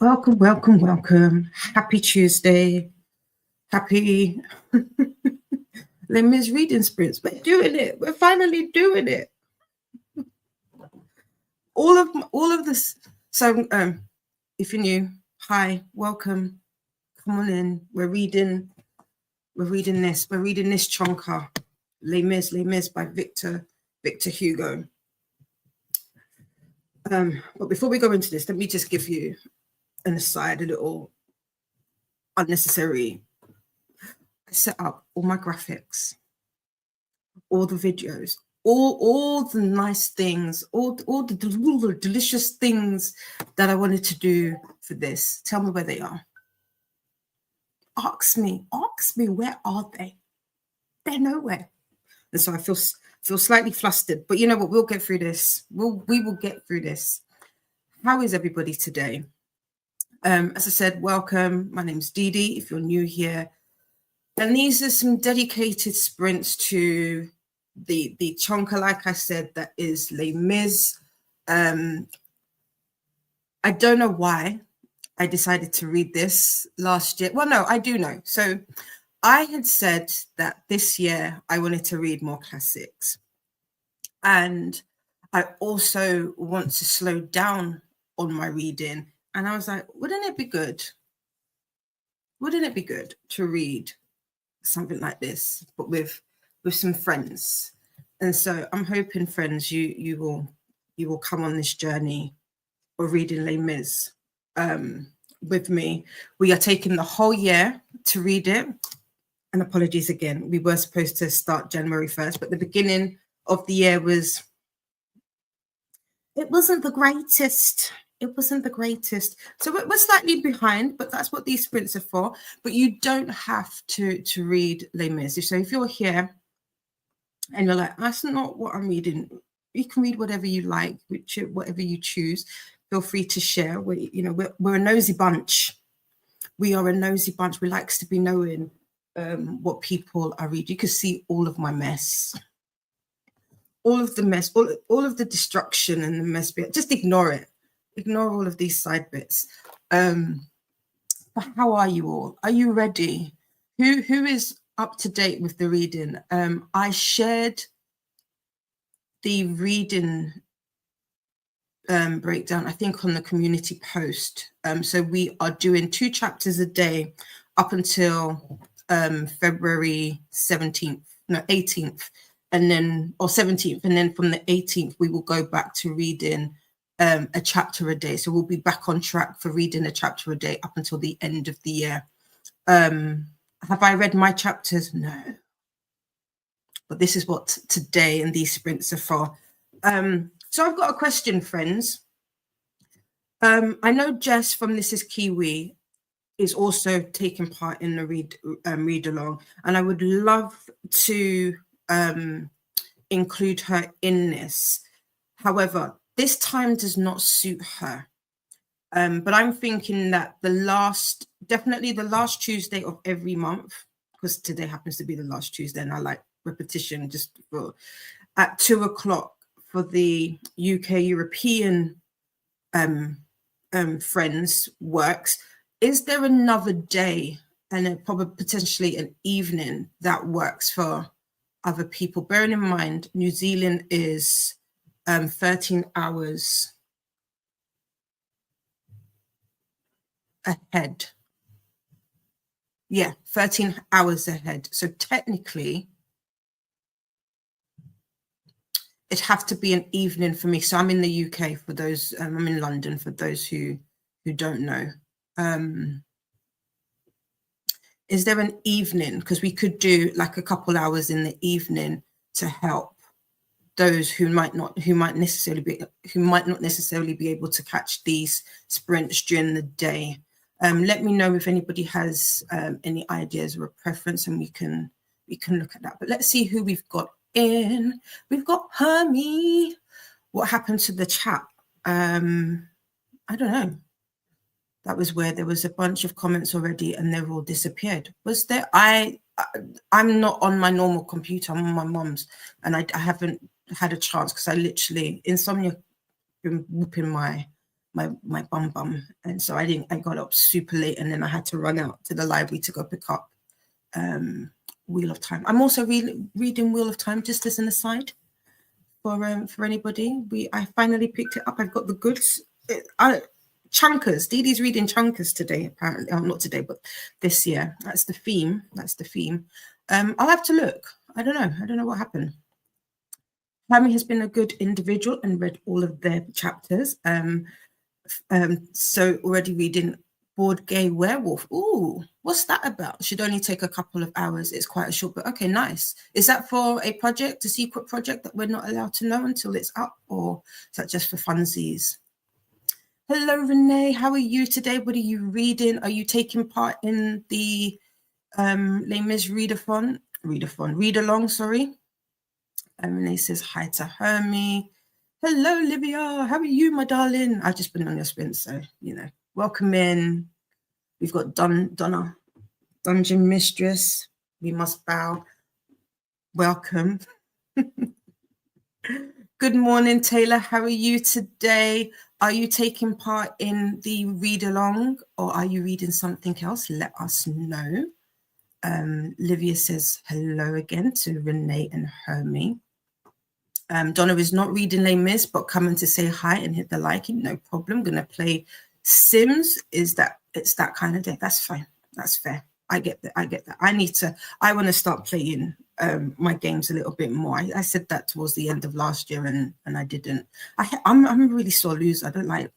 Welcome, welcome, welcome. Happy Tuesday. Happy Les Mis reading sprints. We're doing it. We're finally doing it. All of this. So if you're new, hi, welcome. Come on in. We're reading this. We're reading this chonker. Les Mis by Victor Hugo. But before we go into this, let me just give you an aside, a little unnecessary. I set up all my graphics, all the videos, all the nice things, all the delicious things that I wanted to do for this. Tell me where they are. Ask me, where are they? They're nowhere. And so I feel slightly flustered, but you know what? We'll get through this. We will get through this. How is everybody today? As I said, welcome. My name's Dee Dee, if you're new here. And these are some dedicated sprints to the chonker, like I said, that is Les Mis. I don't know why I decided to read this last year. Well, no, I do know. So I had said that this year I wanted to read more classics. And I also want to slow down on my reading. And I was like, wouldn't it be good? Wouldn't it be good to read something like this, but with some friends? And so I'm hoping, friends, you will come on this journey of reading Les Mis with me. We are taking the whole year to read it. And apologies again, we were supposed to start January 1st, but the beginning of the year it wasn't the greatest. It wasn't the greatest. So we're slightly behind, but that's what these sprints are for. But you don't have to read Les Mis. So if you're here and you're like, that's not what I'm reading, you can read whatever you like, whatever you choose. Feel free to share. We're a nosy bunch. We are a nosy bunch. We likes to be knowing what people are reading. You can see all of my mess. All of the mess, all of the destruction and the mess. Just ignore it. Ignore all of these side bits. But how are you all? Are you ready? Who is up to date with the reading? I shared the reading breakdown, I think, on the community post. So we are doing 2 chapters a day up until February 18th. And then, or 17th, and then from the 18th, we will go back to reading a chapter a day. So we'll be back on track for reading a chapter a day up until the end of the year. Have I read my chapters? No. But this is what today and these sprints are for. So I've got a question, friends. I know Jess from This Is Kiwi is also taking part in the read along, and I would love to include her in this. However, this time does not suit her. But I'm thinking that definitely the last Tuesday of every month, because today happens to be the last Tuesday, and I like repetition, just at 2:00 for the UK European friends works. Is there another day and probably potentially an evening that works for other people? Bearing in mind, New Zealand is 13 hours ahead. Yeah, 13 hours ahead. So technically, it'd have to be an evening for me. So I'm in the UK for those, I'm in London for those who don't know. Is there an evening? Because we could do like a couple hours in the evening to help those who might not necessarily be able to catch these sprints during the day. Let me know if anybody has any ideas or a preference, and we can look at that. But let's see who we've got in. We've got Hermie. What happened to the chat? I don't know. That was where there was a bunch of comments already and they've all disappeared. Was there? I'm not on my normal computer. I'm on my mum's, and I haven't had a chance because I literally, insomnia been whooping my my bum, and so I got up super late, and then I had to run out to the library to go pick up Wheel of Time. I'm also reading Wheel of Time, just as an aside for anybody. I finally picked it up. I've got the goods. Chunkers. Dee Dee's reading Chunkers today, apparently. Not today, but this year. That's the theme. I'll have to look. I don't know what happened. Tammy has been a good individual and read all of their chapters. So already reading Board Gay Werewolf. Ooh, what's that about? Should only take a couple of hours. It's quite a short book. Okay, nice. Is that for a secret project that we're not allowed to know until it's up, or is that just for funsies? Hello, Renee. How are you today? What are you reading? Are you taking part in the Les Mis read-along, sorry. Renee says hi to Hermie. Hello, Livia. How are you, my darling? I've just been on your spin, so, welcome in. We've got Donna, Dungeon Mistress. We must bow. Welcome. Good morning, Taylor. How are you today? Are you taking part in the read-along, or are you reading something else? Let us know. Livia says hello again to Renee and Hermie. Donna is not reading Les Mis, but coming to say hi and hit the liking. No problem. Gonna play Sims. It's that kind of day. That's fine. That's fair. I get that. I want to start playing my games a little bit more. I said that towards the end of last year, and I didn't. I'm a really sore loser. I don't like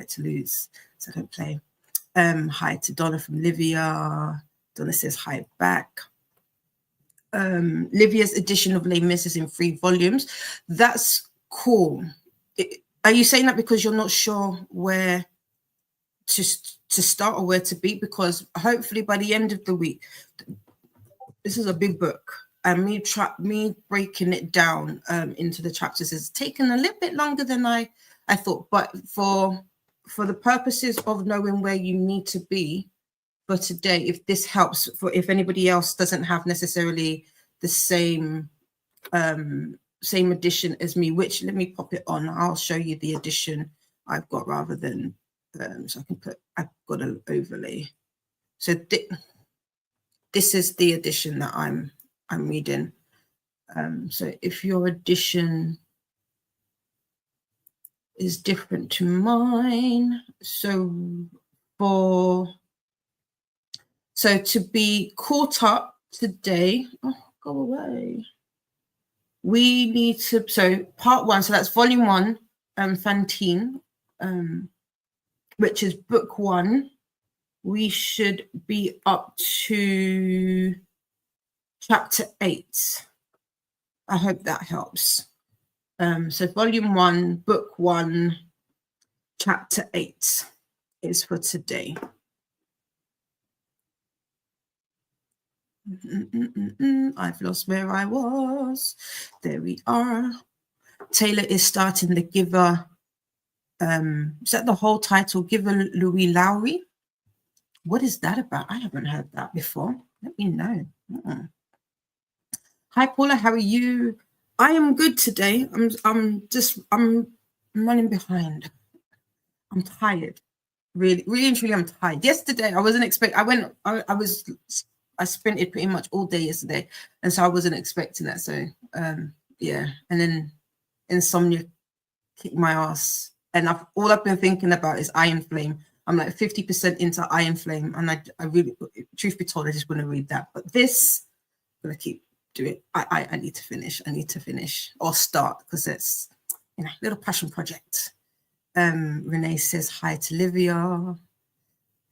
to lose, so I don't play. Hi to Donna from Livia. Donna says hi back. Livia's edition of Les Mis is in 3 volumes. That's cool. Are you saying that because you're not sure where to start or where to be? Because hopefully by the end of the week, this is a big book, and me breaking it down into the chapters has taken a little bit longer than I thought. But for the purposes of knowing where you need to be for today, if this helps, if anybody else doesn't have necessarily the same edition as me, which, let me pop it on. I'll show you the edition I've got rather than so I can I've got an overlay. So this is the edition that I'm reading. So if your edition is different to mine, so to be caught up today, go away. We need to, so part 1, so that's volume 1, Fantine, which is book 1. We should be up to chapter 8. I hope that helps. So volume 1, book 1, chapter 8 is for today. I've lost where I was. There we are. Taylor is starting the Giver. Is that the whole title? Giver Louis Lowry. What is that about? I haven't heard that before. Let me know. Hi, Paula. How are you? I am good today. I'm running behind. I'm tired. Really, really and truly, I'm tired. Yesterday, I wasn't expecting. I sprinted pretty much all day yesterday, and so I wasn't expecting that. So, yeah. And then insomnia kicked my ass, and all I've been thinking about is Iron Flame. I'm like 50% into Iron Flame, and I really, truth be told, I just want to read that. But this, I'm gonna keep doing. I need to finish. I need to finish or start, because it's a little passion project. Renee says hi to Livia.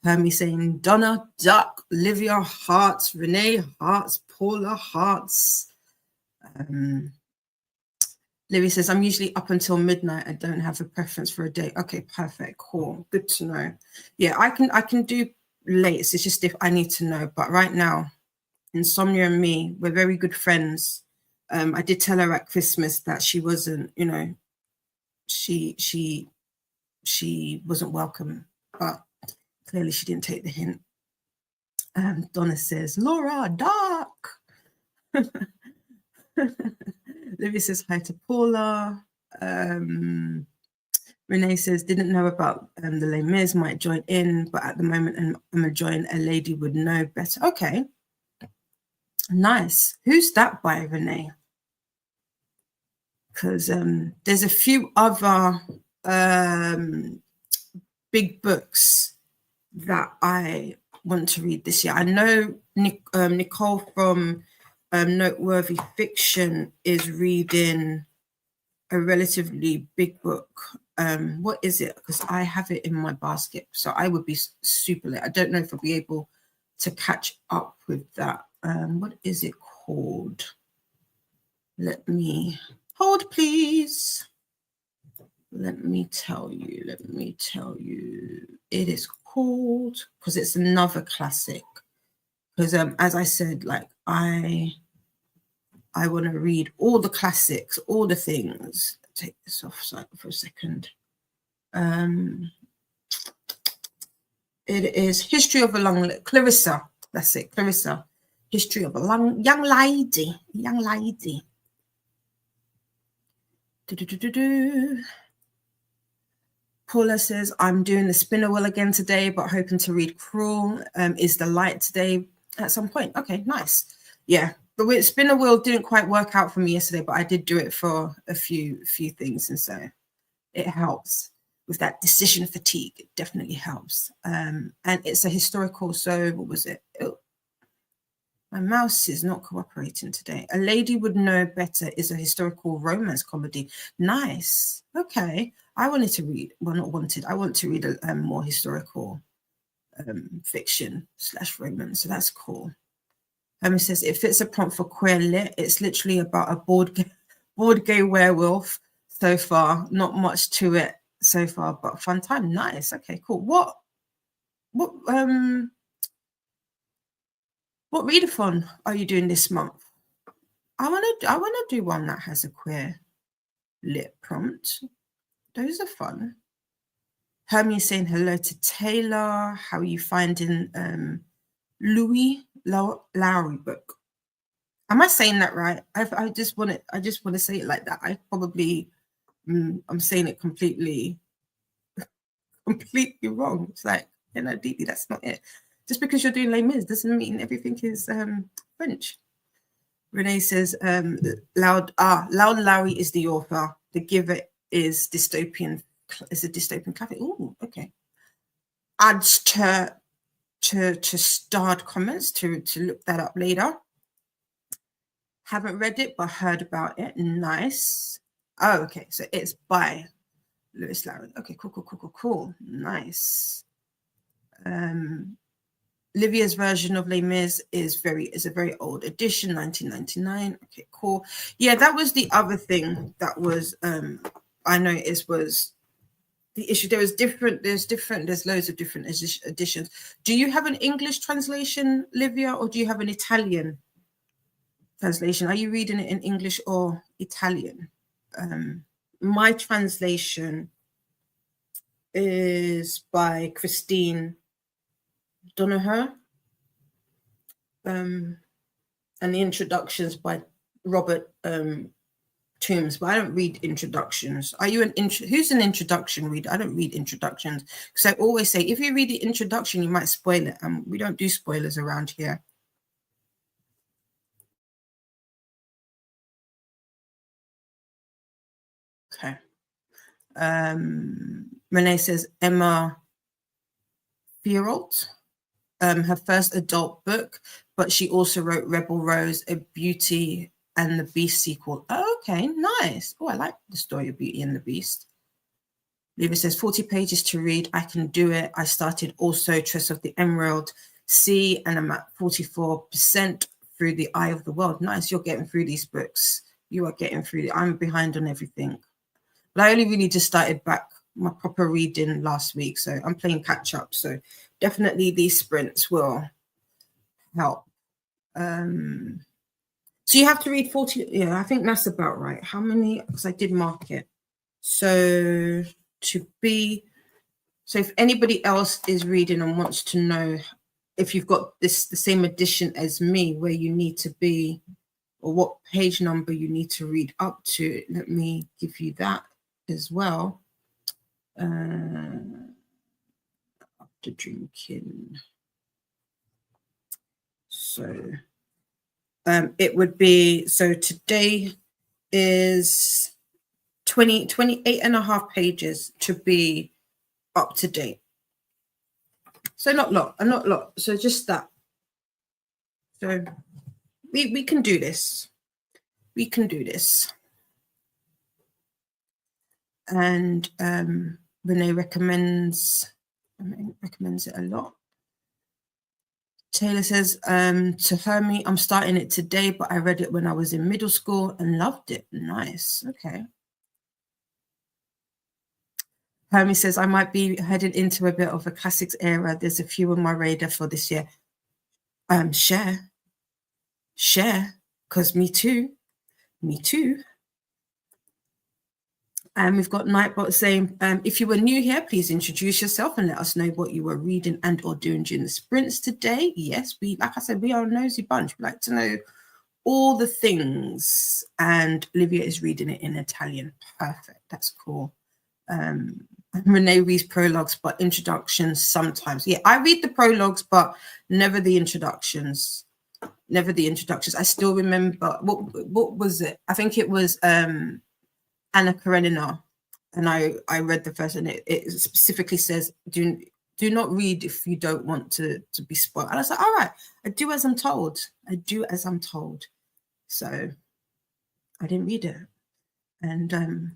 Hermie saying Donna, duck, Livia, hearts, Renee, hearts, Paula, hearts. Livia says, I'm usually up until midnight. I don't have a preference for a day. Okay, perfect, cool, good to know. Yeah, I can do late. It's just if I need to know. But right now, Insomnia and me, we're very good friends. I did tell her at Christmas that she wasn't, she wasn't welcome, but clearly she didn't take the hint. Donna says, Laura, dark. Livia says hi to Paula. Renee says, didn't know about the Les Mis, might join in, but at the moment I'm enjoying A Lady Would Know Better. Okay. Nice. Who's that by, Renee? Because there's a few other big books that I want to read this year. I know Nicole from Noteworthy Fiction is reading a relatively big book. What is it? Because I have it in my basket, so I would be super late. I don't know if I'll be able to catch up with that. What is it called? Let me hold, please. Let me tell you. It is called, because it's another classic. Because as I said, like I want to read all the classics, all the things. Take this off for a second. It is History of a Clarissa. That's it, Clarissa. History of a young lady. Paula says, I'm doing the spinner wheel again today, but hoping to read Cruel is the Light today at some point. Okay, nice. Yeah, the spinner wheel didn't quite work out for me yesterday, but I did do it for a few things, and so it helps with that decision fatigue. It definitely helps. And it's a historical, so what was it? Oh, my mouse is not cooperating today. A Lady Would Know Better is a historical romance comedy. Nice. Okay. I wanted to read, well, not wanted, I want to read a more historical fiction / romance. So that's cool. It says it fits a prompt for queer lit. It's literally about a bored gay werewolf so far. Not much to it so far, but fun time. Nice. Okay, cool. What readathon are you doing this month? I wanna do one that has a queer lit prompt. Those are fun. Hermie saying hello to Taylor. How are you finding Louis Lowry book? Am I saying that right? I just want to say it like that. I probably I'm saying it completely wrong. It's like, Didi, that's not it. Just because you're doing Les Mis doesn't mean everything is French. Renee says, Loud Larry is the author. The Giver is dystopian. Is a dystopian classic. Oh, okay. Adds to starred comments to look that up later. Haven't read it, but heard about it. Nice. Oh, okay. So it's by Lewis Larry. Okay, cool. Nice. Livia's version of Les Mis is a very old edition, 1999. Okay, cool. Yeah, that was the other thing that was I noticed was the issue. There's loads of different editions. Do you have an English translation, Livia, or do you have an Italian translation? Are you reading it in English or Italian? My translation is by Christine Donaher, and the introductions by Robert Toombs, but I don't read introductions. Are you who's an introduction reader? I don't read introductions because I always say if you read the introduction, you might spoil it, and we don't do spoilers around here. Okay. Renee says Emma Fieralt, her first adult book, but she also wrote Rebel Rose, A Beauty and the Beast sequel. Oh, okay, nice. Oh, I like the story of Beauty and the Beast. Leva says 40 pages to read. I can do it. I started also Tress of the Emerald Sea, and I'm at 44% through The Eye of the World. Nice, you're getting through these books. You are getting through. I'm behind on everything. But I only really just started back my proper reading last week, so I'm playing catch up. So definitely these sprints will help. So you have to read 40. Yeah, I think that's about right. How many? Because I did mark it. So if anybody else is reading and wants to know if you've got the same edition as me, where you need to be, or what page number you need to read up to, let me give you that as well. After drinking. So it would be, so today is 28 and a half pages to be up to date. So not a lot. So just that. So we can do this. We can do this. And Renee recommends it a lot. Taylor says, to Hermie, I'm starting it today, but I read it when I was in middle school and loved it. Nice. Okay. Hermie says, I might be heading into a bit of a classics era. There's a few on my radar for this year. Share, because me too. And we've got Nightbot saying, if you were new here, please introduce yourself and let us know what you were reading and or doing during the sprints today. Yes, like I said, we are a nosy bunch. We like to know all the things. And Olivia is reading it in Italian. Perfect. That's cool. Renee reads prologues, but introductions sometimes. Yeah, I read the prologues, but never the introductions. I still remember, what was it? I think it was Anna Karenina, and I read the first, and it specifically says, do not read if you don't want to be spoiled. And I was like, all right, I do as I'm told. So I didn't read it. And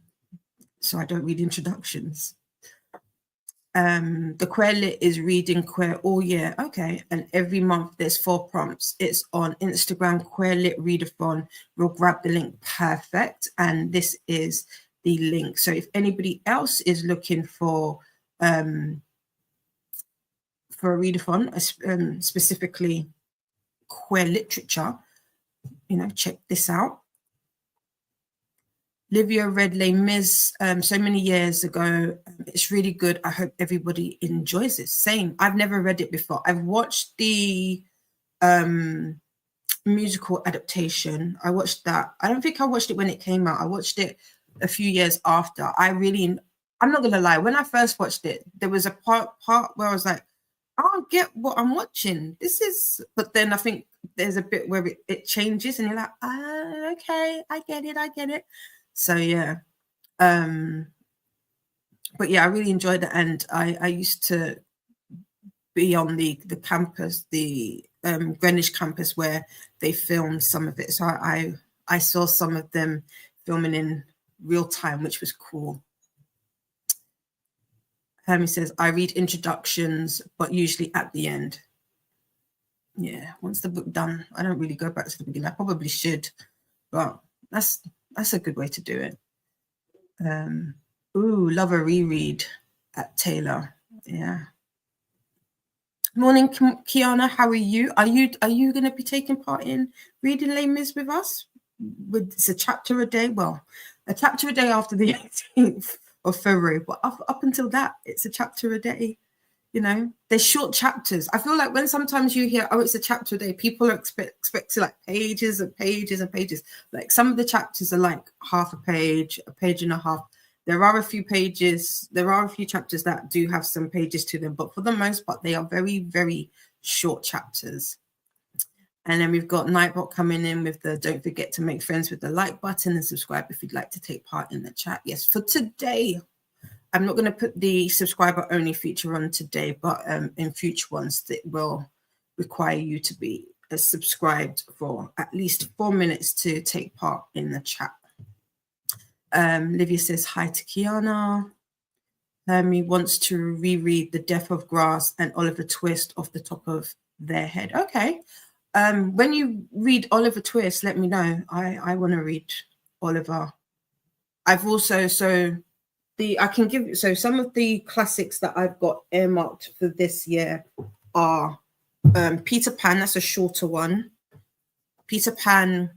so I don't read introductions. The Queer Lit is reading Queer all year. Okay. And every month there's 4 prompts. It's on Instagram, Queer Lit Readathon. We'll grab the link. Perfect. And this is the link. So if anybody else is looking for a readathon, specifically queer literature, check this out. Livia read Les Mis so many years ago. It's really good. I hope everybody enjoys it. Same. I've never read it before. I've watched the musical adaptation. I watched that. I don't think I watched it when it came out. I watched it a few years after. I'm not going to lie. When I first watched it, there was a part where I was like, I don't get what I'm watching. But then I think there's a bit where it changes and you're like, okay, I get it. So yeah, but yeah, I really enjoyed it, and I used to be on the campus, the Greenwich campus, where they filmed some of it. So I saw some of them filming in real time, which was cool. Hermie says, I read introductions, but usually at the end. Yeah, once the book done, I don't really go back to the beginning. I probably should, but that's a good way to do it. Love a reread at Taylor. Yeah. Morning, Kiana. How are you? Are you going to be taking part in reading Les Mis with us? It's a chapter a day. Well, a chapter a day after the 18th of February, but up until that, it's a chapter a day. They're short chapters. I feel like when sometimes you hear, it's a chapter a day, people are expect to like pages and pages and pages. Like some of the chapters are like half a page and a half. There are a few chapters that do have some pages to them, but for the most part, they are very, very short chapters. And then we've got Nightbot coming in with the don't forget to make friends with the like button and subscribe if you'd like to take part in the chat. Yes, for today, I'm not going to put the subscriber only feature on today, but in future ones that will require you to be subscribed for at least 4 minutes to take part in the chat. Livia says hi to Kiana. Hermie wants to reread The Death of Grass and Oliver Twist off the top of their head. Okay. When you read Oliver Twist, let me know. I want to read Oliver. I've also, some of the classics that I've got earmarked for this year are Peter Pan. That's a shorter one. Peter Pan,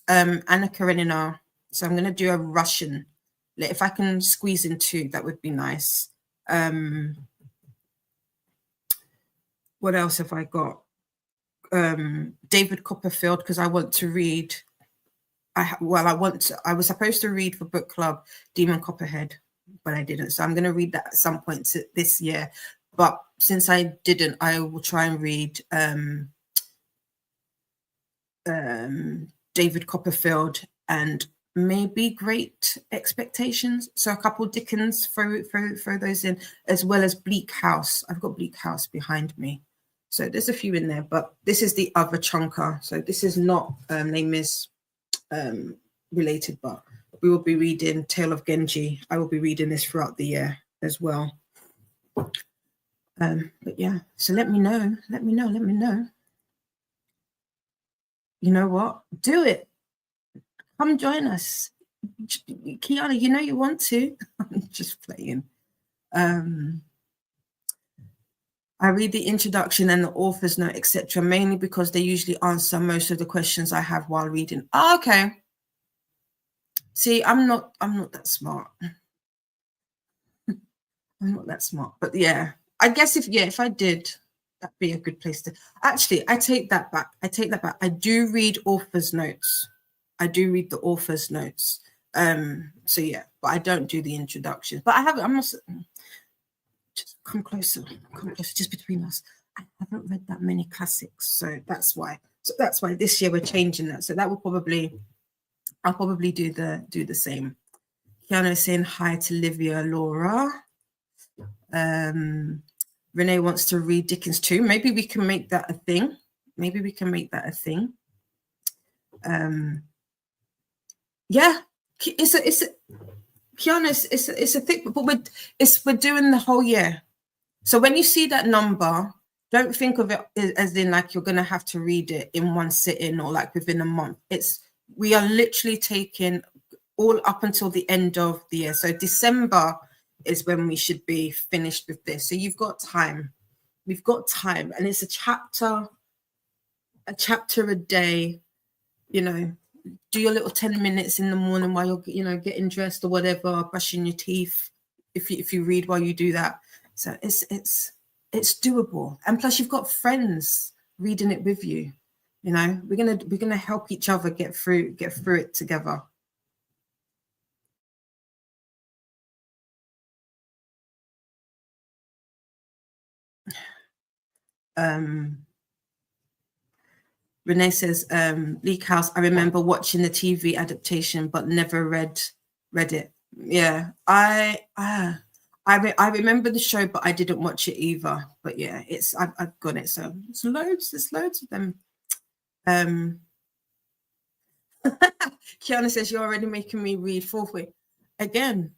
Anna Karenina. So I'm going to do a Russian. If I can squeeze in 2, that would be nice. What else have I got? David Copperfield, because I want to read. I was supposed to read for book club Demon Copperhead, but I didn't. So I'm going to read that at some point this year. But since I didn't, I will try and read David Copperfield and maybe Great Expectations. So a couple Dickens, throw those in, as well as Bleak House. I've got Bleak House behind me. So there's a few in there, but this is the other chunker. So this is not Les Mis related, but we will be reading Tale of Genji. I will be reading this throughout the year as well. But yeah, so let me know. You know what? Do it. Come join us. Kiana, you know you want to. I'm just playing. I read the introduction and the author's note, etc., mainly because they usually answer most of the questions I have while reading. Oh, okay. See, I'm not that smart. I'm not that smart. But yeah, I guess if I did, that'd be a good place to. Actually, I take that back. I do read author's notes. So yeah, but I don't do the introduction. But I'm not. Just come closer, just between us. I haven't read that many classics, so that's why. This year we're changing that. So that will I'll probably do the same. Keanu is saying hi to Livia Laura. Renee wants to read Dickens too. Maybe we can make that a thing. Yeah, it's a Kiana, it's a thing, but we're doing the whole year. So when you see that number, don't think of it as in like you're gonna have to read it in one sitting or like within a month. We are literally taking all up until the end of the year. So December is when we should be finished with this. So you've got time. We've got time, and it's a chapter a day. You know, do your little 10 minutes in the morning while you're getting dressed or whatever, brushing your teeth. If you read while you do that, so it's doable. And plus, you've got friends reading it with you. You know, we're gonna help each other get through it together. Renee says, Bleak House, I remember watching the TV adaptation, but never read it. Yeah, I remember the show, but I didn't watch it either. But yeah, I've got it. So there's loads of them. Kiana says, you're already making me read Fourth Wing. Again,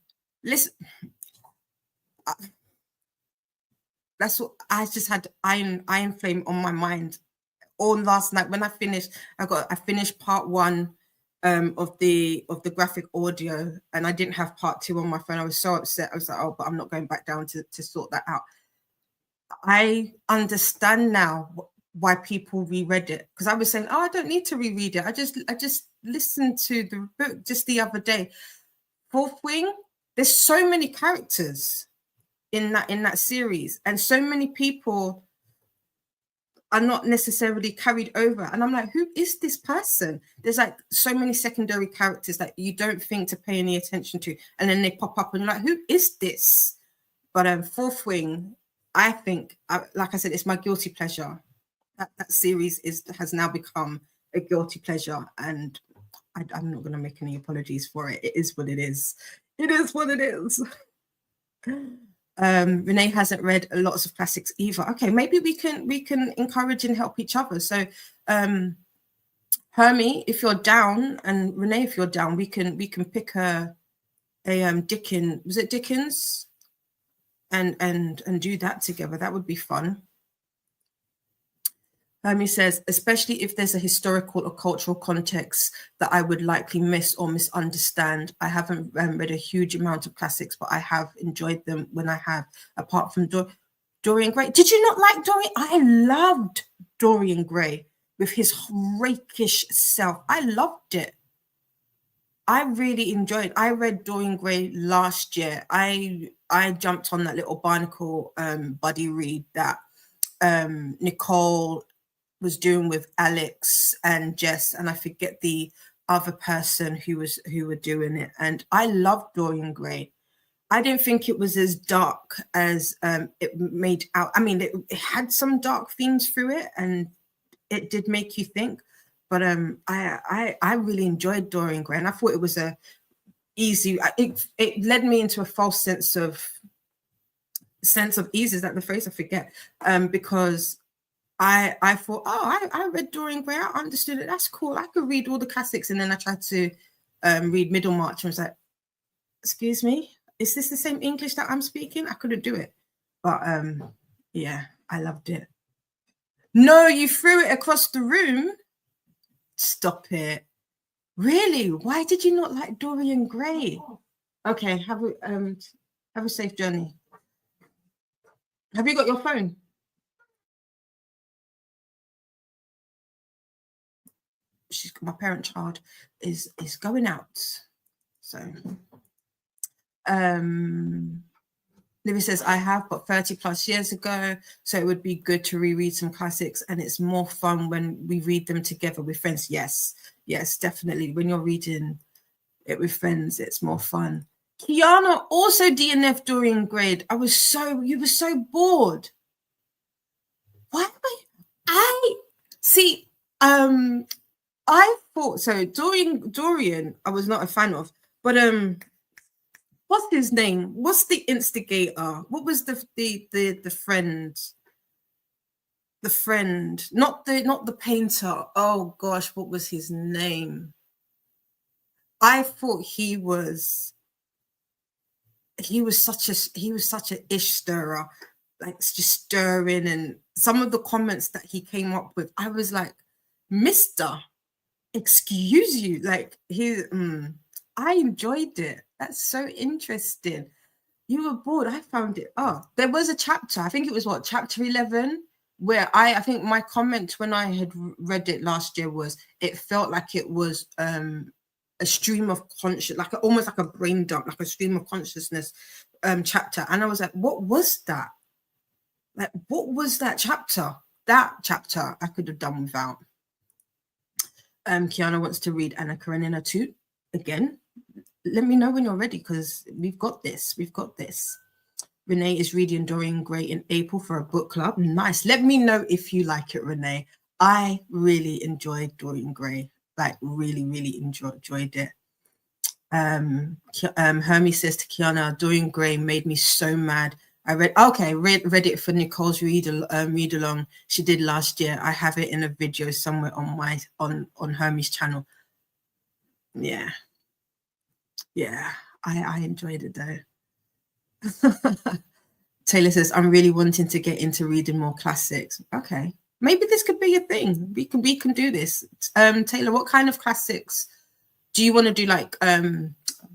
listen, that's what I just had Iron Flame on my mind all last night when I finished. I finished part 1 of the graphic audio, and I didn't have part 2 on my phone. I was so upset. I was like, oh, but I'm not going back down to sort that out. I understand now why people reread it, because I was saying, oh, I don't need to reread it. I just listened to the book just the other day. Fourth Wing, there's so many characters in that series, and so many people are not necessarily carried over. And I'm like, who is this person? There's like so many secondary characters that you don't think to pay any attention to, and then they pop up and you're like, who is this? But Fourth Wing, I think, like I said, it's my guilty pleasure. That series has now become a guilty pleasure, and I'm not going to make any apologies for it. It is what it is. It is what it is. Renee hasn't read lots of classics either. Okay, maybe we can encourage and help each other. So Hermie, if you're down, and Renee, if you're down, we can pick a Dickens. Was it Dickens? And do that together. That would be fun. Hermie says, especially if there's a historical or cultural context that I would likely miss or misunderstand. I haven't read a huge amount of classics, but I have enjoyed them when I have, apart from Dorian Gray. Did you not like Dorian? I loved Dorian Gray with his rakish self. I loved it. I really enjoyed. I read Dorian Gray last year. I jumped on that little Barnacle buddy read that Nicole was doing with Alex and Jess, and I forget the other person who were doing it. And I loved Dorian Gray. I didn't think it was as dark as it made out. I mean, it had some dark themes through it, and it did make you think. But I really enjoyed Dorian Gray, and I thought it was a easy. It led me into a false sense of ease. Is that the phrase? I forget. Because I thought, oh, I read Dorian Gray. I understood it. That's cool. I could read all the classics, and then I tried to read Middlemarch, and was like, excuse me, is this the same English that I'm speaking? I couldn't do it. But yeah, I loved it. No, you threw it across the room. Stop it. Really? Why did you not like Dorian Gray? Okay, have a safe journey. Have you got your phone? My parent child is going out. So Livy says, I have, but 30 plus years ago, so it would be good to reread some classics, and it's more fun when we read them together with friends. Yes, definitely. When you're reading it with friends, it's more fun. Kiana also DNF Dorian Gray. You were so bored. Why? I see. I thought so. Dorian, I was not a fan of, but what's his name? What's the instigator? What was the friend? The friend, not the painter. Oh gosh, what was his name? I thought he was such a ish stirrer, like just stirring, and some of the comments that he came up with, I was like, Mister, excuse you, like I enjoyed it. That's so interesting. You were bored. I found it. Oh, there was a chapter. I think it was chapter 11, where I think my comment when I had read it last year was it felt like it was a stream of conscious, like almost like a brain dump, like a stream of consciousness chapter. And I was like, what was that? Like, what was that chapter? That chapter I could have done without. Kiana wants to read Anna Karenina too. Again, let me know when you're ready, because we've got this. Renee is reading Dorian Gray in April for a book club. Nice. Let me know if you like it, Renee. I really enjoyed Dorian Gray. Like, really, really enjoyed it. Hermie says to Kiana, Dorian Gray made me so mad. I read it for Nicole's read along she did last year. I have it in a video somewhere on Hermie's channel. Yeah, I enjoyed it though. Taylor says, I'm really wanting to get into reading more classics. Okay, maybe this could be a thing. We can do this. Taylor, what kind of classics do you want to do? Like I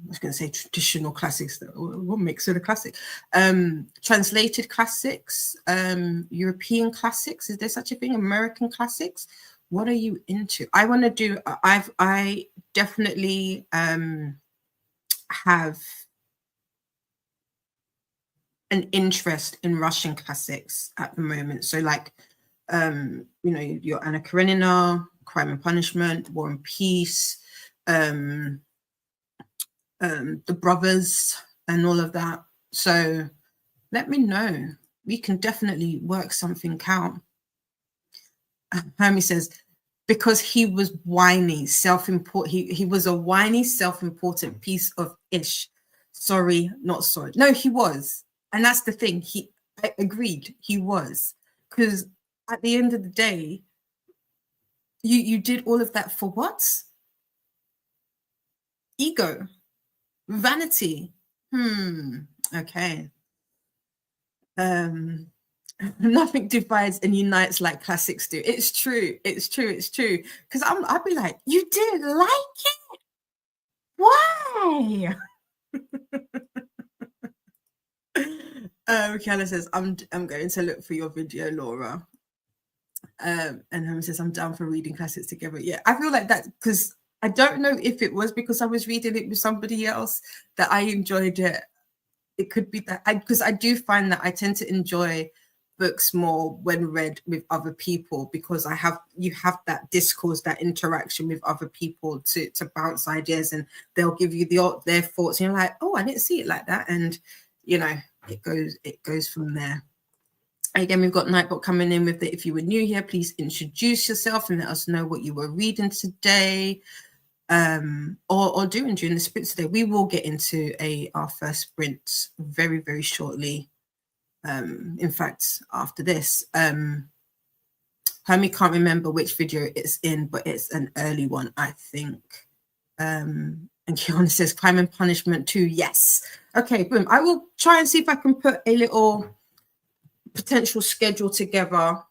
was going to say traditional classics. What makes it a classic? Translated classics, European classics. Is there such a thing? American classics? What are you into? I want to do. I definitely have an interest in Russian classics at the moment. So, like, your Anna Karenina, Crime and Punishment, War and Peace. The Brothers and all of that. So let me know. We can definitely work something out. Hermie says, because he was whiny, self-important. He was a whiny, self-important piece of ish. Sorry, not sorry. No, he was. And that's the thing. I agreed. He was. Because at the end of the day, you did all of that for what? Ego. Vanity. Okay. Nothing divides and unites like classics do. It's true. Because I'd be like, you didn't like it? Why? Kiana says, I'm going to look for your video, Laura. And Home says, I'm down for reading classics together. Yeah, I feel like that, because I don't know if it was because I was reading it with somebody else that I enjoyed it. It could be that because I do find that I tend to enjoy books more when read with other people, because you have that discourse, that interaction with other people to bounce ideas, and they'll give you their thoughts, and you're like, oh, I didn't see it like that, and it goes from there. Again, we've got Nightbot coming in with if you were new here, please introduce yourself and let us know what you were reading today, or doing during the sprint today. We will get into our first sprint very, very shortly. In fact, after this, Hermie can't remember which video it's in, but it's an early one, I think. And Kiana says Crime and Punishment 2. Yes. Okay, boom. I will try and see if I can put a little potential schedule together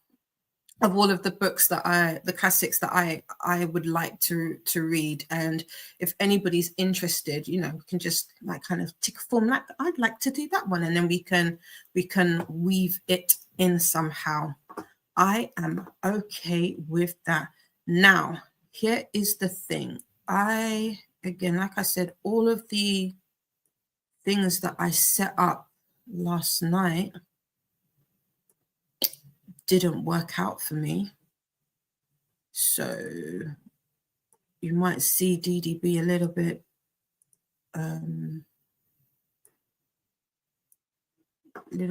of all of the books the classics that I would like to read. And if anybody's interested, we can just kind of tick a form, like I'd like to do that one, and then we can weave it in somehow. I am okay with that. Now, here is the thing. Again, like I said, all of the things that I set up last night didn't work out for me. So you might see DDB a little bit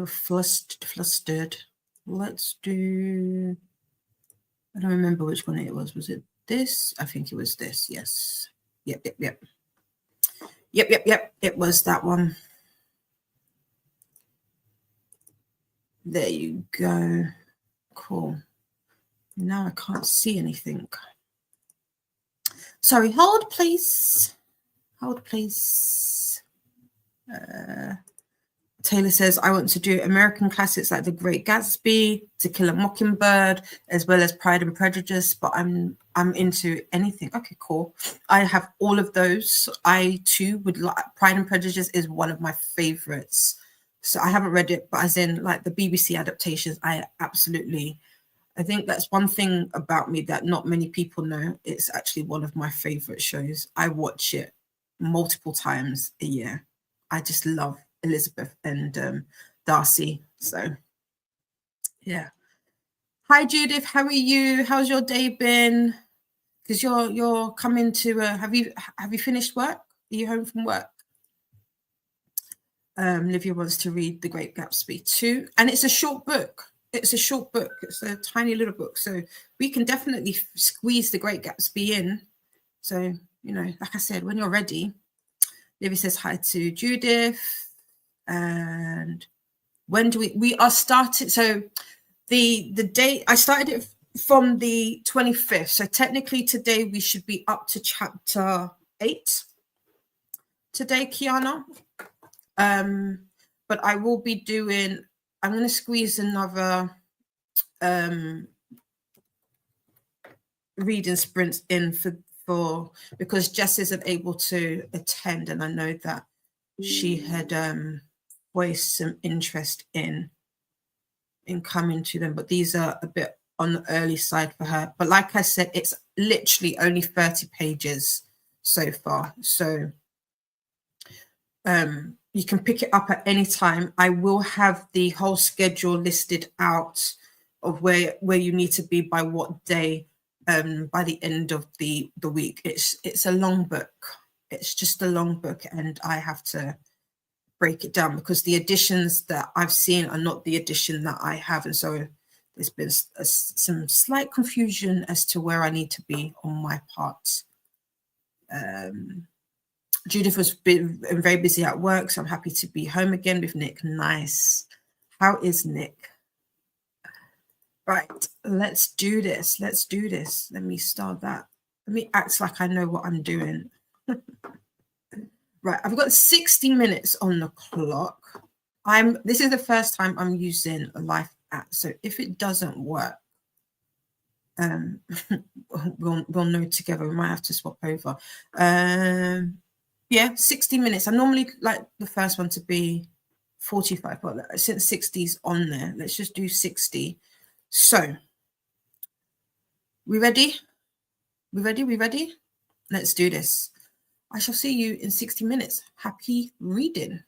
flustered. Let's do, I don't remember which one it was. Was it this? I think it was this. Yes. Yep. It was that one. There you go. Cool. Now I can't see anything. Sorry, hold please. Hold please. Taylor says, I want to do American classics like The Great Gatsby, To Kill a Mockingbird, as well as Pride and Prejudice, but I'm into anything. Okay, cool. I have all of those. I too would like, Pride and Prejudice is one of my favorites. So I haven't read it, but as in like the BBC adaptations, I think that's one thing about me that not many people know. It's actually one of my favorite shows. I watch it multiple times a year. I just love Elizabeth and Darcy. So yeah. Hi Judith, how are you? How's your day been? Because you're coming to have you finished work? Are you home from work? Livia wants to read The Great Gatsby too, and it's a short book. It's a tiny little book, so we can definitely squeeze The Great Gatsby in. So like I said, when you're ready. Livia says hi to Judith. And when do we are started? So the date I started it from the 25th. So technically today we should be up to chapter 8 today, Kiana. But I will be doing, I'm going to squeeze another reading sprints in for because Jess isn't able to attend, and I know that she had voiced some interest in coming to them, but these are a bit on the early side for her. But like I said, it's literally only 30 pages so far, so you can pick it up at any time. I will have the whole schedule listed out of where you need to be by what day by the end of the week. It's a long book. It's just a long book, and I have to break it down because the editions that I've seen are not the edition that I have, and so there's been some slight confusion as to where I need to be on my part. Judith was very busy at work, so I'm happy to be home again with Nick. Nice. How is Nick? Right, let's do this. Let's do this. Let me start that. Let me act like I know what I'm doing. Right, I've got 60 minutes on the clock. This is the first time I'm using a live app, so if it doesn't work, we'll know together. We might have to swap over. Yeah, 60 minutes. I normally like the first one to be 45, but since 60's on there, let's just do 60. So, we ready? We ready? Let's do this. I shall see you in 60 minutes. Happy reading.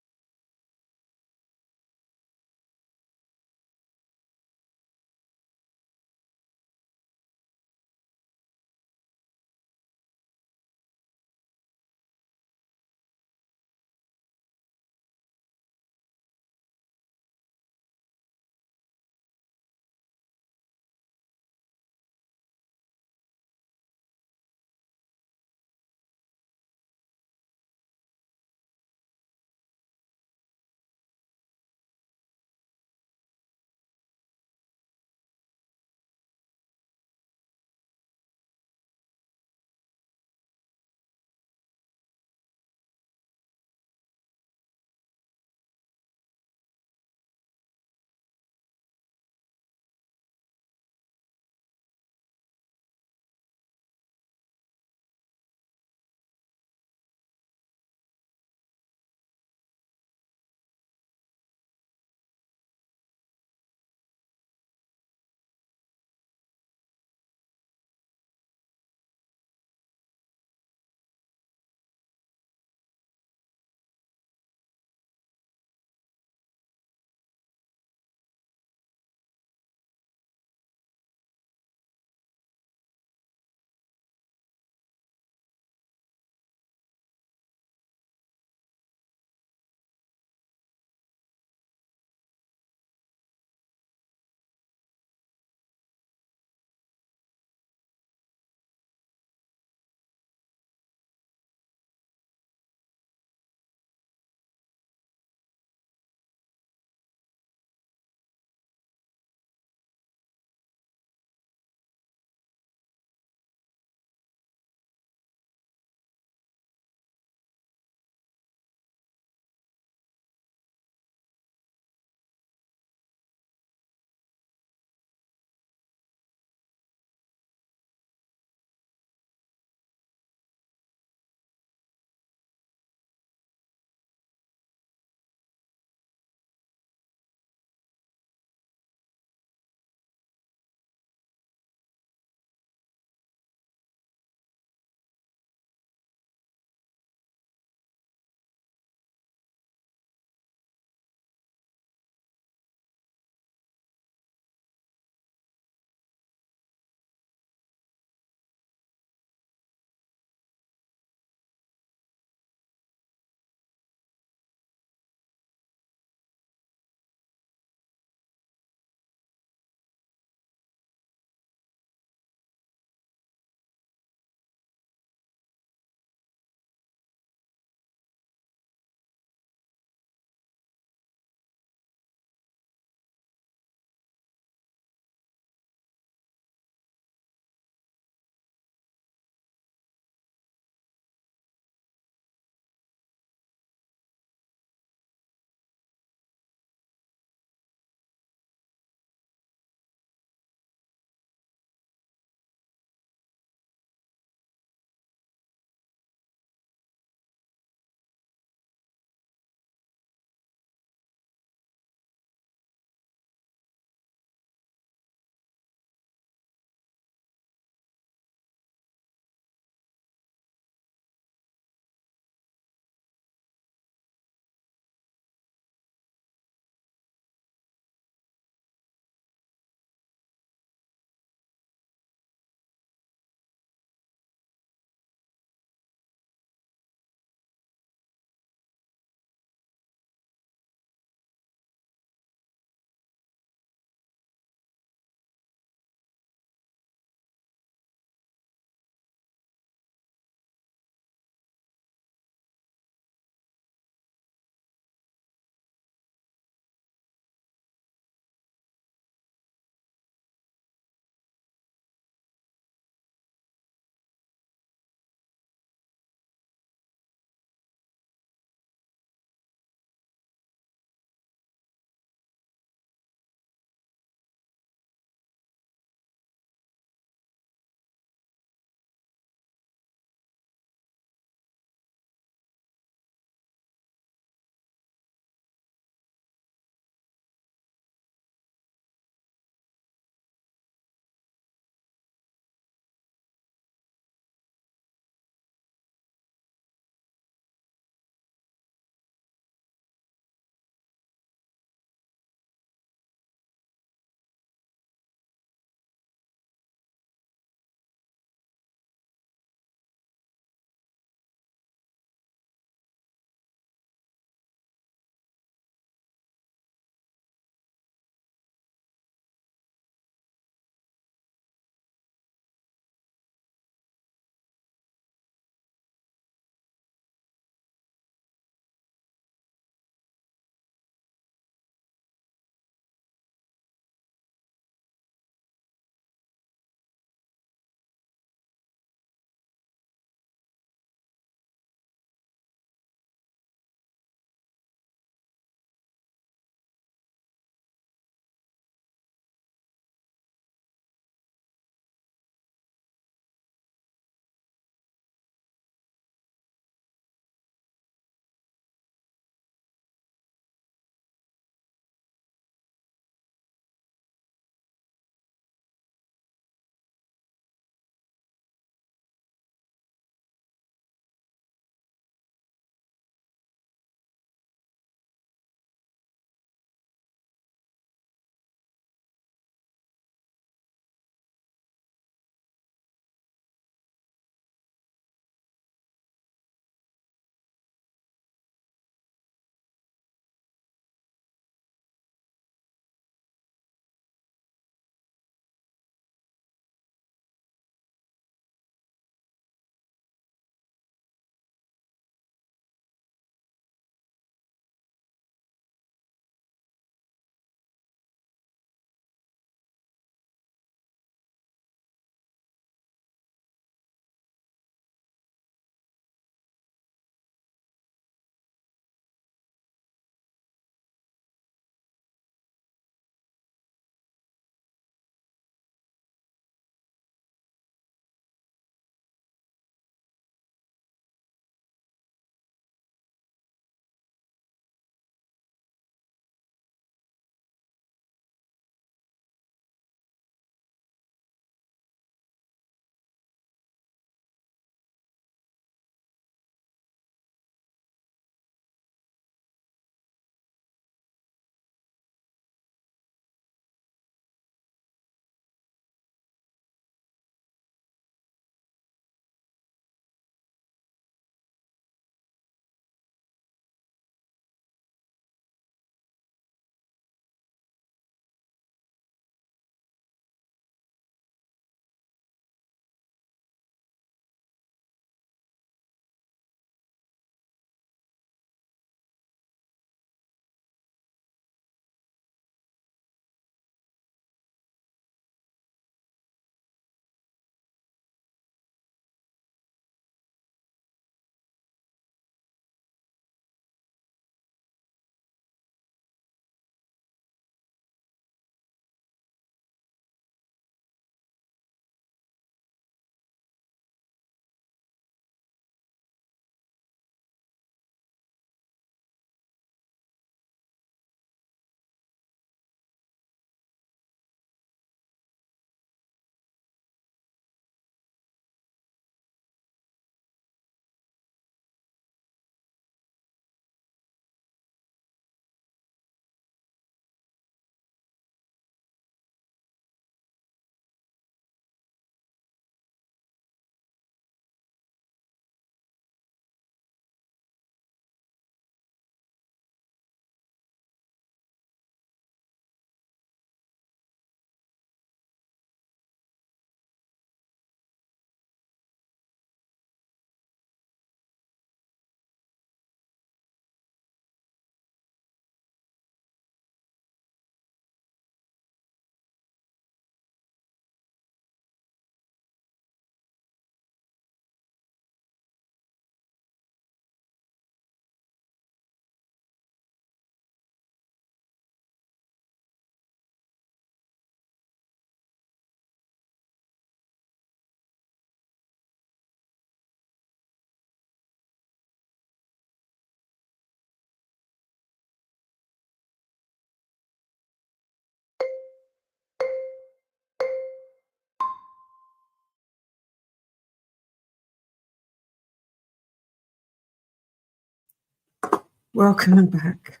Welcome back.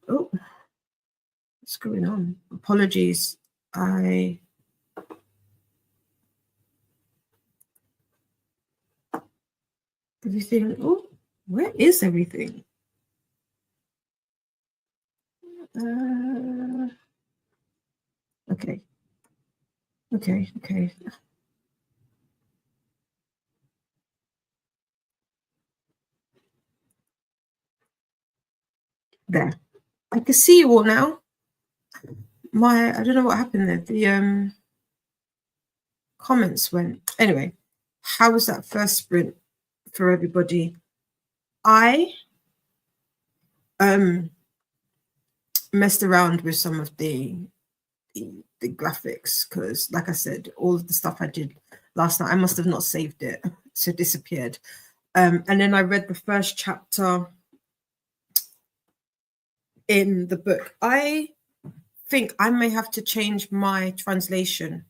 Oh, what's going on? Apologies. Everything. Oh, where is everything? Okay. There. I can see you all now. I don't know what happened there. The comments went. Anyway, how was that first sprint for everybody? I messed around with some of the graphics because, like I said, all of the stuff I did last night, I must have not saved it, so it disappeared. And then I read the first chapter in the book. I think I may have to change my translation.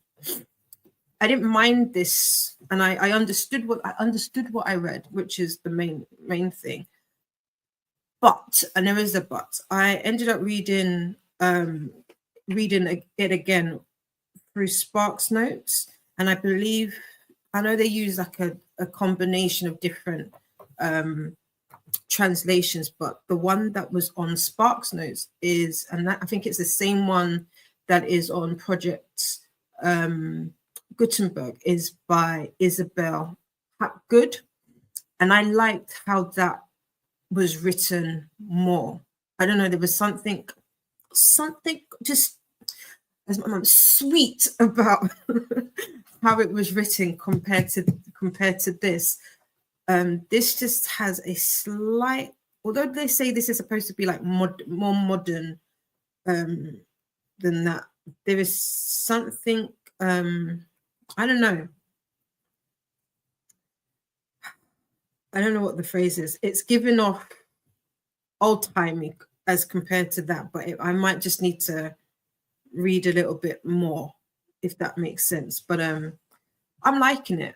I didn't mind this, and I understood what I read, which is the main thing. But, and there is a but, I ended up reading it again through Sparks Notes, and I know they use like a combination of different translations, but the one that was on Sparks Notes is, and that, I think it's the same one that is on Project Gutenberg, is by Isabel Hapgood, and I liked how that was written more. I don't know, there was something just, as my mum, sweet about how it was written compared to this. This just has a slight, although they say this is supposed to be like more modern than that, there is something, I don't know what the phrase is. It's given off old-timey as compared to that, but I might just need to read a little bit more, if that makes sense. But I'm liking it.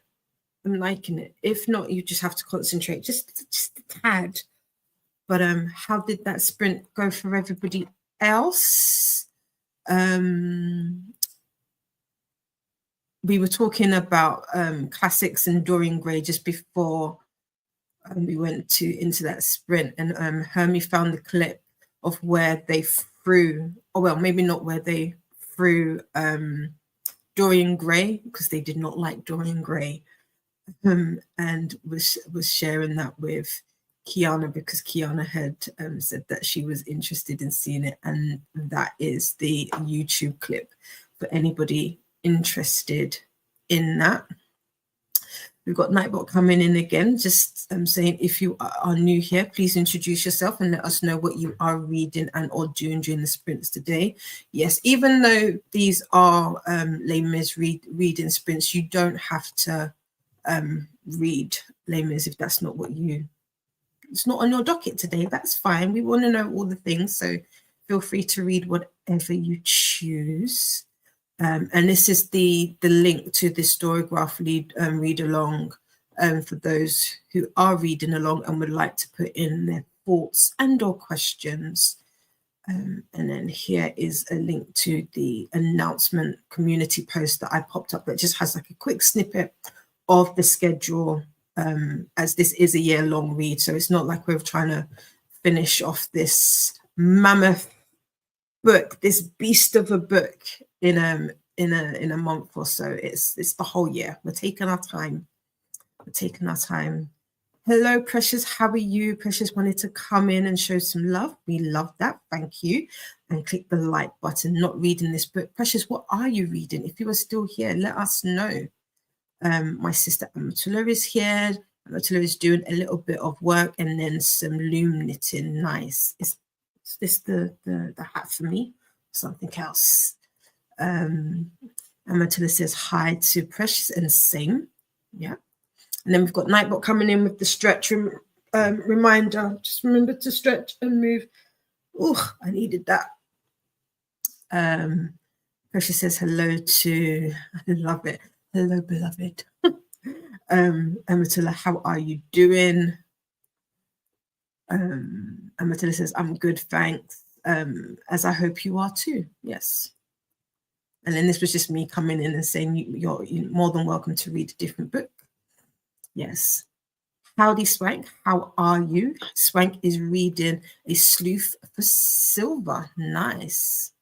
If not, you just have to concentrate just a tad. But how did that sprint go for everybody else? We were talking about classics and Dorian Gray just before we went into that sprint, and Hermie found the clip of where they threw, or well, maybe not where they threw Dorian Gray, because they did not like Dorian Gray, and was sharing that with Kiana, because Kiana had said that she was interested in seeing it, and that is the YouTube clip for anybody interested in that. We've got Nightbot coming in again, just saying, if you are new here, please introduce yourself and let us know what you are reading and or doing during the sprints today. Yes, even though these are Les Mis reading sprints, you don't have to read Les Mis if that's not what it's not on your docket today. That's fine. We want to know all the things, so feel free to read whatever you choose. And this is the link to the Storygraph read along for those who are reading along and would like to put in their thoughts and or questions. And then here is a link to the announcement community post that I popped up that just has like a quick snippet of the schedule, as this is a year-long read, so it's not like we're trying to finish off this mammoth book, this beast of a book in a month or so. It's the whole year. We're taking our time. Hello, Precious. How are you? Precious wanted to come in and show some love. We love that. Thank you. And click the like button. Not reading this book. Precious, what are you reading? If you are still here, let us know. My sister Amatula is here. Amatula is doing a little bit of work and then some loom knitting. Nice. Is this the hat for me? Something else. Amatula says hi to Precious, and same. Yeah. And then we've got Nightbot coming in with the stretch reminder. Just remember to stretch and move. Oh, I needed that. Precious says hello to, I love it. Hello, beloved. Amatula, how are you doing? And Matilda says, I'm good, thanks. As I hope you are too. Yes. And then this was just me coming in and saying, you're more than welcome to read a different book. Yes. Howdy, Swank. How are you? Swank is reading A Sleuth for Silver. Nice.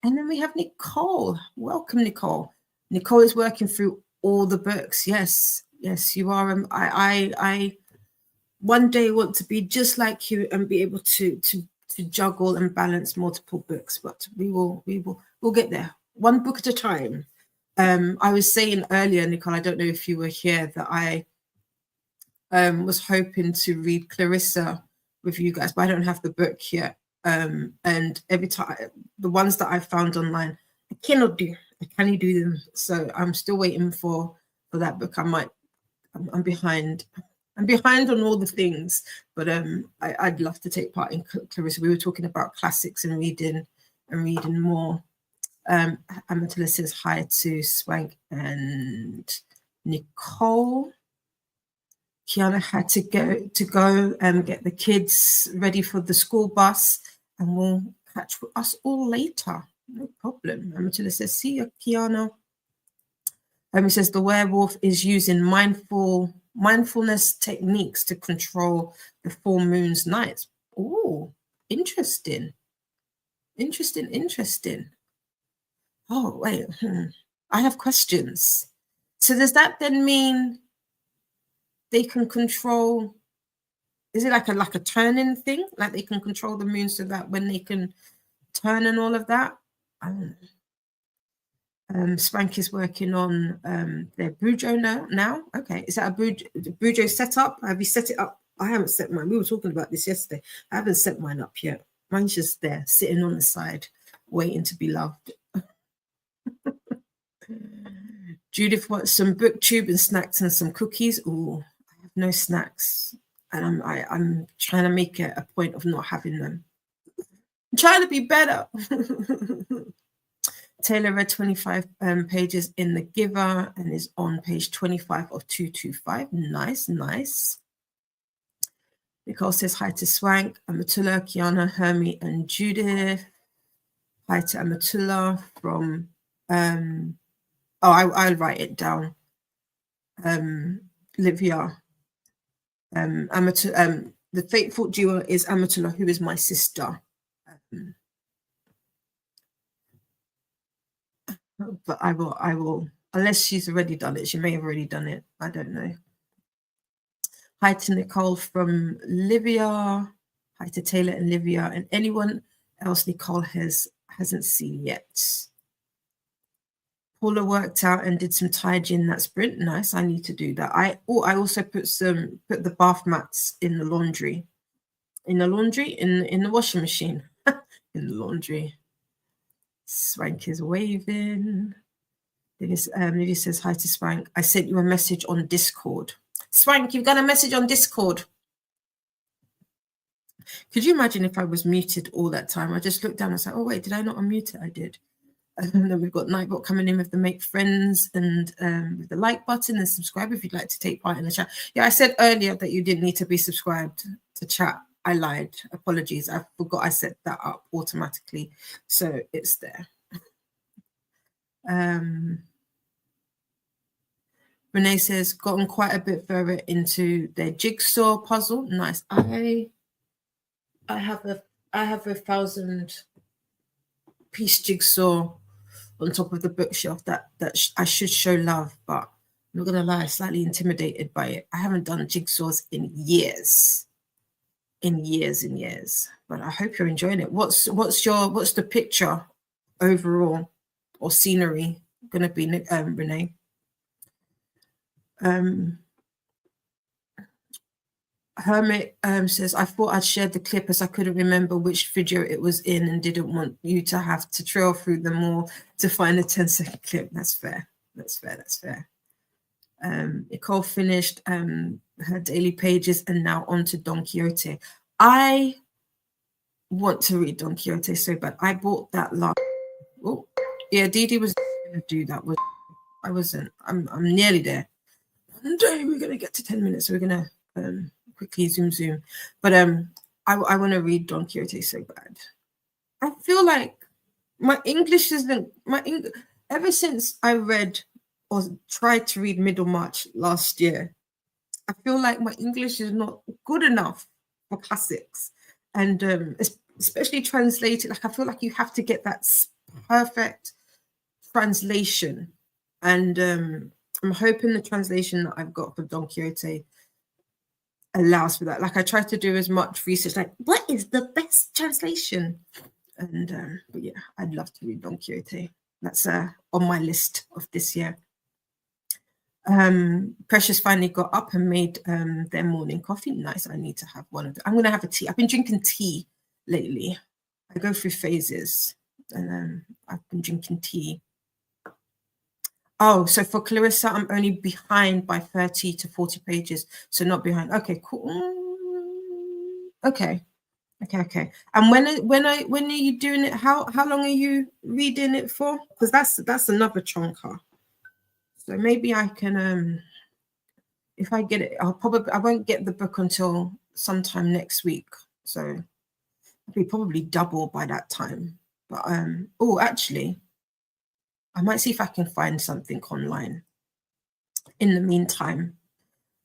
And then we have Nicole. Welcome, Nicole. Nicole is working through all the books. Yes. Yes, you are. I one day want to be just like you and be able to juggle and balance multiple books, but we'll get there one book at a time. I was saying earlier, Nicole, I don't know if you were here, that I was hoping to read Clarissa with you guys, but I don't have the book yet. And every time, the ones that I found online, I cannot do them. So I'm still waiting for that book. I'm behind. I'm behind on all the things, but I'd love to take part in Clarissa. We were talking about classics and reading more. Amatilla says hi to Swank and Nicole. Kiana had to go and get the kids ready for the school bus, and we'll catch us all later. No problem. Amatilla says, see you, Kiana. He says the werewolf is using mindfulness techniques to control the full moon's nights. Oh, interesting. Oh, wait. I have questions. So does that then mean they can control? Is it like a turning thing? Like they can control the moon so that when they can turn and all of that? I don't know. Spank is working on their Brujo now. Okay, is that a Brujo setup? Have you set it up? I haven't set mine. We were talking about this yesterday. I haven't set mine up yet. Mine's just there, sitting on the side, waiting to be loved. Judith wants some booktube and snacks and some cookies. Oh, I have no snacks, and I'm trying to make it a point of not having them. I'm trying to be better. Taylor read 25 pages in The Giver and is on page 25 of 225. Nice. Nicole says hi to Swank, Amatullah, Kiana, Hermie, and Judith. Hi to Amatullah from, I'll write it down. Livia. The faithful duo is Amatullah, who is my sister. But I will, unless she's already done it. She may have already done it. I don't know. Hi to Nicole from Livia. Hi to Taylor and Livia, and anyone else Nicole hasn't seen yet. Paula worked out and did some tidying that sprint. Nice. I need to do that. I also put the bath mats in the laundry. In the washing machine. In the laundry. Swank is waving. Livia says hi to Swank. I sent you a message on Discord. Swank, you've got a message on Discord. Could you imagine if I was muted all that time? I just looked down and said, oh, wait, did I not unmute it? I did. And then we've got Nightbot coming in with the make friends and with the like button and subscribe if you'd like to take part in the chat. Yeah, I said earlier that you didn't need to be subscribed to chat. I lied. Apologies. I forgot I set that up automatically. So it's there. Renee says, gotten quite a bit further into their jigsaw puzzle. Nice. I have a 1,000-piece jigsaw on top of the bookshelf that I should show love, but I'm not gonna lie, I'm slightly intimidated by it. I haven't done jigsaws in years. But I hope you're enjoying it. What's the picture overall or scenery gonna be, Renee? Hermit says, I thought I'd shared the clip as I couldn't remember which video it was in and didn't want you to have to trail through them all to find a 10-second clip. That's fair. Nicole finished her daily pages and now on to Don Quixote. I want to read Don Quixote so bad. I bought that last. Oh, yeah, Dee was going to do that. I wasn't. I'm nearly there. One day we're going to get to 10 minutes. So we're going to quickly zoom. But I want to read Don Quixote so bad. I feel like my English isn't ever since I read or tried to read Middlemarch last year. I feel like my English is not good enough for classics, and especially translated. Like I feel like you have to get that perfect translation, and I'm hoping the translation that I've got for Don Quixote allows for that. Like I try to do as much research, like what is the best translation? And but yeah, I'd love to read Don Quixote. That's on my list of this year. Precious finally got up and made their morning coffee. Nice. I need to have one of them. I'm gonna have a tea. I've been drinking tea lately. I go through phases, and I've been drinking tea. Oh, so for Clarissa, I'm only behind by 30 to 40 pages, so not behind. Okay, cool. Okay. And when are you doing it? How long are you reading it for? Because that's another chonker. So maybe I can if I get it, I won't get the book until sometime next week. So it'll be probably double by that time. But oh, actually, I might see if I can find something online. In the meantime,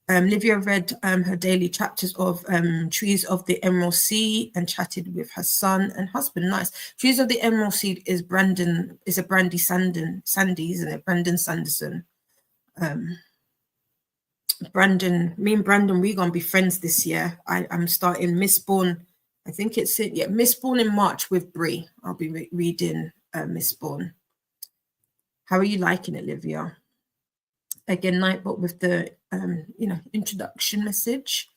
Livia read her daily chapters of Trees of the Emerald Sea and chatted with her son and husband. Nice. Trees of the Emerald Sea is a Brandy Sandy, isn't it? Brandon Sanderson. Brandon, me and Brandon, we're gonna be friends this year. I'm starting Mistborn. I think it's it. Yeah, Mistborn in March with Brie. I'll be reading Mistborn. How are you liking it, Livia? Again, Nightbot with the introduction message.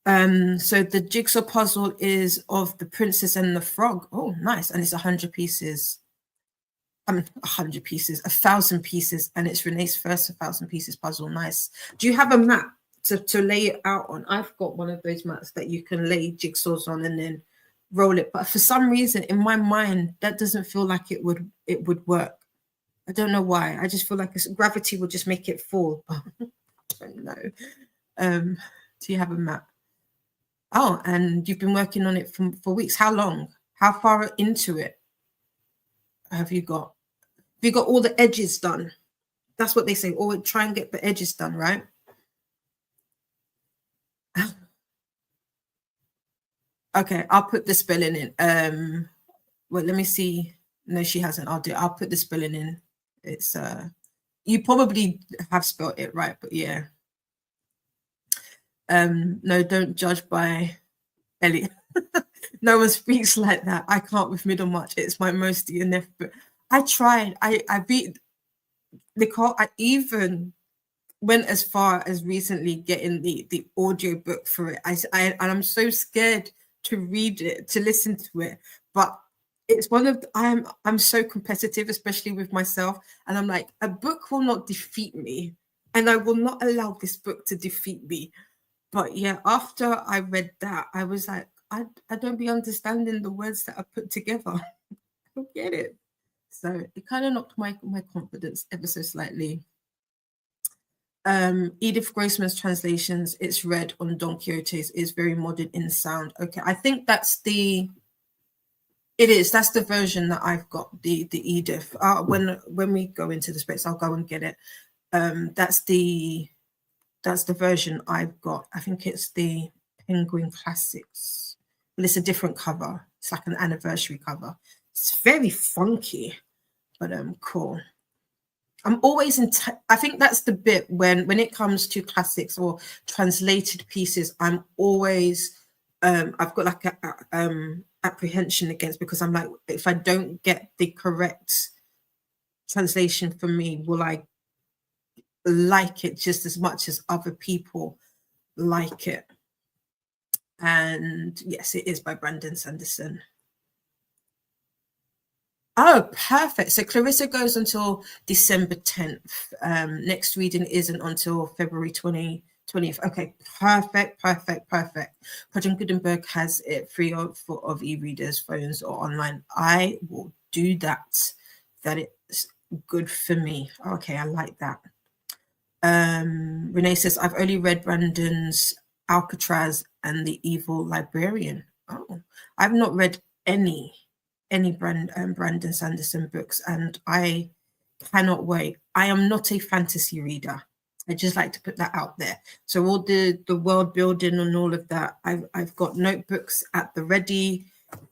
So the jigsaw puzzle is of the Princess and the Frog. Oh, nice. And it's 100 pieces. 100 pieces, 1,000 pieces, and it's Renee's first 1,000 pieces puzzle. Nice. Do you have a map to lay it out on? I've got one of those maps that you can lay jigsaws on and then roll it. But for some reason, in my mind, that doesn't feel like it would work. I don't know why. I just feel like gravity would just make it fall. I don't know. Do you have a map? Oh, and you've been working on it for weeks. How long? How far into it have you got? Have you got all the edges done? That's what they say. Or try and get the edges done, right? Okay, I'll put the spelling in. Wait, let me see. No, she hasn't. I'll put the spelling in. It's you probably have spelled it right, but yeah. No, don't judge by Elliot. No one speaks like that. I can't with Middlemarch. It's my most DNF book. I tried. I beat Nicole. I even went as far as recently getting the audio book for it. And I'm so scared to read it, to listen to it. But it's one of I'm so competitive, especially with myself. And I'm like, a book will not defeat me. And I will not allow this book to defeat me. But yeah, after I read that, I was like, I don't be understanding the words that are put together. I don't get it. So it kind of knocked my confidence ever so slightly. Edith Grossman's translations, it's read on Don Quixote's, is very modern in sound. Okay, I think that's the version that I've got, the Edith. When we go into the space, I'll go and get it. That's the version I've got. I think it's the Penguin Classics. But it's a different cover. It's like an anniversary cover. It's very funky, but cool. I'm always I think that's the bit when it comes to classics or translated pieces, I'm always I've got like a apprehension against, because I'm like, if I don't get the correct translation for me, will I like it just as much as other people like it? And yes, it is by Brandon Sanderson. Oh, perfect. So Clarissa goes until December 10th. Next reading isn't until February 20th. Okay, perfect. Project Gutenberg has it free of e-readers, phones, or online. I will do that. That is good for me. Okay, I like that. Renee says, I've only read Brandon's Alcatraz and The Evil Librarian. Oh, I've not read any Brandon Sanderson books, and I cannot wait. I am not a fantasy reader. I just like to put that out there. So all the world building and all of that, I've got notebooks at the ready,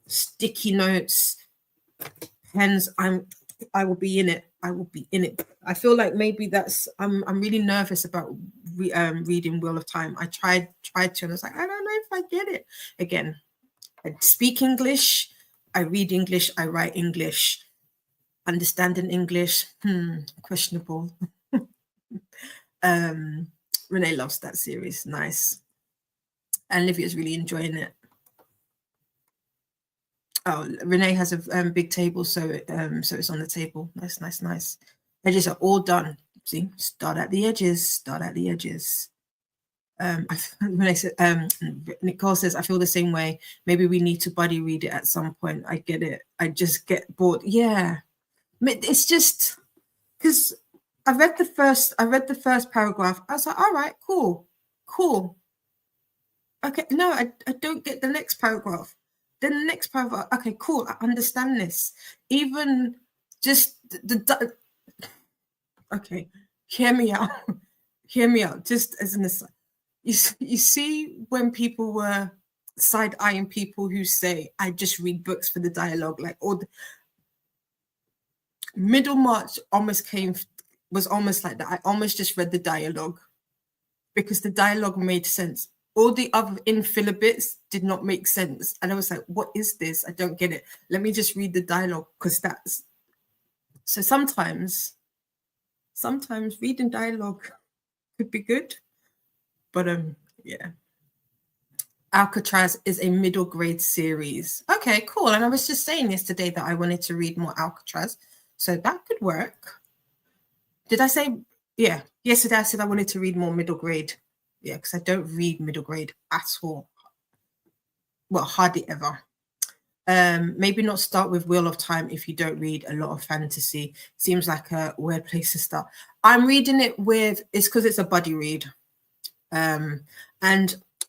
sticky notes, pens. I will be in it. I will be in it. I feel like maybe that's I'm really nervous about reading Wheel of Time. I tried to, and I was like, I don't know if I get it. Again, I speak English, I read English, I write English. Understanding English, questionable. Renee loves that series. Nice. And Livia's really enjoying it. Oh, Renee has a big table, so it's on the table. Nice. Edges are all done. See, start at the edges. Renee said, Nicole says, I feel the same way. Maybe we need to buddy read it at some point. I get it. I just get bored. Yeah, it's just because I read the first paragraph. I was like, all right, cool. Okay, no, I don't get the next paragraph. Then the next paragraph, okay, cool, I understand this. Even just okay, hear me out. Just as an aside, you see when people were side-eyeing people who say, I just read books for the dialogue, like, or Middlemarch was almost like that. I almost just read the dialogue because the dialogue made sense. All the other infiller bits did not make sense. And I was like, what is this? I don't get it. Let me just read the dialogue because that's... So sometimes reading dialogue could be good. But yeah. Alcatraz is a middle grade series. Okay, cool. And I was just saying yesterday that I wanted to read more Alcatraz. So that could work. Did I say... Yeah. Yesterday I said I wanted to read more middle grade. Yeah, because I don't read middle grade at all. Well, hardly ever. Maybe not start with Wheel of Time if you don't read a lot of fantasy. Seems like a weird place to start. I'm reading it with... It's because it's a buddy read. And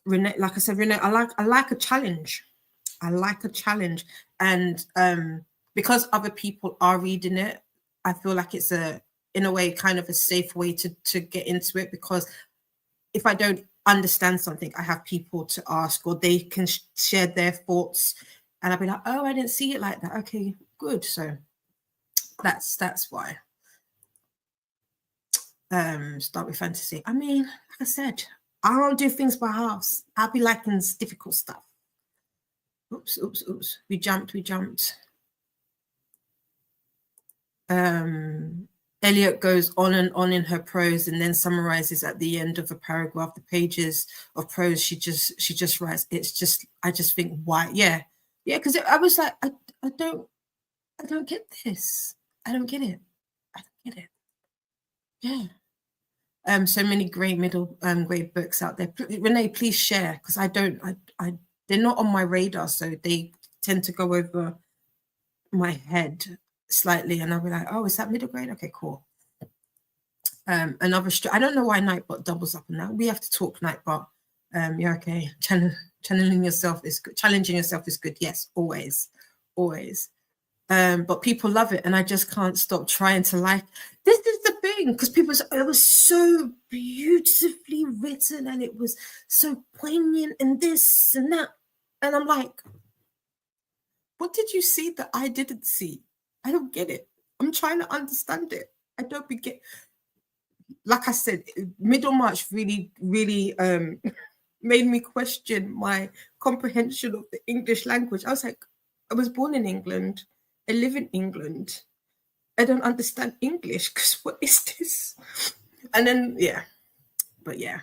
Renee, like I said, Renee, I like a challenge. And because other people are reading it, I feel like it's in a way, kind of a safe way to get into it, because if I don't understand something, I have people to ask, or they can share their thoughts, and I'll be like, oh, I didn't see it like that. Okay, good. So that's why. Start with fantasy. I mean, like I said, I don't do things by halves. I'll be liking difficult stuff. Oops. We jumped. Eliot goes on and on in her prose, and then summarizes at the end of a paragraph the pages of prose she just writes. It's just, I just think, why? Yeah, because I was like, I don't get this. I don't get it. Yeah. So many great middle grade books out there. Renee, please share, because they're not on my radar, so they tend to go over my head slightly, and I'll be like, oh, is that middle grade? Okay, cool. Another I don't know why Nightbot doubles up on that. We have to talk, Nightbot. Yeah, okay. Challenging yourself is good. Yes, always. But people love it, and I just can't stop trying to like. This is the thing, because people say, it was so beautifully written, and it was so poignant, and this and that, and I'm like, what did you see that I didn't see? I don't get it. I'm trying to understand it. I don't get. Like I said, Middlemarch really made me question my comprehension of the English language. I was like, I was born in England. I live in England. I don't understand English, because what is this? And then, yeah. But yeah,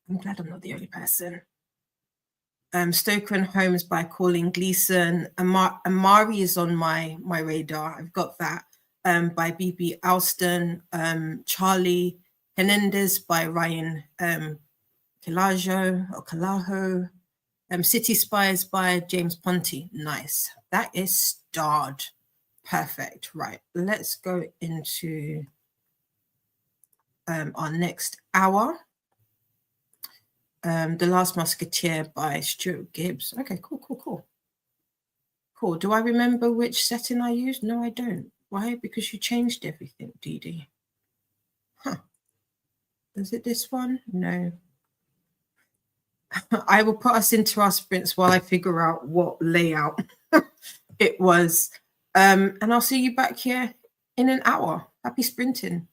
I'm glad I'm not the only person. Stoker and Holmes by Colleen Gleason. Amari is on my radar. I've got that. By B.B. Alston. Charlie Hernandez by Ryan Calajo. City Spies by James Ponty. Nice. That is starred. Perfect. Right. Let's go into our next hour. The Last Musketeer by Stuart Gibbs. Okay, cool. Do I remember which setting I used? No, I don't. Why? Because you changed everything, Dee Dee. Huh. Is it this one? No. I will put us into our sprints while I figure out what layout it was. And I'll see you back here in an hour. Happy sprinting.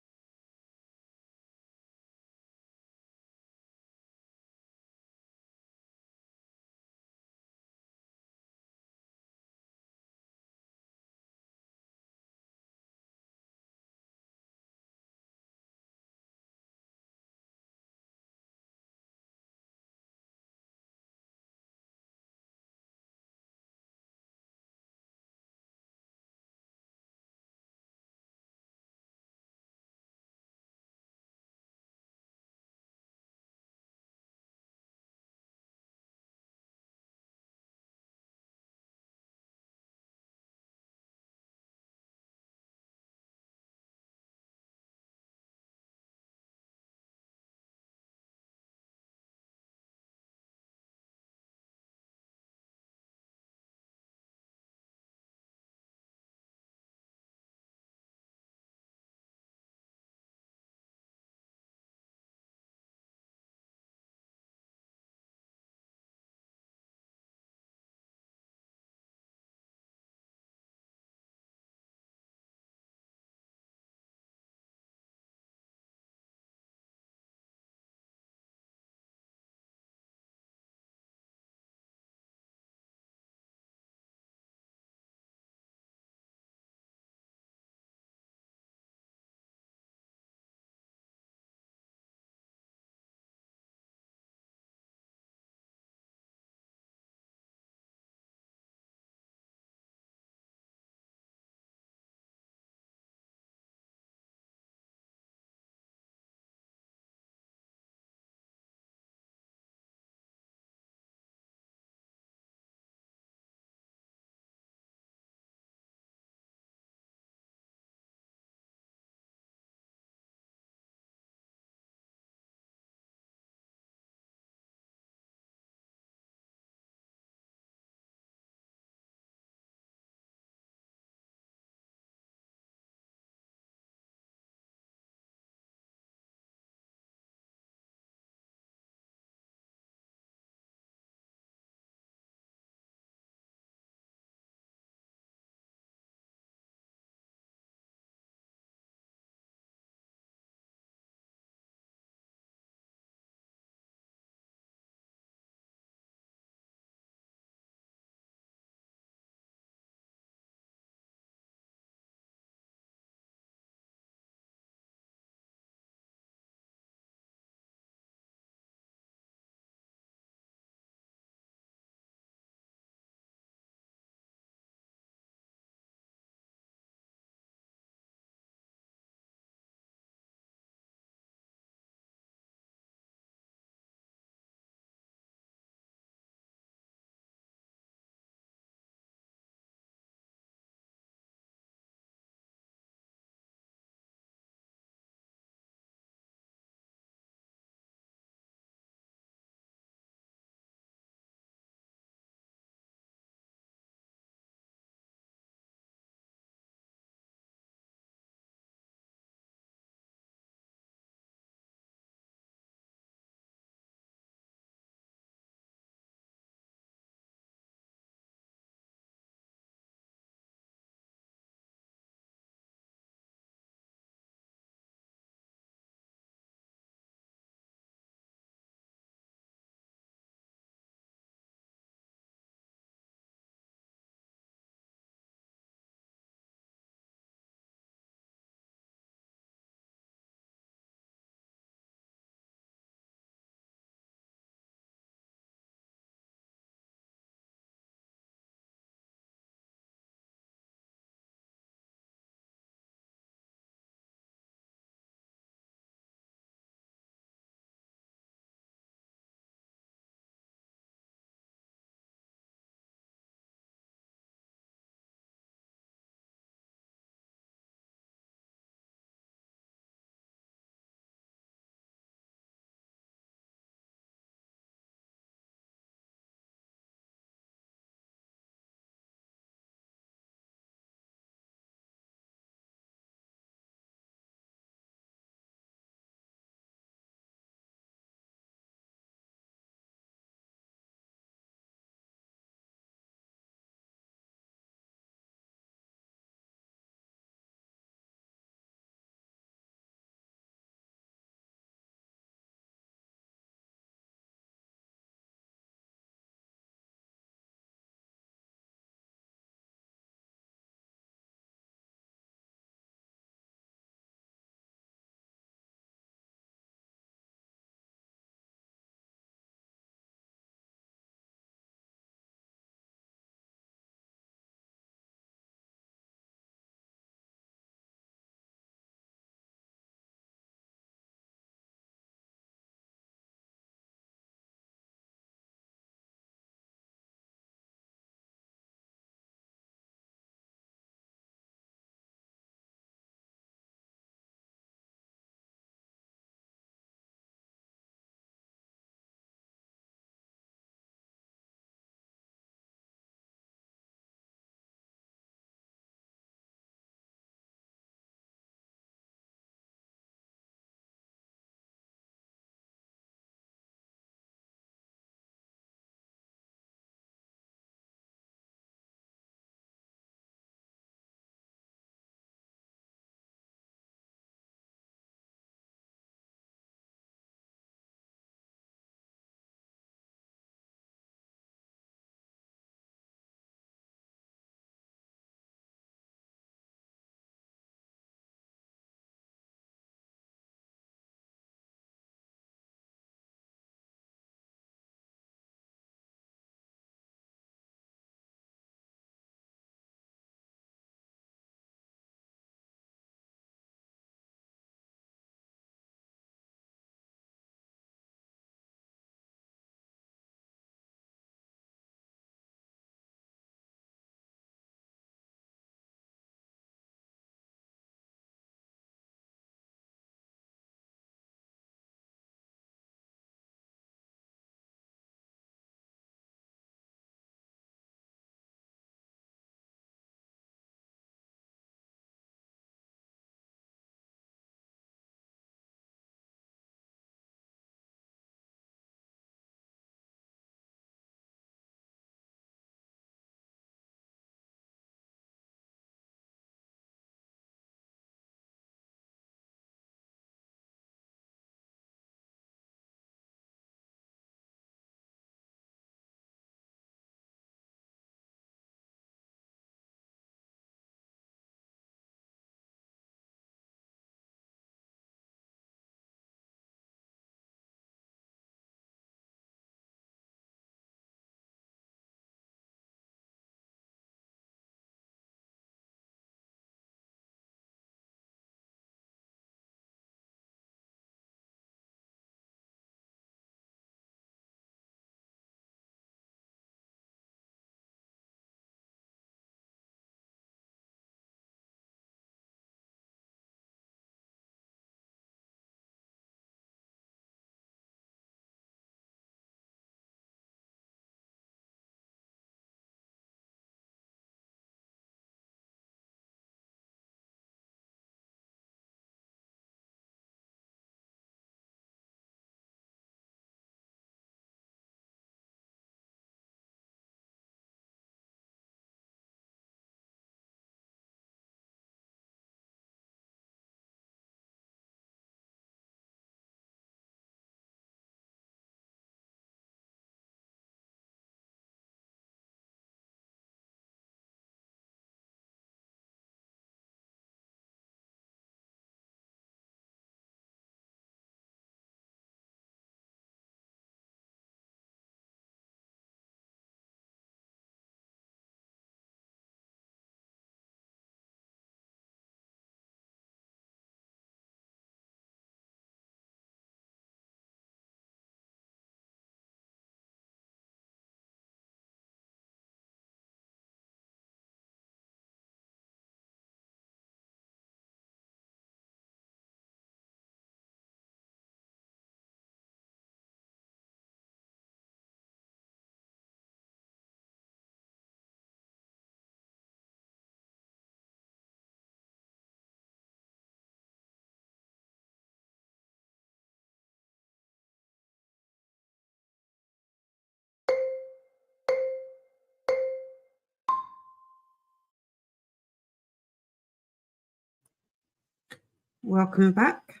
Welcome back.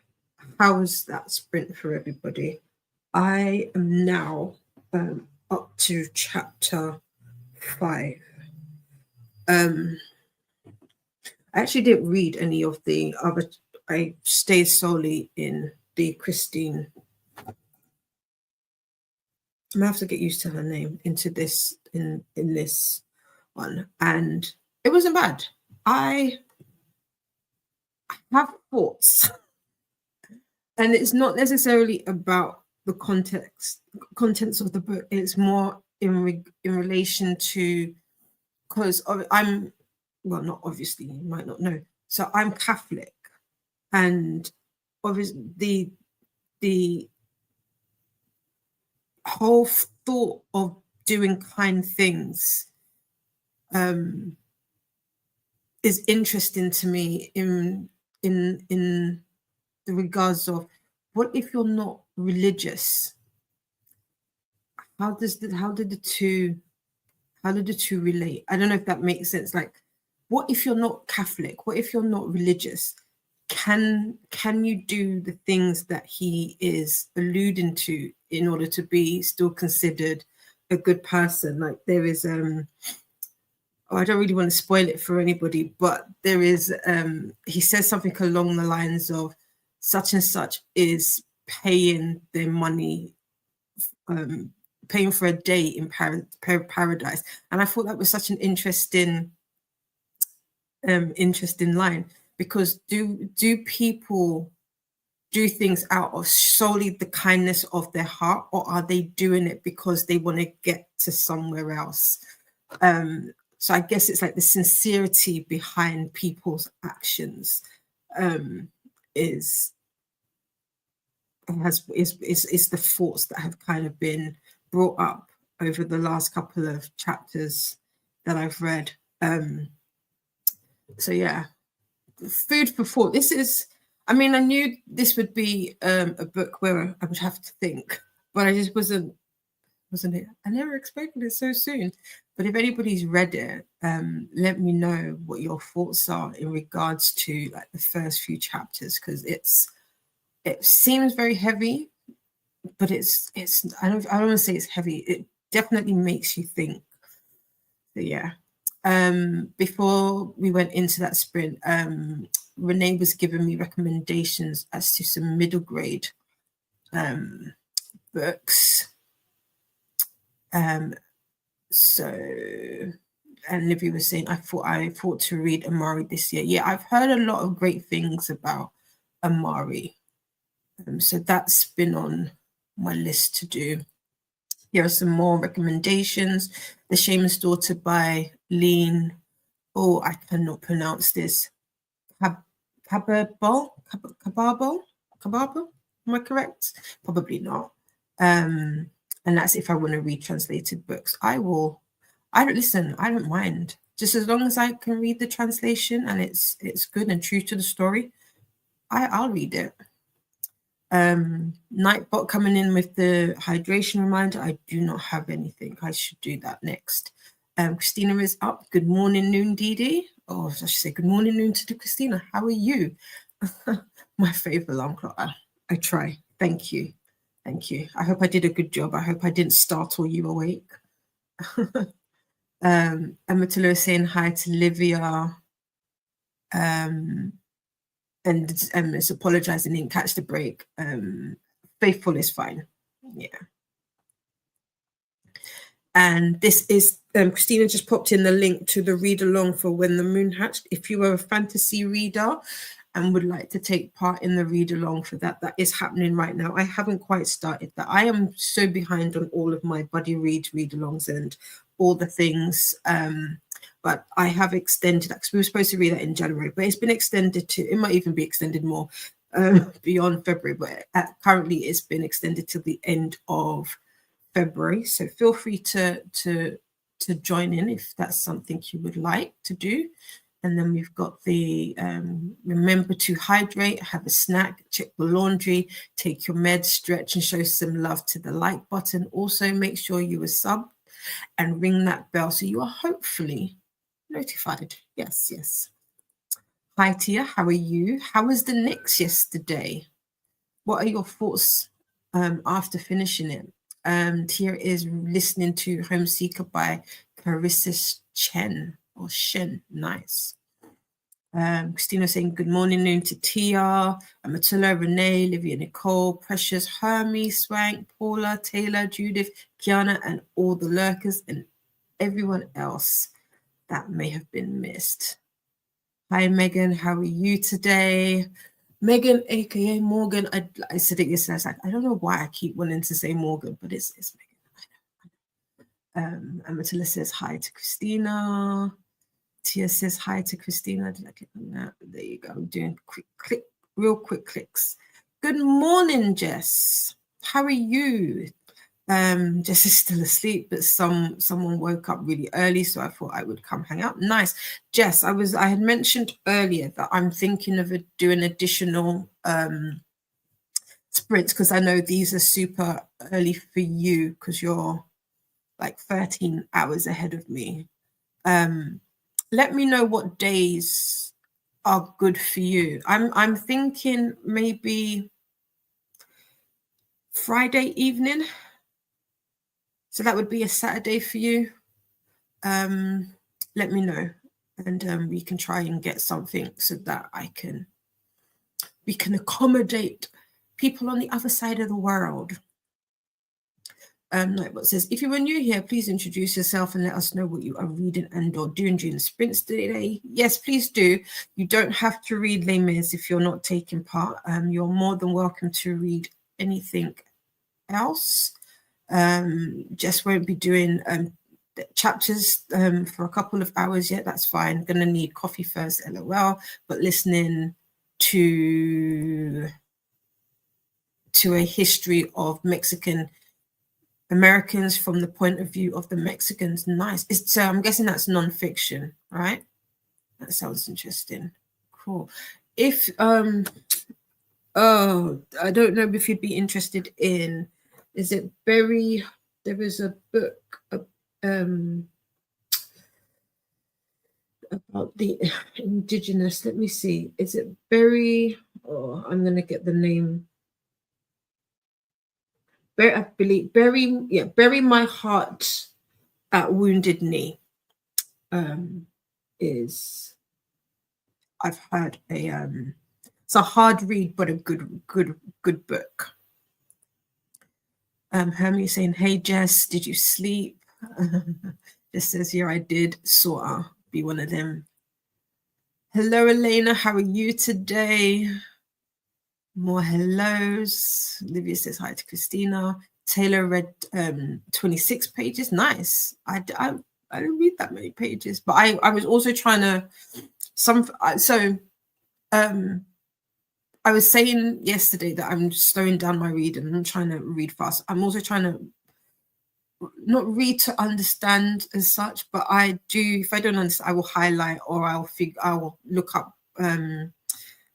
How was that sprint for everybody? I am now up to chapter 5. I actually didn't read any of the other. I stayed solely in the Christine. I'm gonna have to get used to her name into this in this one, and it wasn't bad. I have thoughts, and it's not necessarily about the contents of the book. It's more in relation to, because I'm, well, not obviously, you might not know. So I'm Catholic, and obviously the whole thought of doing kind things is interesting to me in the regards of, what if you're not religious? How did the two relate? I don't know if that makes sense. Like, what if you're not Catholic? What if you're not religious? Can you do the things that he is alluding to in order to be still considered a good person? Like, there is I don't really want to spoil it for anybody, but there is he says something along the lines of, such and such is paying their money, paying for a day in paradise. And I thought that was such an interesting line, because do people do things out of solely the kindness of their heart, or are they doing it because they want to get to somewhere else? So I guess it's like the sincerity behind people's actions is the thoughts that have kind of been brought up over the last couple of chapters that I've read. So yeah, food for thought. This is, I mean, I knew this would be a book where I would have to think, but I just wasn't it? I never expected it so soon. But if anybody's read it, let me know what your thoughts are in regards to like the first few chapters, because it seems very heavy, but it's I don't want to say it's heavy. It definitely makes you think. So yeah. Before we went into that sprint, Renee was giving me recommendations as to some middle grade books. So, and Livy was saying, I thought to read Amari this year. Yeah, I've heard a lot of great things about Amari. So that's been on my list to do. Here are some more recommendations. The Shaman's Daughter by Lean. Oh, I cannot pronounce this. Cababo? Am I correct? Probably not. And that's if I want to read translated books. I don't mind. Just as long as I can read the translation and it's good and true to the story, I'll read it. Nightbot coming in with the hydration reminder. I do not have anything. I should do that next. Christina is up. Good morning, noon, Dee. Oh, I should say good morning, noon to Christina. How are you? My favorite alarm clock. I try. Thank you. I hope I did a good job. I hope I didn't startle you awake. Amatula is saying hi to Livia. And it's apologizing, didn't catch the break. Faithful is fine. Yeah. And this is Christina just popped in the link to the read along for When the Moon Hatched. If you are a fantasy reader and would like to take part in the read along for that is happening right now. I haven't quite started that. I am so behind on all of my buddy read alongs and all the things. But I have extended, because we were supposed to read that in January, but it's been extended to, it might even be extended more beyond February, but currently it's been extended to the end of February. So feel free to join in if that's something you would like to do. And then we've got the remember to hydrate, have a snack, check the laundry, take your meds, stretch and show some love to the like button. Also make sure you are subbed and ring that bell so you are hopefully notified. Yes. Hi, Tia. How are you? How was the Knicks yesterday? What are your thoughts after finishing it? Tia is listening to Homeseeker by Carissa Chen or Shen. Nice. Christina saying good morning noon to Tia, Matilla, Renee, Livia, Nicole, Precious, Hermie, Swank, Paula, Taylor, Judith, Kiana, and all the lurkers and everyone else that may have been missed. Hi, Megan. How are you today? Megan, aka Morgan. I said it yesterday. I was like, I don't know why I keep wanting to say Morgan, but it's Megan. And Matilda says hi to Christina. Tia says hi to Christina. Did I click on that? There you go. I'm doing real quick clicks. Good morning, Jess. How are you? Jess is still asleep, but someone woke up really early, so I thought I would come hang out. Nice. Jess, I had mentioned earlier that I'm thinking of doing additional sprints because I know these are super early for you because you're like 13 hours ahead of me. Let me know what days are good for you. I'm thinking maybe Friday evening. So that would be a Saturday for you. Let me know, and we can try and get something so that we can accommodate people on the other side of the world. Like what says, if you were new here, please introduce yourself and let us know what you are reading and or doing during the sprints today. Yes, please do. You don't have to read Les Mis if you're not taking part. You're more than welcome to read anything else. Jess won't be doing chapters for a couple of hours yet. That's fine. Gonna need coffee first, LOL. But listening to a history of Mexican Americans from the point of view of the Mexicans. Nice. So I'm guessing that's nonfiction, right? That sounds interesting. Cool. If oh, I don't know if you'd be interested in, is it Berry? There is a book about the indigenous. Let me see. Is it Berry? Oh, I'm gonna get the name. I believe Bury My Heart at Wounded Knee. Is I've heard it's a hard read but a good book. Hermie saying, hey Jess, did you sleep? Jess says, yeah, I did. Sorta be one of them. Hello Elena, how are you today? More hellos. Olivia says hi to Christina. Taylor read 26 pages. Nice. I don't read that many pages, but I was also trying to I was saying yesterday that I'm slowing down my reading and I'm trying to read fast. I'm also trying to not read to understand as such, but I do, if I don't understand, I will highlight or I will look up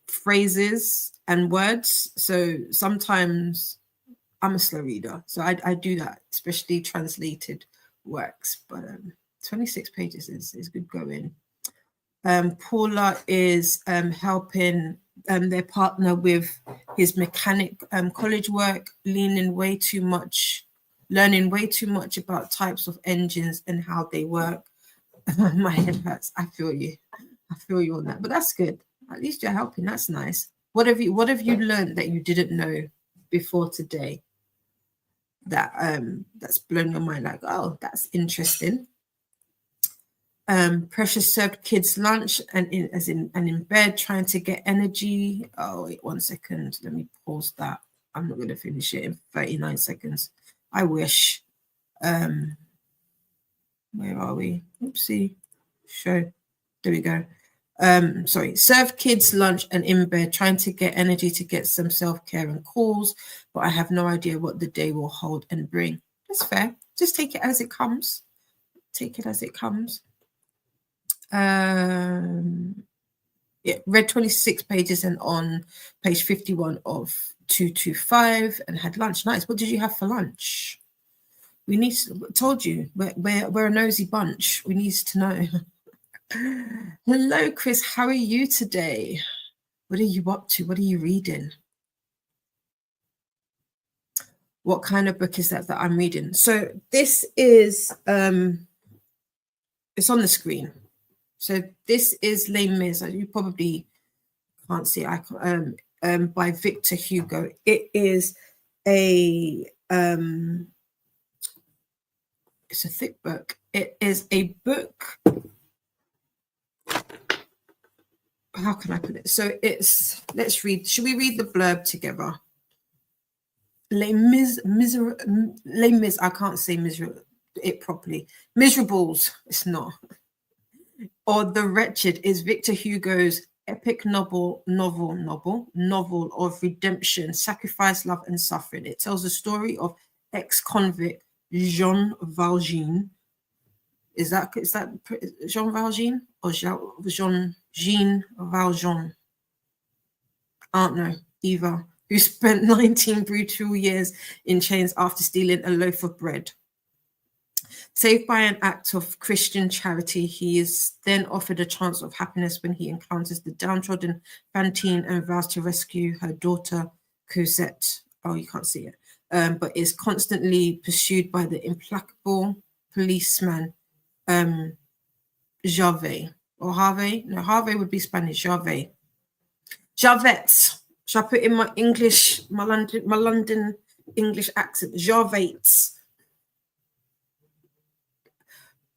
phrases and words. So sometimes I'm a slow reader, so I do that, especially translated works. But 26 pages is good going. Paula is helping their partner with his mechanic college work, learning way too much about types of engines and how they work. My head hurts. I feel you on that, but that's good. At least you're helping. That's nice. What have you learned that you didn't know before today that's blown your mind? Like, oh, that's interesting. Precious served kids lunch and in bed trying to get energy. Oh, wait 1 second. Let me pause that. I'm not going to finish it in 39 seconds. I wish. Where are we? Oopsie. Show. There we go. Sorry. Serve kids lunch and in bed trying to get energy to get some self-care and calls, but I have no idea what the day will hold and bring. That's fair. Just take it as it comes. Take it as it comes. Yeah, read 26 pages and on page 51 of 225 and had lunch. Nice. What did you have for lunch? We need to, told you we're a nosy bunch. We need to know. Hello, Chris. How are you today? What are you up to? What are you reading? What kind of book is that I'm reading? So this is it's on the screen. So this is Les Mis. You probably can't see it. By Victor Hugo. It is a it's a thick book. It is a book. How can I put it? So it's, let's read. Should we read the blurb together? Les Mis. I can't say it properly. Miserables. It's not. Or The Wretched is Victor Hugo's epic novel of redemption, sacrifice, love, and suffering. It tells the story of ex-convict Jean Valjean. Is that Jean Valjean or Jean Valjean? I don't know either. Who spent 19 brutal years in chains after stealing a loaf of bread. Saved by an act of Christian charity, he is then offered a chance of happiness when he encounters the downtrodden Fantine and vows to rescue her daughter, Cosette. Oh, you can't see it. But is constantly pursued by the implacable policeman, Gervais. Or Harvey? No, Harvey would be Spanish. Gervais. Javette. Shall I put in my English, my London English accent? Gervais.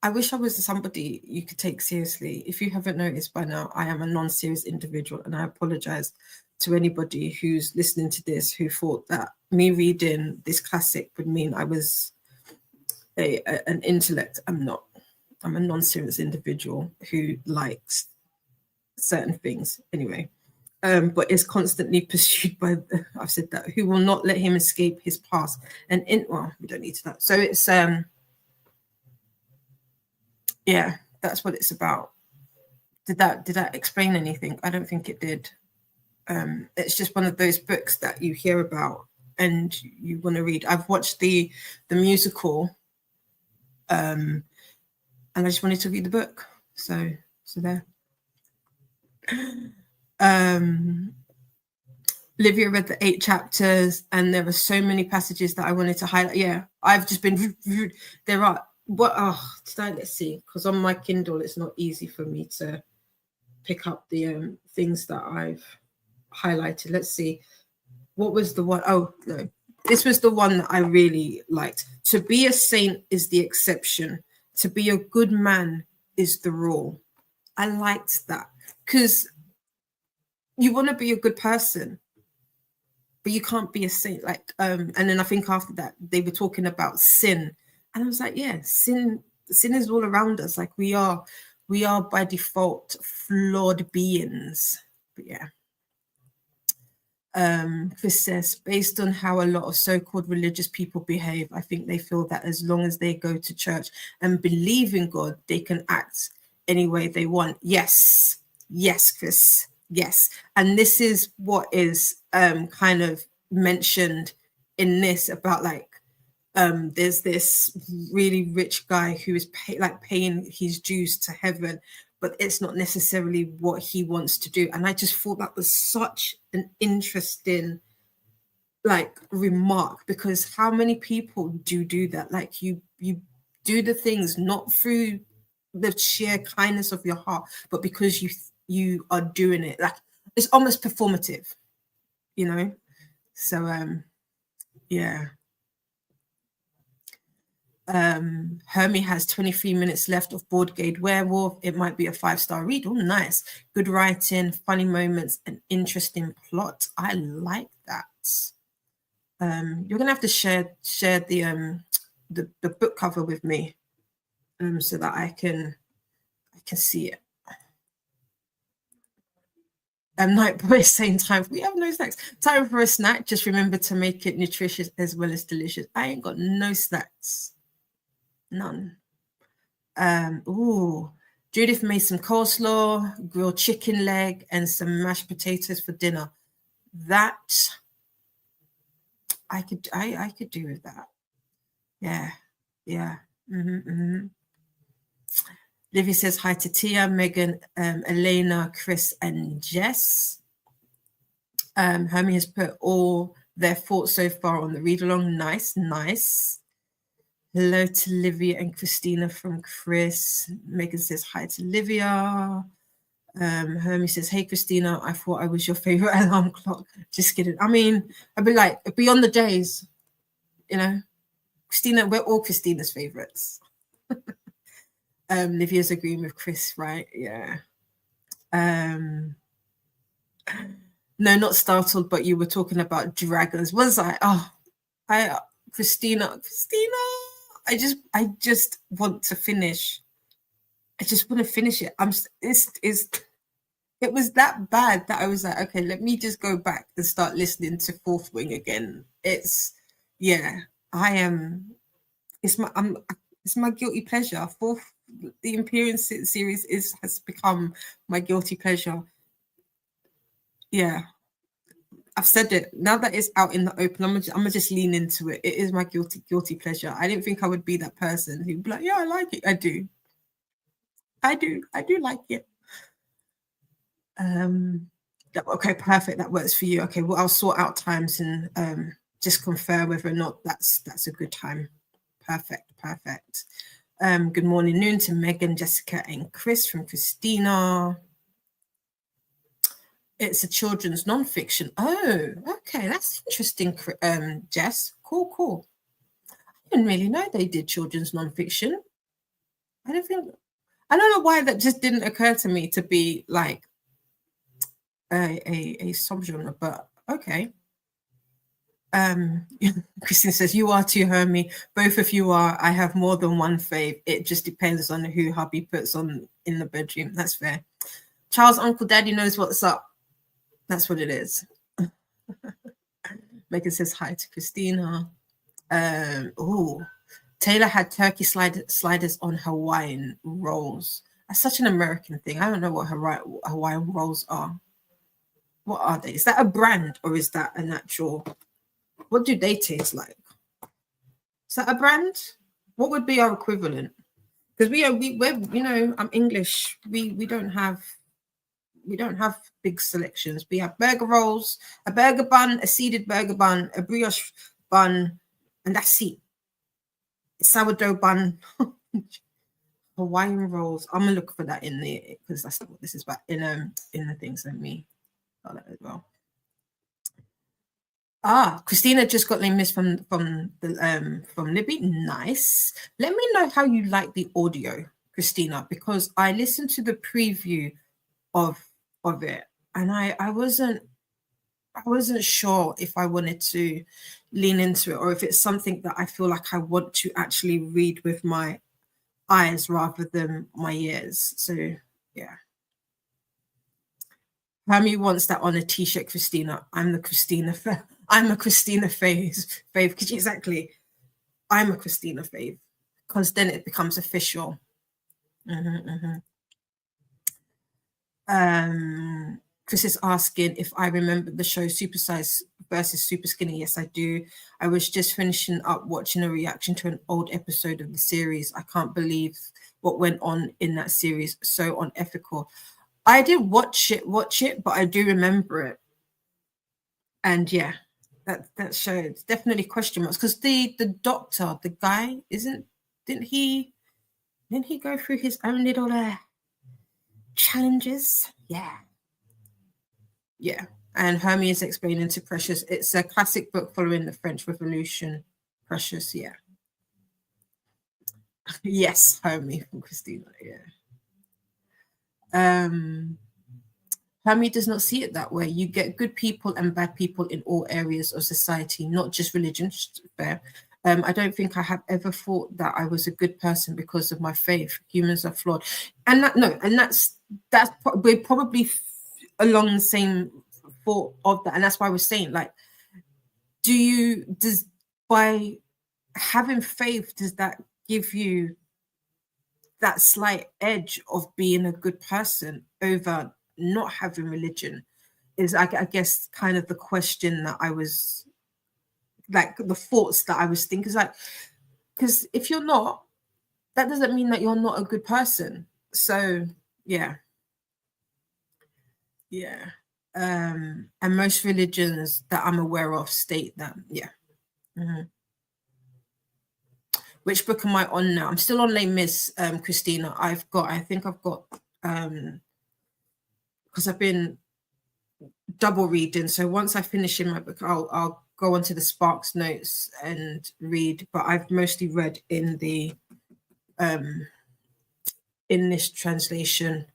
I wish I was somebody you could take seriously. If you haven't noticed by now, I am a non-serious individual, and I apologize to anybody who's listening to this who thought that me reading this classic would mean I was an intellect. I'm not. I'm a non-serious individual who likes certain things anyway, but is constantly pursued by, I've said that, who will not let him escape his past. And well, we don't need to know. So it's, yeah, that's what it's about. Did that explain anything? I don't think it did. It's just one of those books that you hear about and you want to read. I've watched the musical, and I just wanted to read the book. So there. Olivia read the 8 chapters, and there were so many passages that I wanted to highlight. Yeah, I've just been. There are what? Oh, let's see, because on my Kindle it's not easy for me to pick up the things that I've highlighted. Let's see, what was the one? Oh no, this was the one that I really liked. To be a saint is the exception. To be a good man is the rule. I liked that because you want to be a good person, but you can't be a saint. Like, and then I think after that they were talking about sin, and I was like, yeah, sin is all around us. Like we are by default flawed beings. But yeah. Chris says, based on how a lot of so-called religious people behave, I think they feel that as long as they go to church and believe in God, they can act any way they want. Yes, Chris, yes. And this is what is kind of mentioned in this about like, there's this really rich guy who is paying his dues to heaven, but it's not necessarily what he wants to do. And I just thought that was such an interesting remark, because how many people do that? Like you do the things not through the sheer kindness of your heart, but because you are doing it. Like it's almost performative, you know? So yeah. Hermie has 23 minutes left of Board Game Werewolf. It might be a 5-star read. Oh, nice. Good writing, funny moments, and interesting plot. I like that. You're gonna have to share the book cover with me, so that I can see it. Night Boy saying time. We have no snacks. Time for a snack. Just remember to make it nutritious as well as delicious. I ain't got no snacks. None. Judith made some coleslaw, grilled chicken leg, and some mashed potatoes for dinner. That I could do with that. Yeah. Mm-hmm. Livy says hi to Tia, Megan, Elena, Chris, and Jess. Hermie has put all their thoughts so far on the read along. Nice, nice. Hello to Livia and Christina from Chris. Megan says hi to Livia. Hermie says, hey, Christina, I thought I was your favorite alarm clock. Just kidding. I mean, I'd be like, beyond the days, you know, Christina, we're all Christina's favorites. Livia's agreeing with Chris, right? Yeah. No, not startled, but you were talking about dragons. Was I? Christina, I just want to finish. I just want to finish it. It was that bad that I was like, okay, let me just go back and start listening to Fourth Wing again. It's my guilty pleasure. The Imperial series has become my guilty pleasure. Yeah, I've said it. Now that it's out in the open, I'm gonna just lean into it. It is my guilty pleasure. I didn't think I would be that person who'd be like, yeah, I like it. I do like it. Okay, perfect. That works for you. Okay, well, I'll sort out times and just confirm whether or not that's a good time. Perfect. Good morning, noon to Megan, Jessica, and Chris from Christina. It's a children's non-fiction. Oh, okay, that's interesting, Jess. Cool. I didn't really know they did children's non-fiction. I don't know why that just didn't occur to me to be like a subgenre, but okay. Christine says, you are too, Hermie. Both of you are. I have more than one fave. It just depends on who hubby puts on in the bedroom. That's fair. Charles' uncle daddy knows what's up. That's what it is. Megan says hi to Christina. Taylor had turkey sliders on Hawaiian rolls. That's such an American thing. I don't know what Hawaiian rolls are. What are they? Is that a brand or is that a natural? What do they taste like? Is that a brand? What would be our equivalent? Because we're I'm English. We don't have big selections. We have burger rolls, a burger bun, a seeded burger bun, a brioche bun, and that's it. Sourdough bun. Hawaiian rolls. I'm gonna look for that in there because that's not what this is about in the things. Let me got that as well. Christina just got Les Mis from Libby. Nice. Let me know how you like the audio, Christina, because I listened to the preview of it and I wasn't sure if I wanted to lean into it or if it's something that I feel like I want to actually read with my eyes rather than my ears. So yeah. Hermie wants that on a t-shirt, Christina. I'm a Christina fave. Exactly. I'm a Christina fave because then it becomes official. Chris is asking if I remember the show Super Size versus Super Skinny. Yes, I do. I was just finishing up watching a reaction to an old episode of the series. I can't believe what went on in that series. So unethical. I did watch it, but I do remember it. And yeah, that show, it's definitely question marks because the doctor, the guy, didn't he go through his own little challenges? Yeah. And Hermie is explaining to Precious, it's a classic book following the French Revolution. Precious, yeah. Yes, Hermie from Christina, yeah. Hermie does not see it that way. You get good people and bad people in all areas of society, not just religion. Fair. I don't think I have ever thought that I was a good person because of my faith. Humans are flawed, and that's we're probably along the same thought of that, and that's why we're saying, like, does by having faith, does that give you that slight edge of being a good person over not having religion? Is I guess kind of the question that I was like, the thoughts that I was thinking, is like, because if you're not, that doesn't mean that you're not a good person. So yeah. And most religions that I'm aware of state that. Mhm. Which book am I on now? I'm still on Les Mis, Christina. I think I've got because I've been double reading. So once I finish in my book, I'll go onto the Sparks notes and read. But I've mostly read in the in this translation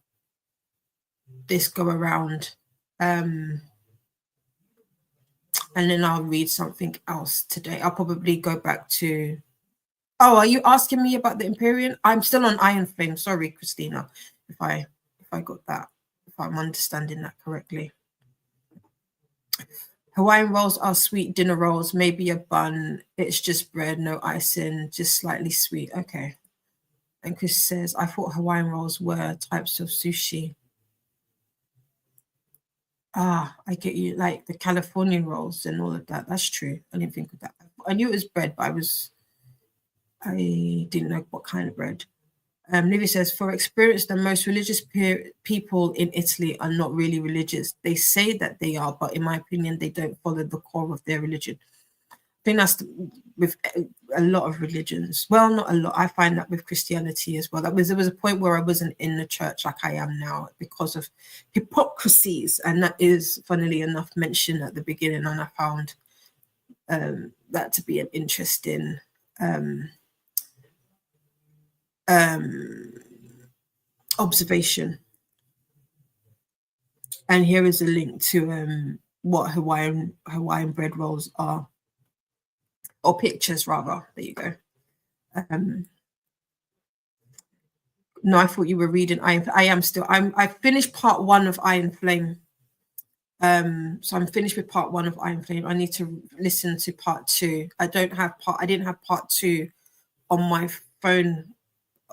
this go around. And then I'll read something else today. I'll probably go back to. Oh, are you asking me about the Empyrean? I'm still on Iron Flame. Sorry, Christina, if I got that, if I'm understanding that correctly. Hawaiian rolls are sweet dinner rolls, maybe a bun. It's just bread, no icing, just slightly sweet. Okay. And Chris says, I thought Hawaiian rolls were types of sushi. Ah, I get you. Like the Californian rolls and all of that. That's true. I didn't think of that. I knew it was bread, but I didn't know what kind of bread. Livy says, for experience, the most religious people in Italy are not really religious. They say that they are, but in my opinion, they don't follow the core of their religion. I think that's with a lot of religions. Well, not a lot. I find that with Christianity as well. There was a point where I wasn't in the church like I am now because of hypocrisies, and that is, funnily enough, mentioned at the beginning, and I found that to be an interesting observation. And here is a link to what Hawaiian bread rolls are, or pictures rather. There you go. No, I thought you were reading Iron. I am still. I finished part 1 of Iron Flame. So I'm finished with part 1 of Iron Flame. I need to listen to part 2. I didn't have part 2 on my phone,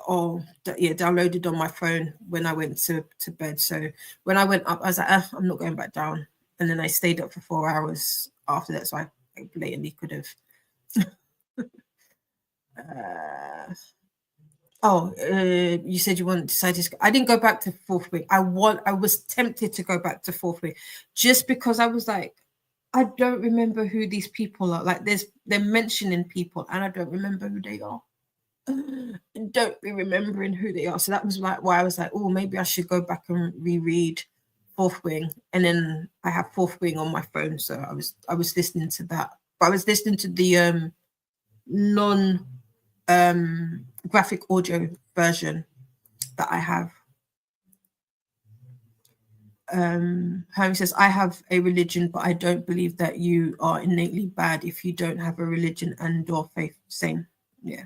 or downloaded on my phone when I went to bed. So when I went up, I was like, I'm not going back down. And then I stayed up for 4 hours after that. So I blatantly could have. You said you wanted to. I didn't go back to 4th week. I was tempted to go back to 4th week just because I was like, I don't remember who these people are. Like they're mentioning people and I don't remember who they are. Don't be remembering who they are. So that was like why I was like, oh, maybe I should go back and reread 4th Wing. And then I have 4th Wing on my phone, so I was listening to that. But I was listening to the non graphic audio version that I have. Harry says, I have a religion, but I don't believe that you are innately bad if you don't have a religion and or faith. Same. Yeah.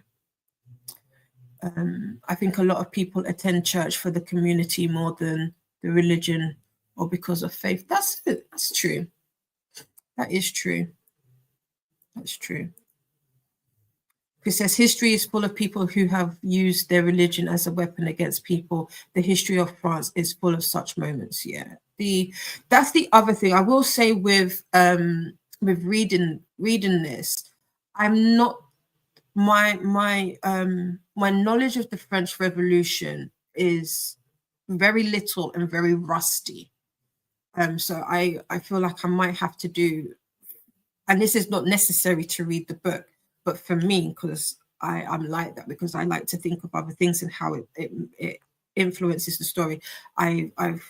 I think a lot of people attend church for the community more than the religion or because of faith. That's true. That is true. That's true. It says history is full of people who have used their religion as a weapon against people. The history of France is full of such moments. Yeah. That's the other thing I will say with reading this. I'm not my knowledge of the French Revolution is very little and very rusty. So I feel like I might have to do, and this is not necessary to read the book, but for me, because I'm like that, because I like to think of other things and how it influences the story. I've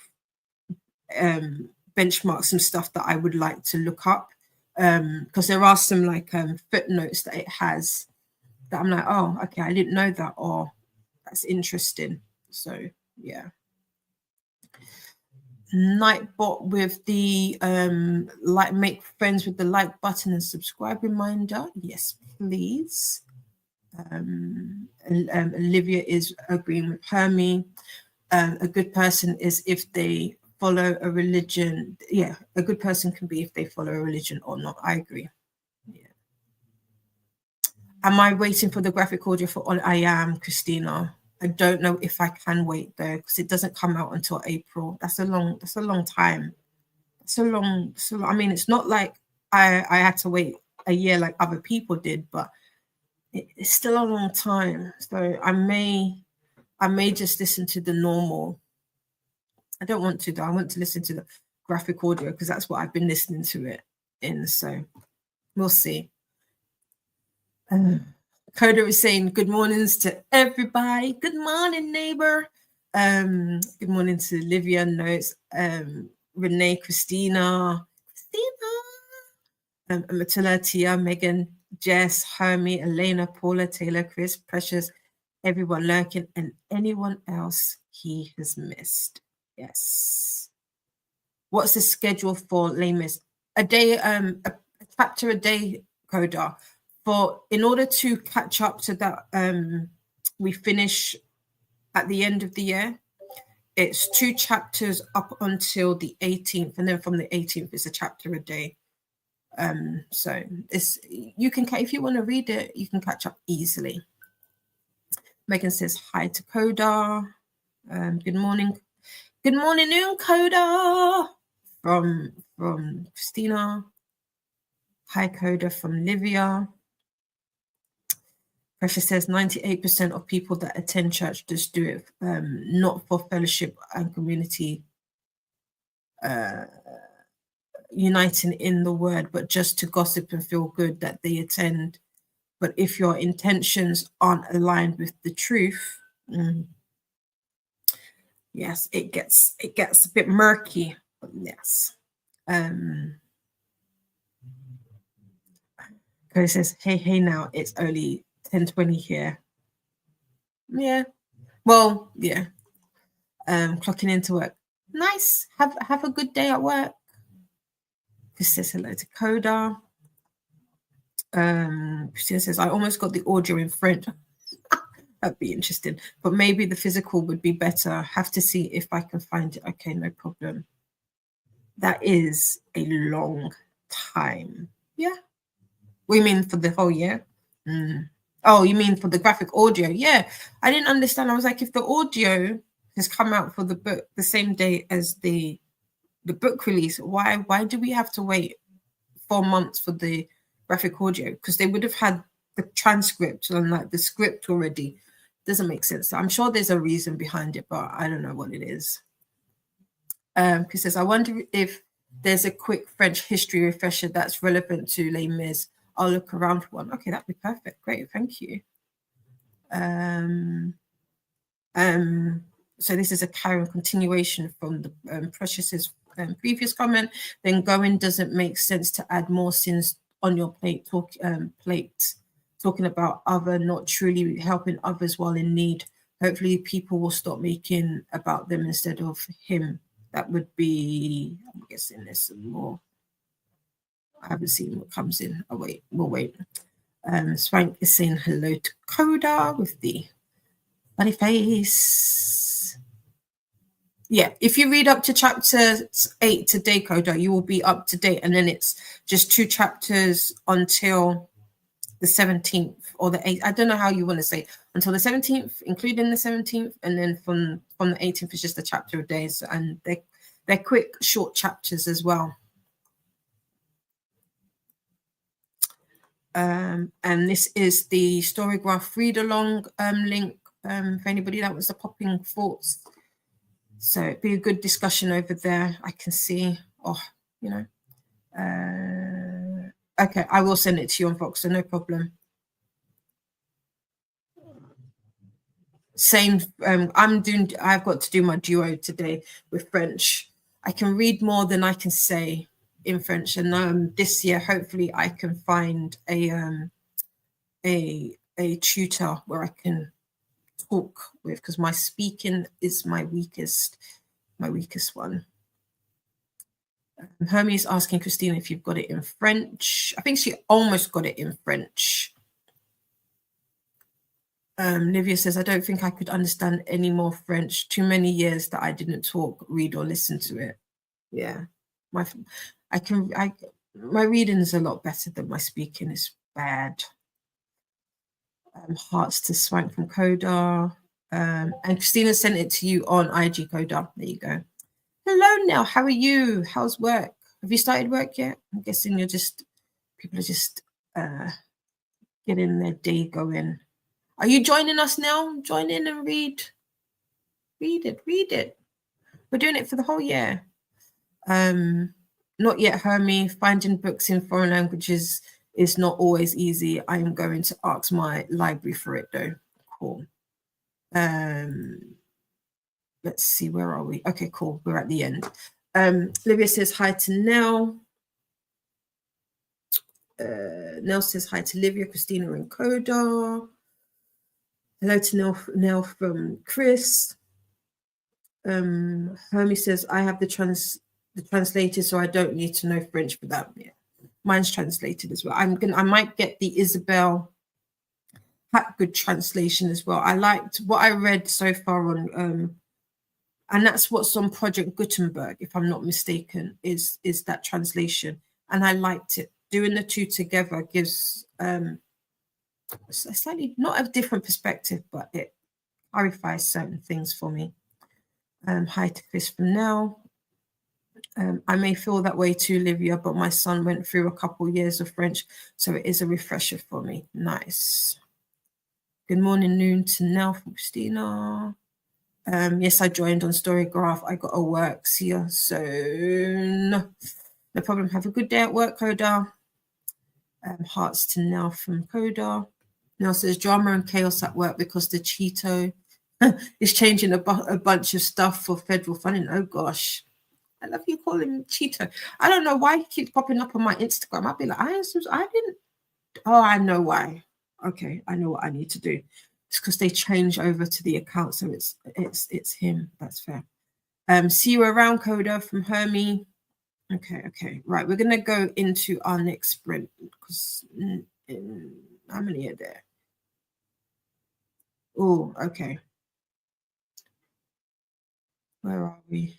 benchmarked some stuff that I would like to look up, because there are some like footnotes that it has that I'm like, oh, okay, I didn't know that, or that's interesting. So yeah. Nightbot with the like, make friends with the like button and subscribe reminder. Yes, please. Olivia is agreeing with Hermie. A good person is if they follow a religion. Yeah, a good person can be if they follow a religion or not. I agree. Yeah. Am I waiting for the graphic audio for all? I am, Christina. I don't know if I can wait though, because it doesn't come out until April. That's a long time. I mean, it's not like I had to wait a year like other people did, but it's still a long time. So I may I may just listen to the normal. I don't want to though. I want to listen to the graphic audio because that's what I've been listening to it in. So we'll see. Coda is saying good mornings to everybody. Good morning, neighbor. Good morning to Livia Notes, Renee, Christina, Matilda, Tia, Megan, Jess, Hermie, Elena, Paula, Taylor, Chris, Precious, everyone lurking, and anyone else he has missed. Yes. What's the schedule for Les Mis? A day, a chapter a day, Coda. In order to catch up to that, we finish at the end of the year. It's 2 chapters up until the 18th, and then from the 18th, it's a chapter a day. So it's, you can, if you want to read it, you can catch up easily. Megan says hi to Coda. Good morning. Good morning, Coda. From Christina. Hi, Coda from Livia. Precious says 98% of people that attend church just do it not for fellowship and community uniting in the word, but just to gossip and feel good that they attend. But if your intentions aren't aligned with the truth, yes, it gets a bit murky. But yes. Cody says, hey now, it's only 10:20 here. Yeah. Well, yeah. Clocking into work. Nice. Have a good day at work. This says hello to Coda. Christina says, I almost got the audio in French. That'd be interesting. But maybe the physical would be better. Have to see if I can find it. Okay, no problem. That is a long time. Yeah. What do you mean for the whole year? Oh, you mean for the graphic audio? Yeah. I didn't understand. I was like, if the audio has come out for the book the same day as the book release, why do we have to wait 4 months for the graphic audio? Because they would have had the transcript and like the script already. Doesn't make sense. I'm sure there's a reason behind it, but I don't know what it is. Chris says, I wonder if there's a quick French history refresher that's relevant to Les Mis. I'll look around for one. Okay, that'd be perfect. Great, thank you. So this is a carry on continuation from the Precious's previous comment. Then going doesn't make sense to add more sins on your plate. Talking about other, not truly helping others while in need. Hopefully people will stop making about them instead of him. That would be, I'm guessing there's some more. I haven't seen what comes in. Oh, wait, we'll wait. Swank is saying hello to Coda with the funny face. Yeah, if you read up to chapter 8 today, Coda, you will be up to date. And then it's just 2 chapters until the 17th or the 8th. I don't know how you want to say until the 17th, including the 17th. And then from the 18th is just a chapter a day. So, and they're quick, short chapters as well. And this is the Storygraph read-along link for anybody that wants to pop in thoughts. So it'd be a good discussion over there. I can see, okay, I will send it to you on Voxer, no problem. Same, I've got to do my duo today with French. I can read more than I can say in French, and this year hopefully I can find a tutor where I can talk with, because my speaking is my weakest one. Hermie's asking Christina if you've got it in French. I think she almost got it in French. Livia says, I don't think I could understand any more French. Too many years that I didn't talk, read, or listen to it. Yeah, my reading is a lot better than my speaking is bad. Hearts to Swank from Coda. And Christina sent it to you on IG, Coda. There you go. Hello, Nell. How are you? How's work? Have you started work yet? I'm guessing people are just getting their day going. Are you joining us now? Join in and read. Read it. Read it. We're doing it for the whole year. Not yet, Hermie. Finding books in foreign languages is not always easy. I am going to ask my library for it, though. Cool. Let's see, where are we? Okay, cool. We're at the end. Livia says hi to Nell. Nell says hi to Livia, Christina, and Coda. Hello to Nell from Chris. Hermie says I have the translated, so I don't need to know French for that. Yeah. Mine's translated as well. I might get the Isabel Hapgood translation as well. I liked what I read so far on and that's what's on Project Gutenberg, if I'm not mistaken, is that translation. And I liked it. Doing the two together gives a slightly, not a different perspective, but it clarifies certain things for me. Hi to Chris from now. I may feel that way too, Livia, but my son went through a couple years of French, so it is a refresher for me. Nice. Good morning, noon to Nell from Christina. Yes, I joined on Storygraph. I got to work. See you soon. No problem. Have a good day at work, Coda. Hearts to Nell from Coda. Nell says drama and chaos at work because the Cheeto is changing a bunch of stuff for federal funding. Oh, gosh. I love you calling him Cheeto. I don't know why he keeps popping up on my Instagram. I'll be like, I didn't. Oh, I know why. Okay, I know what I need to do. It's because they change over to the account, so it's him. That's fair. See you around, Coda from Hermie. Okay. Right, we're gonna go into our next sprint because how many are there? Oh, okay. Where are we?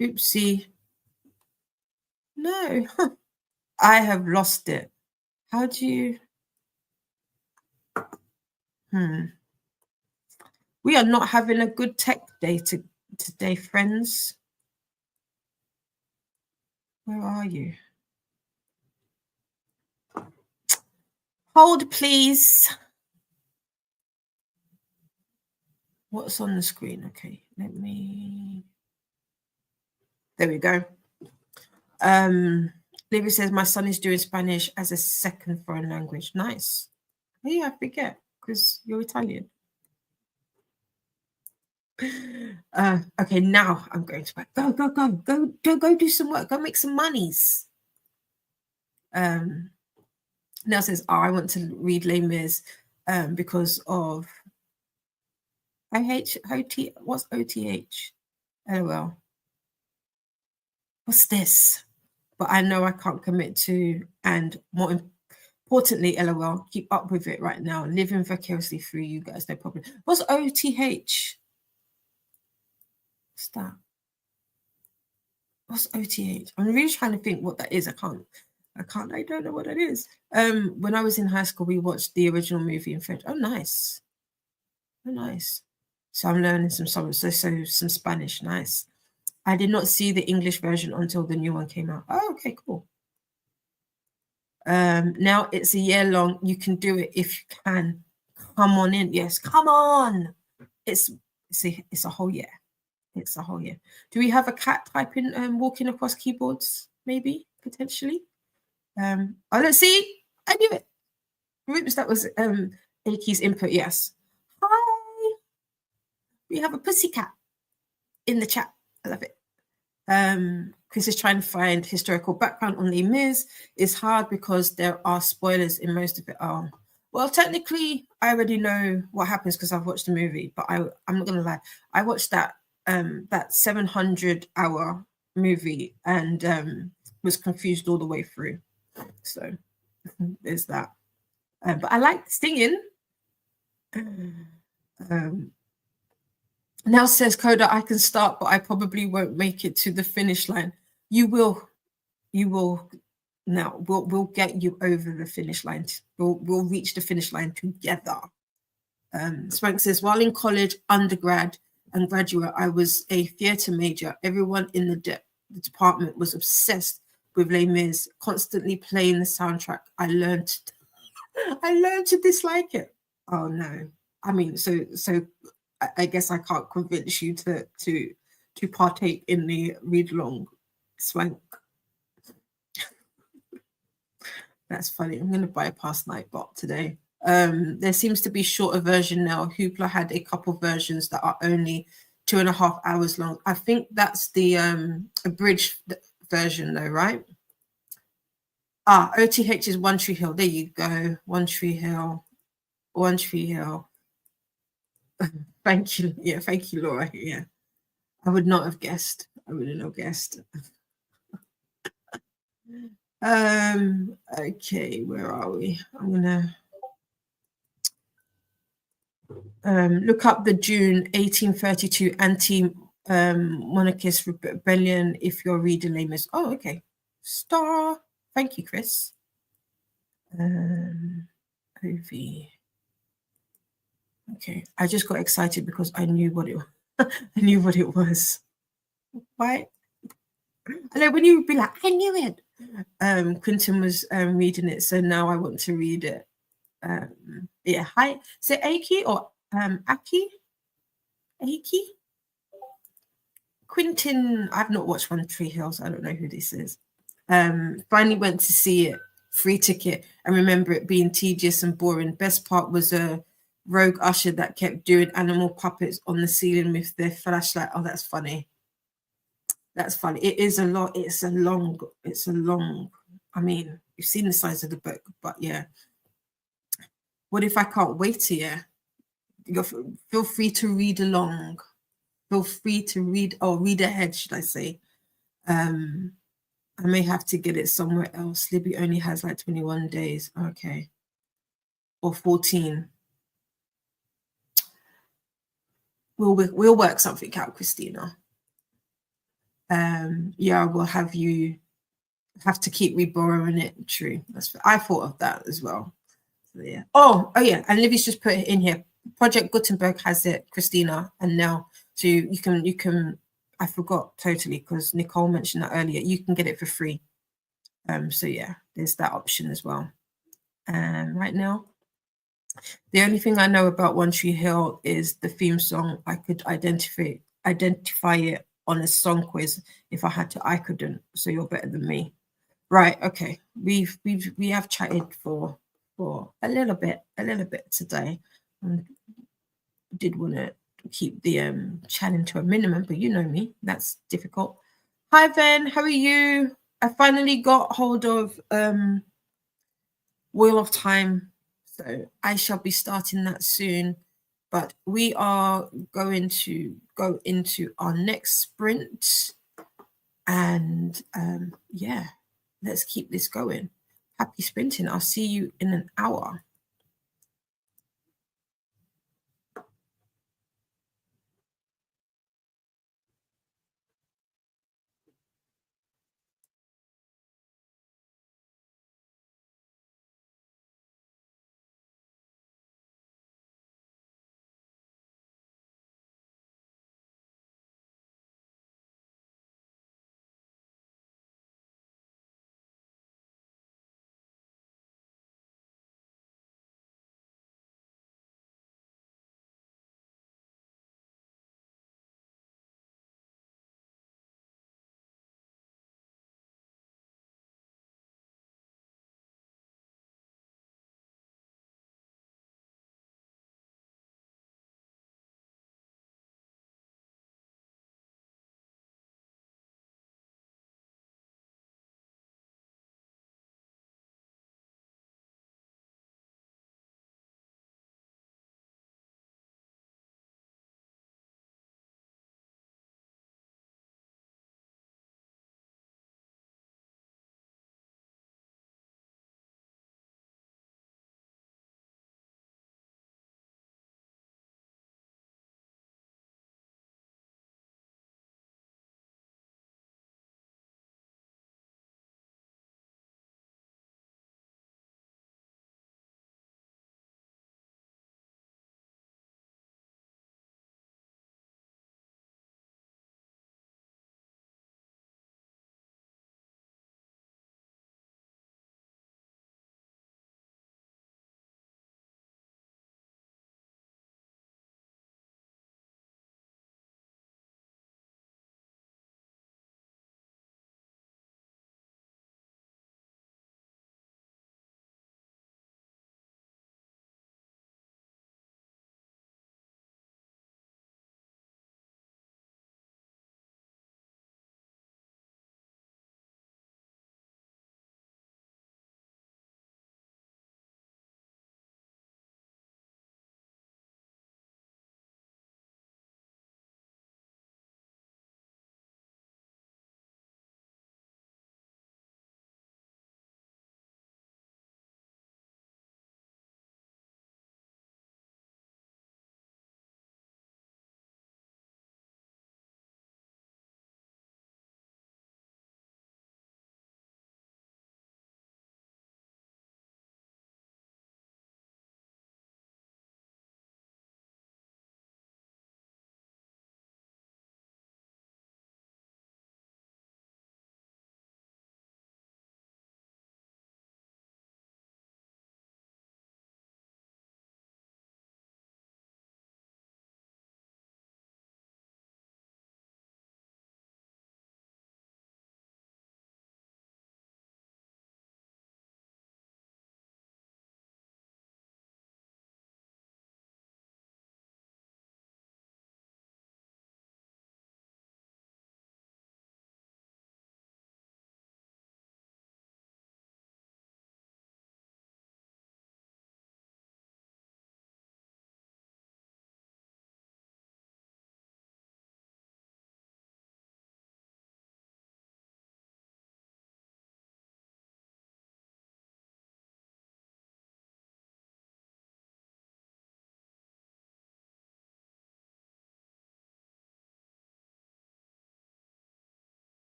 Oopsie. No, I have lost it. How do you? We are not having a good tech day today, friends. Where are you? Hold, please. What's on the screen? Okay, let me. There we go. Livia says my son is doing Spanish as a second foreign language. Nice. Yeah, I forget because you're Italian. Okay, now I'm going to work. Go do some work. Go make some monies. Nell says, oh, I want to read Les Mis because of what's OTH? LOL. What's this? But I know I can't commit to, and more importantly, LOL, keep up with it right now. Living vicariously through you guys, no problem. What's OTH? What's that? What's OTH? I'm really trying to think what that is. I don't know what that is. When I was in high school, we watched the original movie in French. Oh, nice. So I'm learning some Spanish. Nice. I did not see the English version until the new one came out. Oh, okay, cool. Now it's a year long. You can do it if you can. Come on in. Yes, come on. It's a whole year. It's a whole year. Do we have a cat typing walking across keyboards? Maybe, potentially. Let's see. I knew it. Oops, that was Aki's input. Yes. Hi. We have a pussycat in the chat. I love it. Chris is trying to find historical background on Les Mis. It's hard because there are spoilers in most of it. Well, technically, I already know what happens because I've watched the movie. But I'm not gonna lie. I watched that 700-hour movie and was confused all the way through. So there's that. But I like singing. Now says Coda, I can start, but I probably won't make it to the finish line. You will. Now we'll get you over the finish line. We'll reach the finish line together. Spank says, while in college, undergrad, and graduate, I was a theatre major. Everyone in the department was obsessed with Les Mis, constantly playing the soundtrack. I learned to dislike it. Oh no. I mean, so I guess I can't convince you to partake in the read along swank. That's funny. I'm going to bypass Nightbot today. There seems to be shorter version now. Hoopla had a couple versions that are only 2.5 hours long. I think that's the abridged version though, right? OTH is One Tree Hill. There you go. One Tree Hill. One Tree Hill. Thank you. Yeah, thank you, Laura. Yeah. I would not have guessed. I would not have guessed. Okay, where are we? I'm gonna look up the June 1832 anti-monarchist rebellion if your reader name is. Oh, okay. Star. Thank you, Chris. OV. Okay, I just got excited because I knew what it. I knew what it was. Right? I know when you would be like, I knew it. Quentin was reading it, so now I want to read it. Yeah, hi. Is it Aki or Aki? Aki? Quentin, I've not watched One Tree Hill, so I don't know who this is. Finally went to see it, free ticket, and remember it being tedious and boring. Best part was a rogue usher that kept doing animal puppets on the ceiling with their flashlight. Oh, that's funny. That's funny. It is a lot. It's a long. I mean, you've seen the size of the book, but yeah. What if I can't wait here? Feel free to read along. Feel free to read or read ahead, should I say? I may have to get it somewhere else. Libby only has like 21 days. Okay. Or 14. We'll work something out, Christina. Yeah, we'll have to keep reborrowing it. True. I thought of that as well. So, yeah. Oh yeah. And Libby's just put it in here. Project Gutenberg has it, Christina, and now so you can. I forgot totally because Nicole mentioned that earlier. You can get it for free. So yeah, there's that option as well. Right now, the only thing I know about One Tree Hill is the theme song. I could identify it on a song quiz. If I had to, I couldn't. So you're better than me. Right. Okay. We have chatted for a little bit today. Did want to keep the chatting to a minimum, but you know me, that's difficult. Hi Ben, how are you? I finally got hold of Wheel of Time, so I shall be starting that soon. But we are going to go into our next sprint, and yeah, let's keep this going. Happy sprinting. I'll see you in an hour.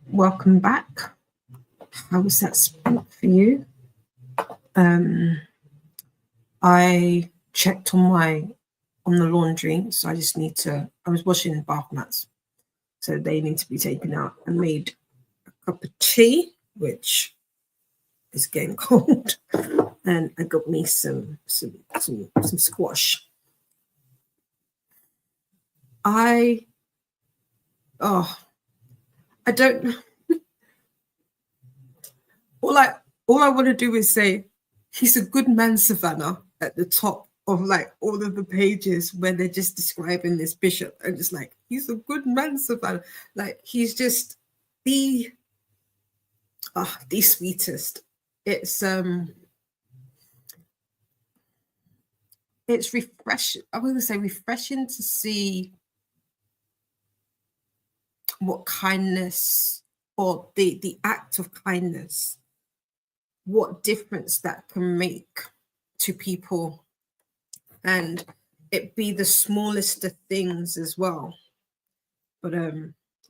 welcome back. How was that sprint for you? I checked on the laundry, so I just need to. I was washing bath mats, so they need to be taken out. I made a cup of tea, which is getting cold, and I got me some squash. I don't. All I want to do is say, he's a good man, Savannah, at the top of like all of the pages where they're just describing this bishop, and just like, he's a good man, Savannah. Like, he's just the sweetest. It's refreshing. I'm going to say refreshing to see what kindness, or the act of kindness, what difference that can make to people, and it be the smallest of things as well. But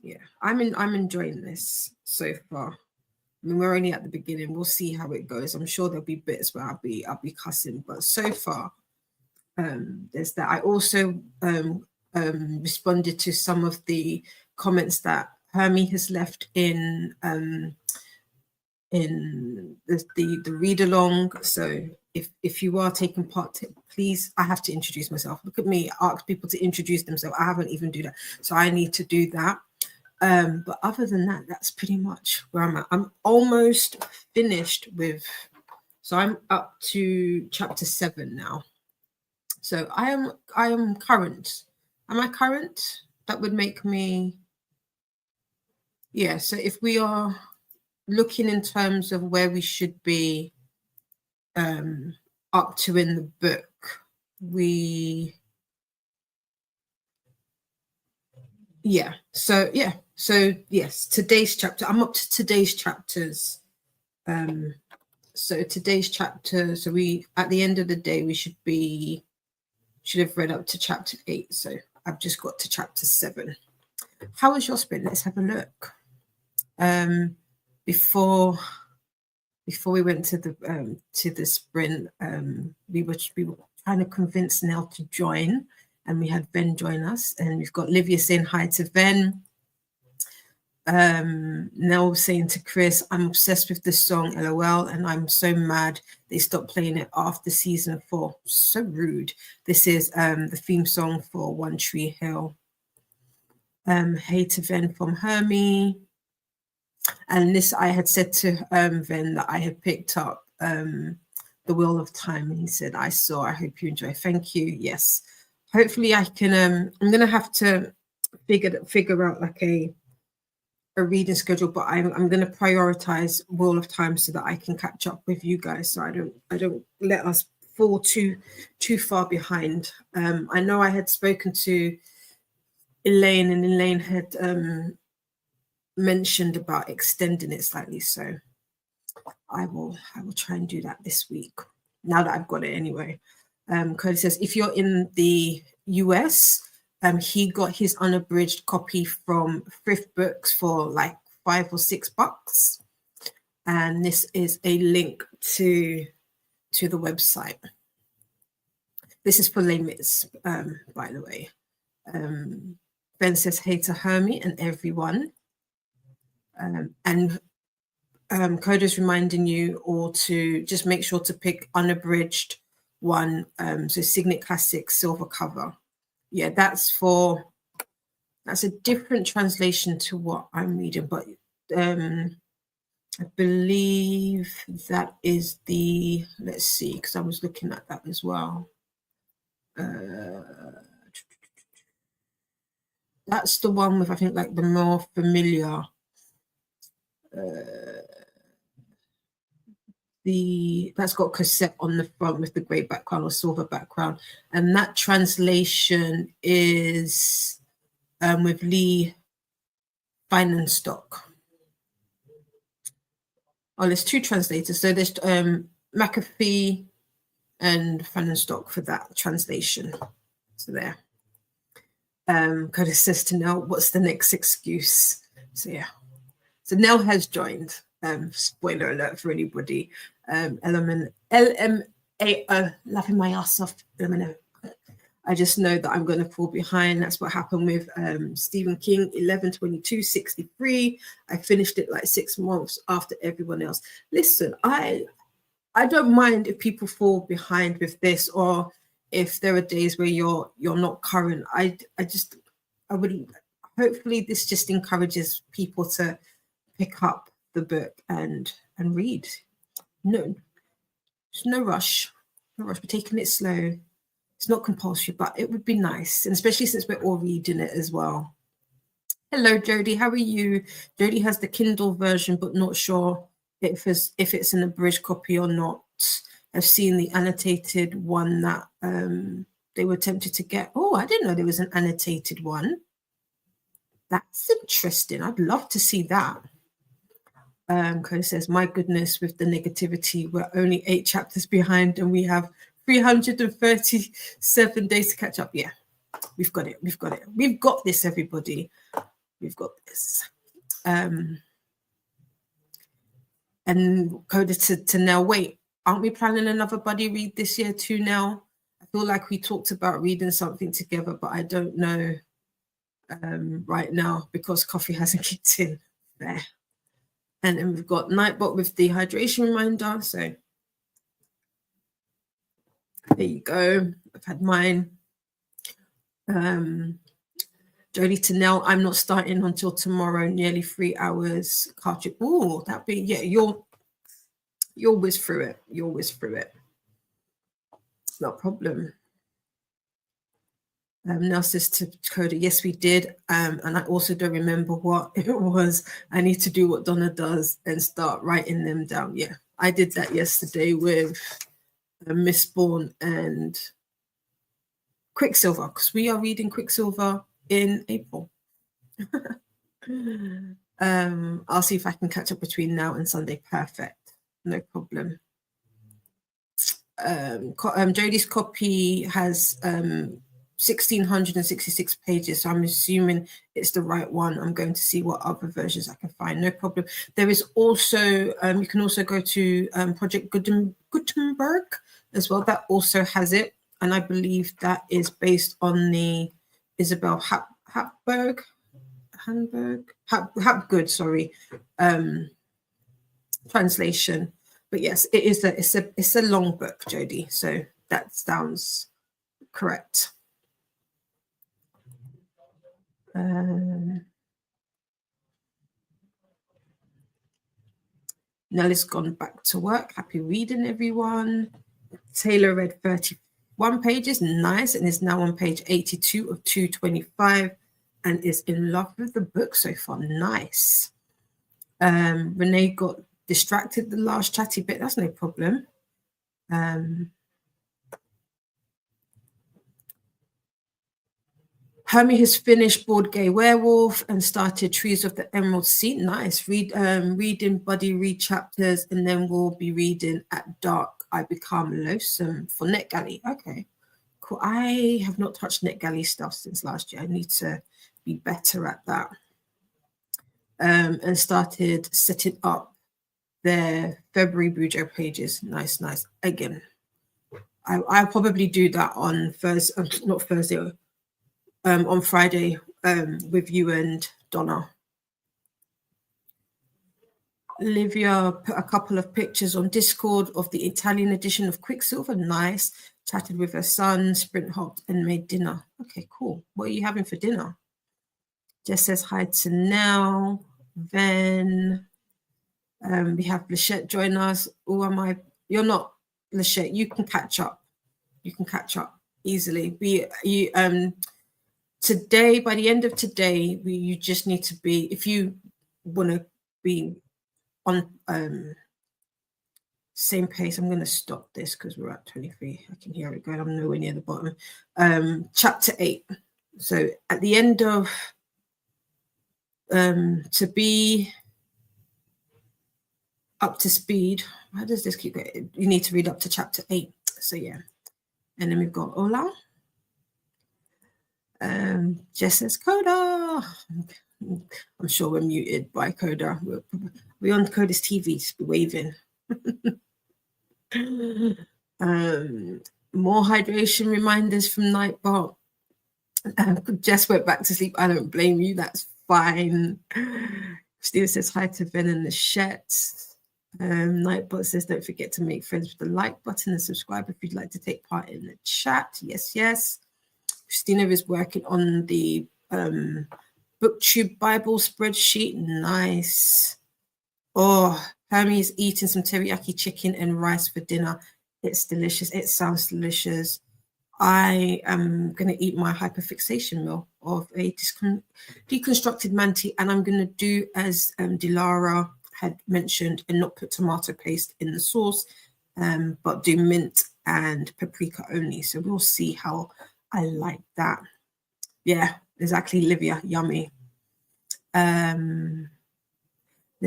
yeah, I'm enjoying this so far. I mean, we're only at the beginning. We'll see how it goes. I'm sure there'll be bits where I'll be cussing, but so far, there's that. I also responded to some of the comments that Hermie has left in the read along. So if you are taking part, please, I have to introduce myself. Look at me, ask people to introduce themselves. I haven't even do that, so I need to do that. But other than that, that's pretty much where I'm at. I'm almost finished with, so I'm up to chapter 7 now. So I am current. Am I current? That would make me, yeah. So if we are looking in terms of where we should be up to in the book, so yes, today's chapter, I'm up to today's chapters. So today's chapter, so we, at the end of the day, we should have read up to chapter 8. So I've just got to chapter 7. How was your sprint? Let's have a look. Before we went to the sprint, we were trying to convince Nell to join, and we had Ben join us, and we've got Livia saying hi to Ben. Nell saying to Chris, I'm obsessed with this song, LOL, and I'm so mad they stopped playing it after season 4. So rude. This is the theme song for One Tree Hill. Hey to Ven from Hermie. And this, I had said to Ven that I had picked up The Wheel of Time, and he said, I hope you enjoy. Thank you. Yes. Hopefully I can, I'm going to have to figure out like a reading schedule, but I'm going to prioritize Wheel of Time so that I can catch up with you guys, so I don't let us fall too far behind. I know I had spoken to Elaine, and Elaine had mentioned about extending it slightly, so I will try and do that this week, now that I've got it anyway. Cody says, if you're in the US, he got his unabridged copy from Thrift Books for like $5 or $6, and this is a link to the website. This is for Les Mis, by the way. Ben says hey to Hermie and everyone, and Coda's reminding you all to just make sure to pick unabridged one, so Signet Classic silver cover. Yeah, that's a different translation to what I'm reading, but I believe that is the, let's see, because I was looking at that as well. That's the one with, I think, like the more familiar, that's got cassette on the front with the grey background or silver background, and that translation is with Lee Feinenstock. Oh, there's 2 translators. So there's McAfee and Feinenstock for that translation. So there. Coda says to know what's the next excuse. So yeah. So Nell has joined. Spoiler alert for anybody. LMAO, laughing my ass off. I just know that I'm going to fall behind. That's what happened with Stephen King, 11/22/63. I finished it like 6 months after everyone else. Listen, I don't mind if people fall behind with this, or if there are days where you're not current. I would, hopefully this just encourages people to pick up the book and read. No, there's no rush. No rush. We're taking it slow. It's not compulsory, but it would be nice, and especially since we're all reading it as well. Hello, Jodie. How are you? Jodie has the Kindle version, but not sure if it's an abridged copy or not. I've seen the annotated one that they were tempted to get. Oh, I didn't know there was an annotated one. That's interesting. I'd love to see that. Cody says, my goodness, with the negativity, we're only 8 chapters behind and we have 337 days to catch up. Yeah, we've got it. We've got it. We've got this, everybody. We've got this. And Coda to Nell, wait, aren't we planning another buddy read this year too, Nell? I feel like we talked about reading something together, but I don't know right now because coffee hasn't kicked in there. And then we've got Nightbot with the hydration reminder. So there you go. I've had mine. Jodie to Nell, I'm not starting until tomorrow, nearly 3 hours. Cartridge. Oh, that'd be, yeah, you'll whiz through it. You'll whiz through it. It's not a problem. Nell says to Coda, yes, we did. And I also don't remember what it was. I need to do what Donna does and start writing them down. Yeah, I did that yesterday with Mistborn and Quicksilver, because we are reading Quicksilver in April. I'll see if I can catch up between now and Sunday. Perfect. No problem. Jodie's copy has 1,666 pages, so I'm assuming it's the right one. I'm going to see what other versions I can find. No problem. There is also, you can also go to Project Gutenberg as well. That also has it, and I believe that is based on the Isabel Hapgood, translation. But yes, it is it's a long book, Jodie. So that sounds correct. Nellie's gone back to work. Happy reading, everyone. Taylor read 31 pages, nice, and is now on page 82 of 225 and is in love with the book so far. Nice. Renee got distracted the last chatty bit. That's no problem. Hermie has finished Board Gay Werewolf and started Trees of the Emerald Sea. Nice. Reading Buddy read chapters, and then we'll be reading At Dark I Become Loathsome for NetGalley. Okay, cool. I have not touched NetGalley stuff since last year. I need to be better at that. And started setting up their February Bujo pages. Nice, nice. Again, I'll probably do that on Thursday, not Thursday, on Friday with you and Donna. Olivia put a couple of pictures on Discord of the Italian edition of Quicksilver. Nice. Chatted with her son, sprint hopped, and made dinner. Okay, cool. What are you having for dinner? Jess says hi to Nell. Then we have Lachette join us. Oh, am I? You're not, Lachette. You can catch up. You can catch up easily. Today, by the end of today, you just need to be, if you want to be on same pace. I'm going to stop this because we're at 23. I can hear it going. I'm nowhere near the bottom. Chapter 8. So at the end of, to be up to speed, how does this keep going? You need to read up to chapter 8. So yeah. And then we've got Ola. Jess says, Coda. I'm sure we're muted by Coda. We're on Coda's TV, just be waving. More hydration reminders from Nightbot. Jess went back to sleep. I don't blame you. That's fine. Christina says hi to Ben and the Shet. Nightbot says don't forget to make friends with the like button and subscribe if you'd like to take part in the chat. Yes. Christina is working on the BookTube Bible spreadsheet. Nice. Oh, Hermie is eating some teriyaki chicken and rice for dinner. It's delicious. It sounds delicious. I am going to eat my hyperfixation meal of a deconstructed manti, and I'm going to do as Dilara had mentioned and not put tomato paste in the sauce, but do mint and paprika only. So we'll see how I like that. Yeah, exactly, Livia. Yummy. The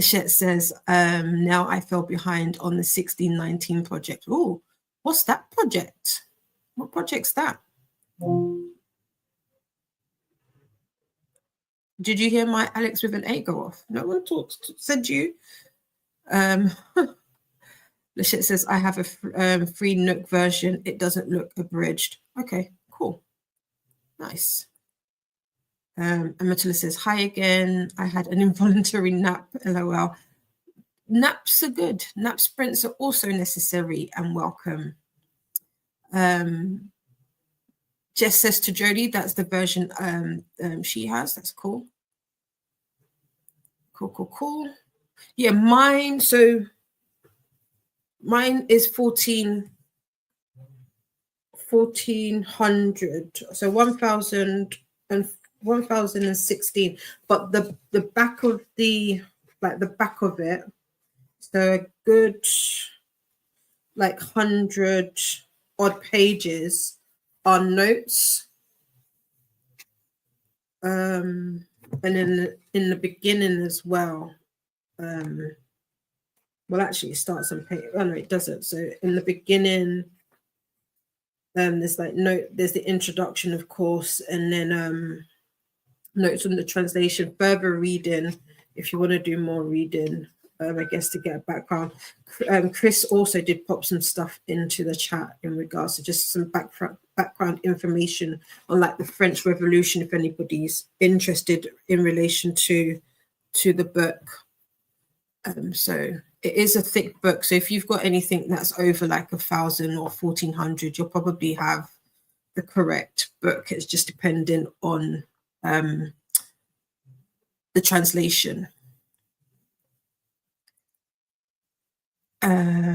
Shet says, now I fell behind on the 1619 project. Oh, what's that project? What project's that? Did you hear my Alex with an A go off? No one said you. The Shet says, I have a free Nook version. It doesn't look abridged. Okay, cool. Nice. And Matilda says, hi again. I had an involuntary nap, LOL. Naps are good. Nap sprints are also necessary and welcome. Jess says to Jodie, that's the version she has. That's cool. Cool. Yeah, mine is 1400. So 1016. But the back of the back of it, so a good 100 odd pages are notes. And then in the beginning as well. Well, actually, it starts on page. Oh no, it doesn't. So in the beginning, there's there's the introduction, of course, and then notes on the translation, further reading if you want to do more reading. I guess to get a background. Chris also did pop some stuff into the chat in regards to just some background information on the French Revolution, if anybody's interested in relation to the book. So it is a thick book. So if you've got anything that's over 1,000 or 1,400, you'll probably have the correct book. It's just depending on the translation.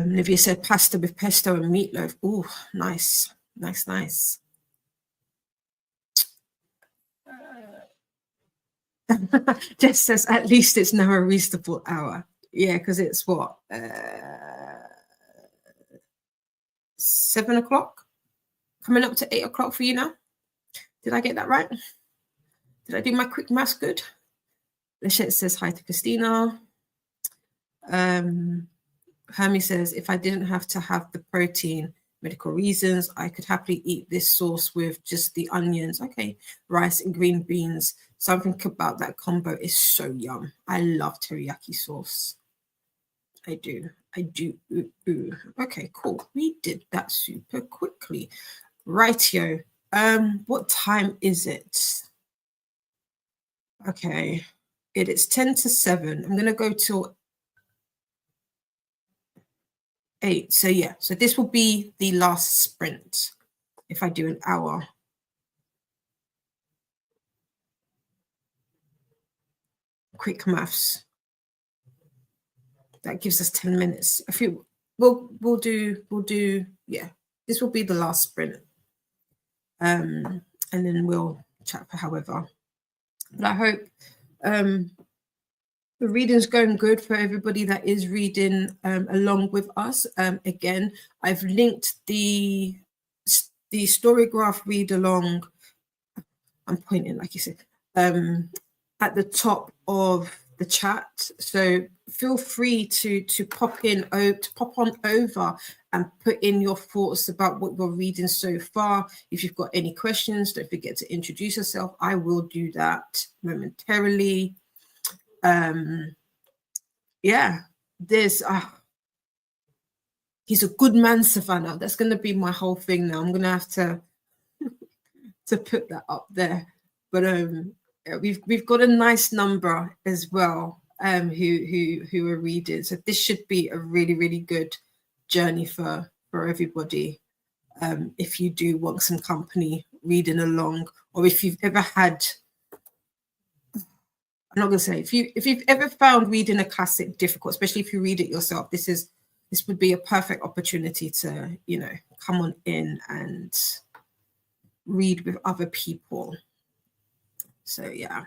Livia said pasta with pesto and meatloaf. Oh, nice. Jess says at least it's now a reasonable hour. Yeah, because it's what 7 o'clock, coming up to 8 o'clock for you now. Did I get that right? Did I do my quick maths good? Lachette says hi to Christina. Hermie says, if I didn't have to have the protein, medical reasons, I could happily eat this sauce with just the onions. Okay, rice and green beans. Something about that combo is so yum. I love teriyaki sauce. I do. Okay, cool. We did that super quickly. Rightio. What time is it? Okay. It is 10 to 7. I'm going to go till 8. So yeah, so this will be the last sprint if I do an hour. Quick maths. That gives us 10 minutes. I feel we'll do yeah, this will be the last sprint. And then we'll chat for however. But I hope the reading's going good for everybody that is reading along with us. Again, I've linked the Storygraph read along. I'm pointing, like you said, at the top of the chat. So feel free to pop on over and put in your thoughts about what you're reading so far. If you've got any questions, don't forget to introduce yourself. I will do that momentarily. Yeah, there's he's a good man, Savannah. That's going to be my whole thing now. I'm going to have to put that up there. But we've got a nice number as well who are reading. So this should be a really, really good journey for everybody. If you do want some company reading along, or if you've ever had, I'm not gonna say if you've ever found reading a classic difficult, especially if you read it yourself, this would be a perfect opportunity to, you know, come on in and read with other people. So yeah.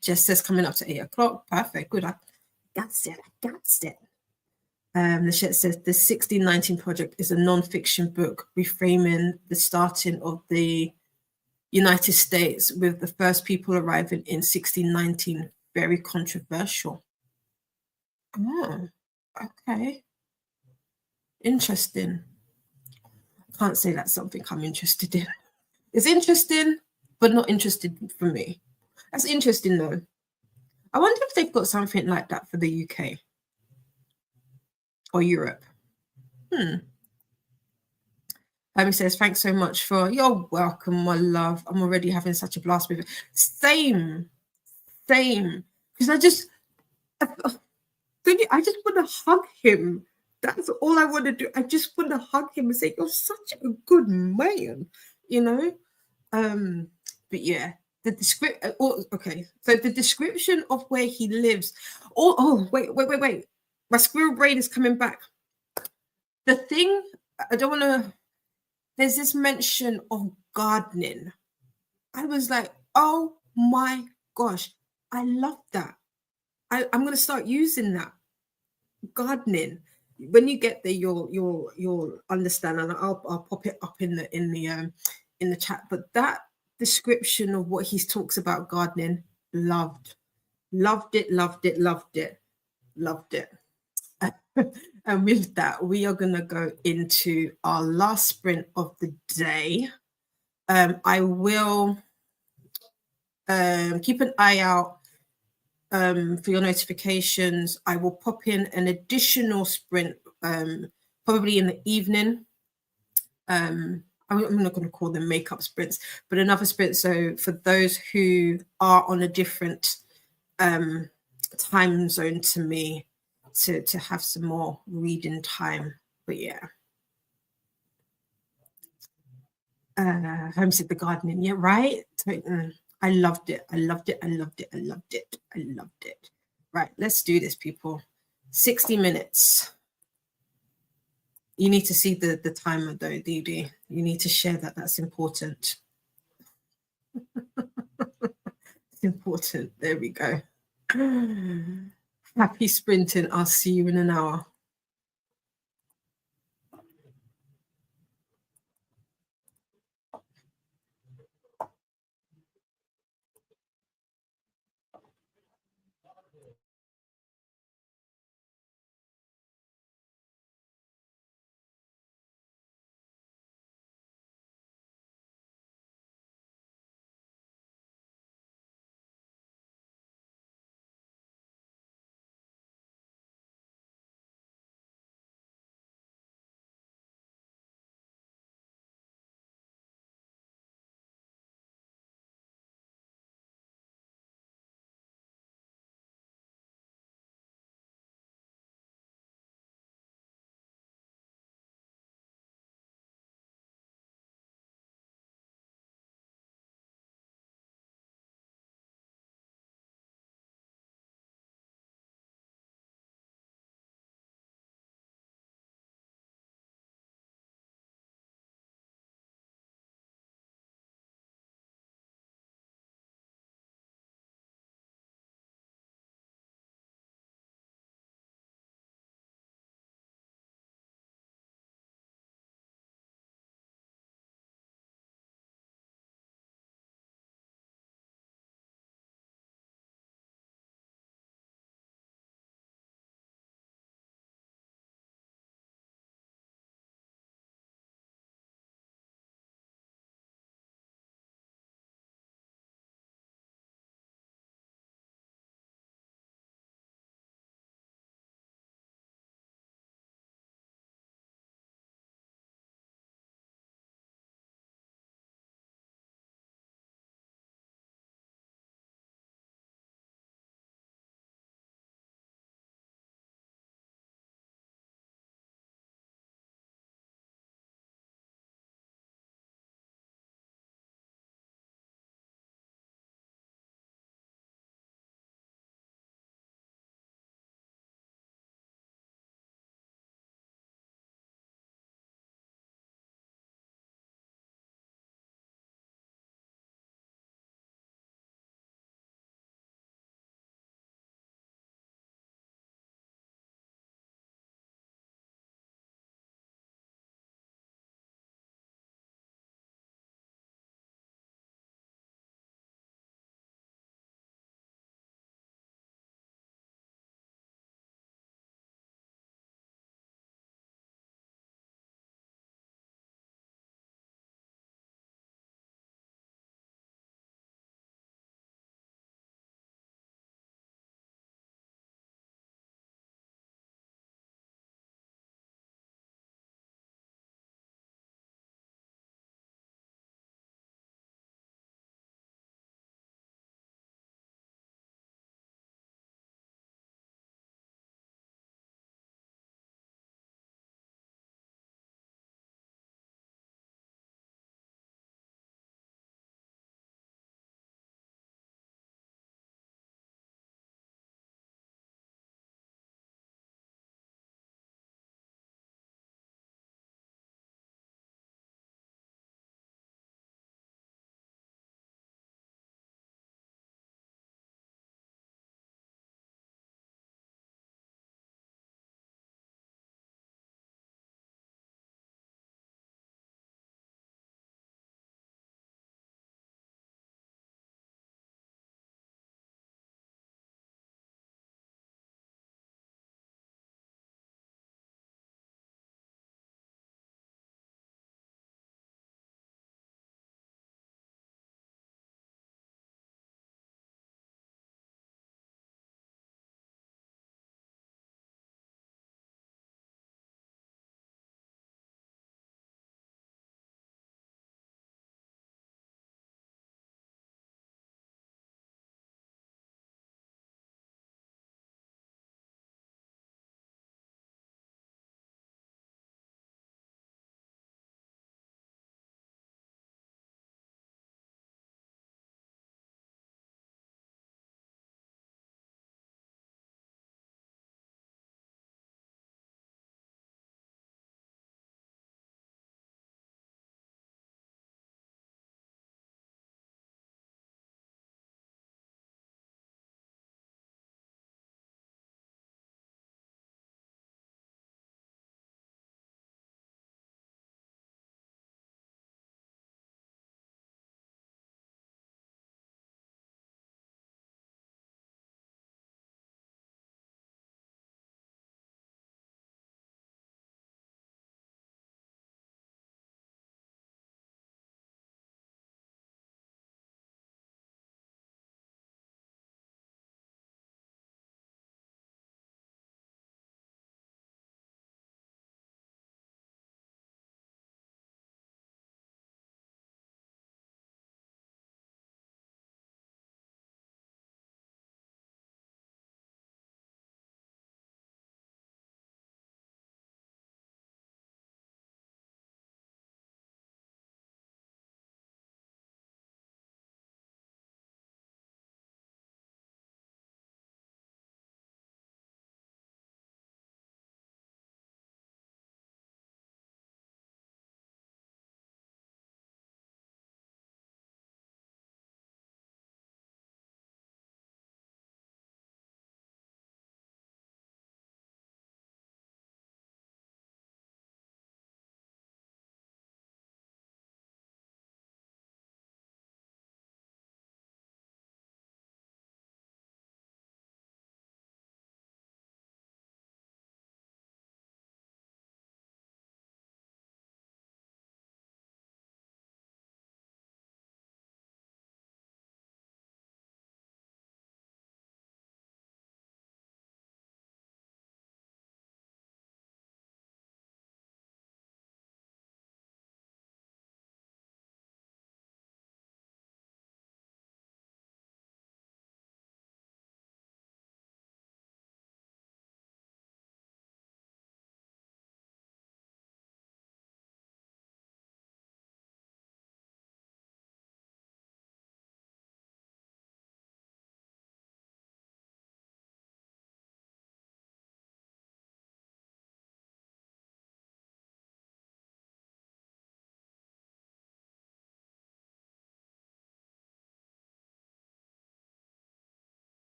Just says coming up to 8 o'clock. Perfect. Good. I got it. The chat says the 1619 Project is a non-fiction book reframing the starting of the United States with the first people arriving in 1619. Very controversial. Oh, okay. Interesting. Can't say that's something I'm interested in. It's interesting, but not interested for me. That's interesting though. I wonder if they've got something like that for the UK or Europe. He says, thanks so much for, you're welcome, my love. I'm already having such a blast with it. Same. Because I just want to hug him. That's all I want to do. I just want to hug him and say, you're such a good man, you know? But yeah, the description. Okay, so the description of where he lives. Wait. My squirrel brain is coming back. The thing, I don't want to, there's this mention of gardening. I was like, oh my gosh, I love that. I'm going to start using that. Gardening. When you get there, you'll understand, and I'll pop it up in the chat. But that description of what he talks about gardening, loved it. And with that, we are going to go into our last sprint of the day. I will keep an eye out for your notifications. I will pop in an additional sprint probably in the evening. I'm not going to call them makeup sprints, but another sprint. So for those who are on a different time zone to me, to have some more reading time. But yeah. Homestead the gardening. Yeah, right. I loved it. Right, let's do this, people. 60 minutes. You need to see the timer though, Dee. You need to share that. That's important. It's important. There we go. Happy sprinting. I'll see you in an hour.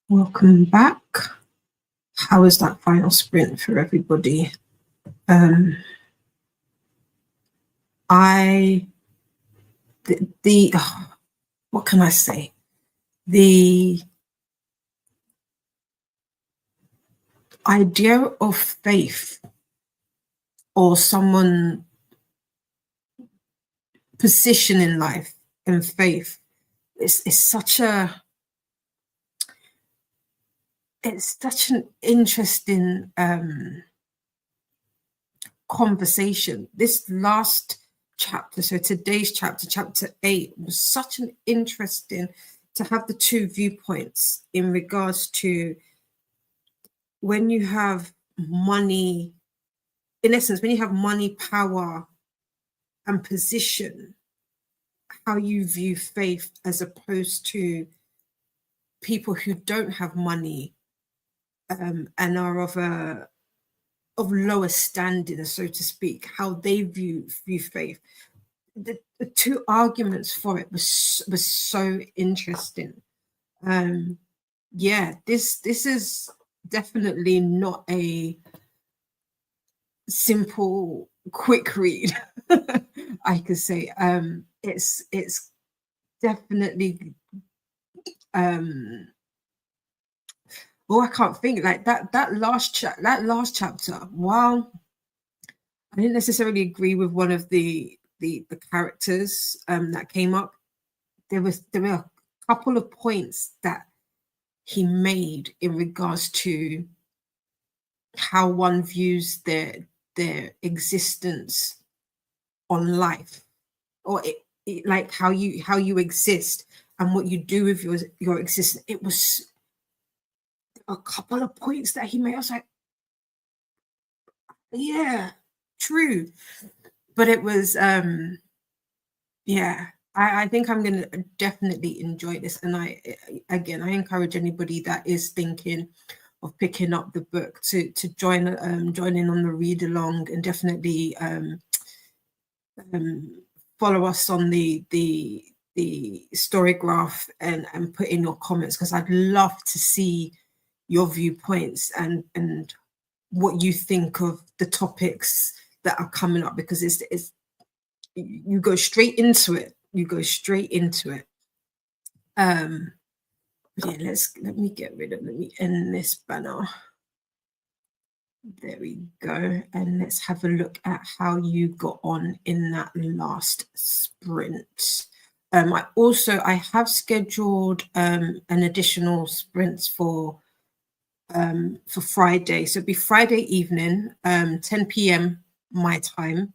Welcome back. How was that final sprint for everybody? What can I say? The idea of faith or someone position in life and faith is such an interesting conversation. This last chapter, so today's chapter 8, was such an interesting to have the two viewpoints in regards to when you have money, in essence, when you have money, power, and position, how you view faith as opposed to people who don't have money and are of lower standing, so to speak, how they view faith. The two arguments for it was so interesting. Yeah, this is definitely not a simple, quick read. I could say it's definitely I can't think like that last chapter. While I didn't necessarily agree with one of the characters that came up, there were a couple of points that he made in regards to how one views their existence on life, or like how you exist and what you do with your existence. It was a couple of points that he made. I was like, yeah, true. But it was yeah, I think I'm gonna definitely enjoy this. And I encourage anybody that is thinking of picking up the book to join in on the read along, and definitely follow us on the story graph and put in your comments, because I'd love to see your viewpoints and what you think of the topics that are coming up, because it's you go straight into it. Yeah, let me end this banner. There we go. And let's have a look at how you got on in that last sprint. I have scheduled an additional sprint for Friday. So it'll be Friday evening, 10 p.m. my time.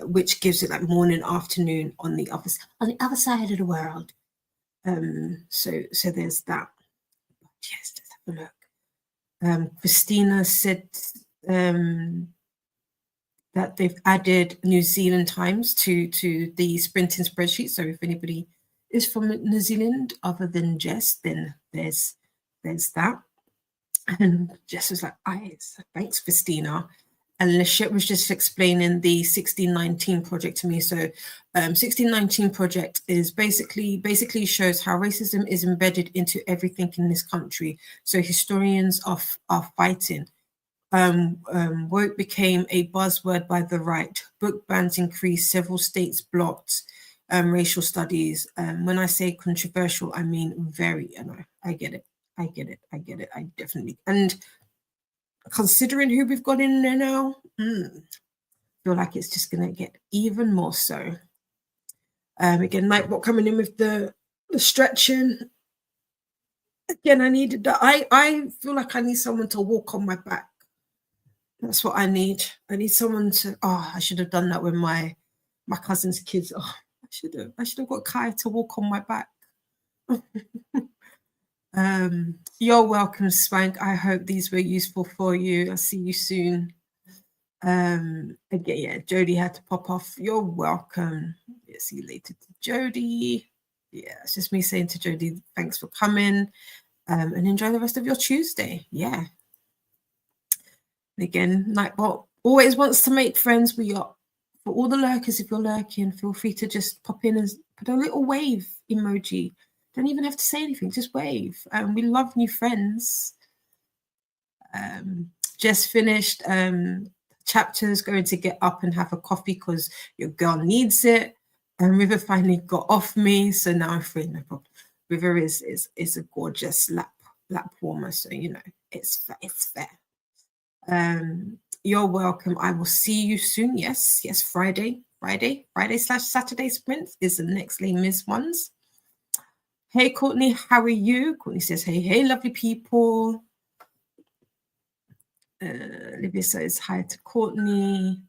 Which gives it like morning, afternoon on the other side of the world. So there's that. Yes, let's have a look. Christina said that they've added New Zealand times to the sprinting spreadsheet. So if anybody is from New Zealand other than Jess, then there's that. And Jess was like, thanks, Christina. And Lachette was just explaining the 1619 project to me. So 1619 project is basically shows how racism is embedded into everything in this country. So historians are fighting. Woke became a buzzword by the right. Book bans increased, several states blocked racial studies. When I say controversial, I mean very, I get it. I definitely, and considering who we've got in there now, feel like it's just going to get even more so. Again, Nightbot coming in with the stretching. Again, I needed that. I feel like I need someone to walk on my back. That's what I need. I need someone to. Oh, I should have done that with my cousin's kids. Oh, I should have got Kai to walk on my back. You're welcome, Swank. I hope these were useful for you. I'll see you soon. Again, yeah, Jody had to pop off. You're welcome. Yeah, see you later to Jody. Yeah, it's just me saying to Jody, thanks for coming. And enjoy the rest of your Tuesday. Yeah. And again, Nightbot always wants to make friends. We are For all the lurkers, if you're lurking, feel free to just pop in and put a little wave emoji. Don't even have to say anything, just wave. We love new friends. Just finished chapters, going to get up and have a coffee because your girl needs it. And River finally got off me, so now I'm free. No problem. River is a gorgeous lap warmer, so you know it's fair. You're welcome. I will see you soon. Yes, Friday/Saturday sprint is the next Les Mis ones. Hey Courtney, how are you? Courtney says, hey, lovely people. Olivia says hi to Courtney.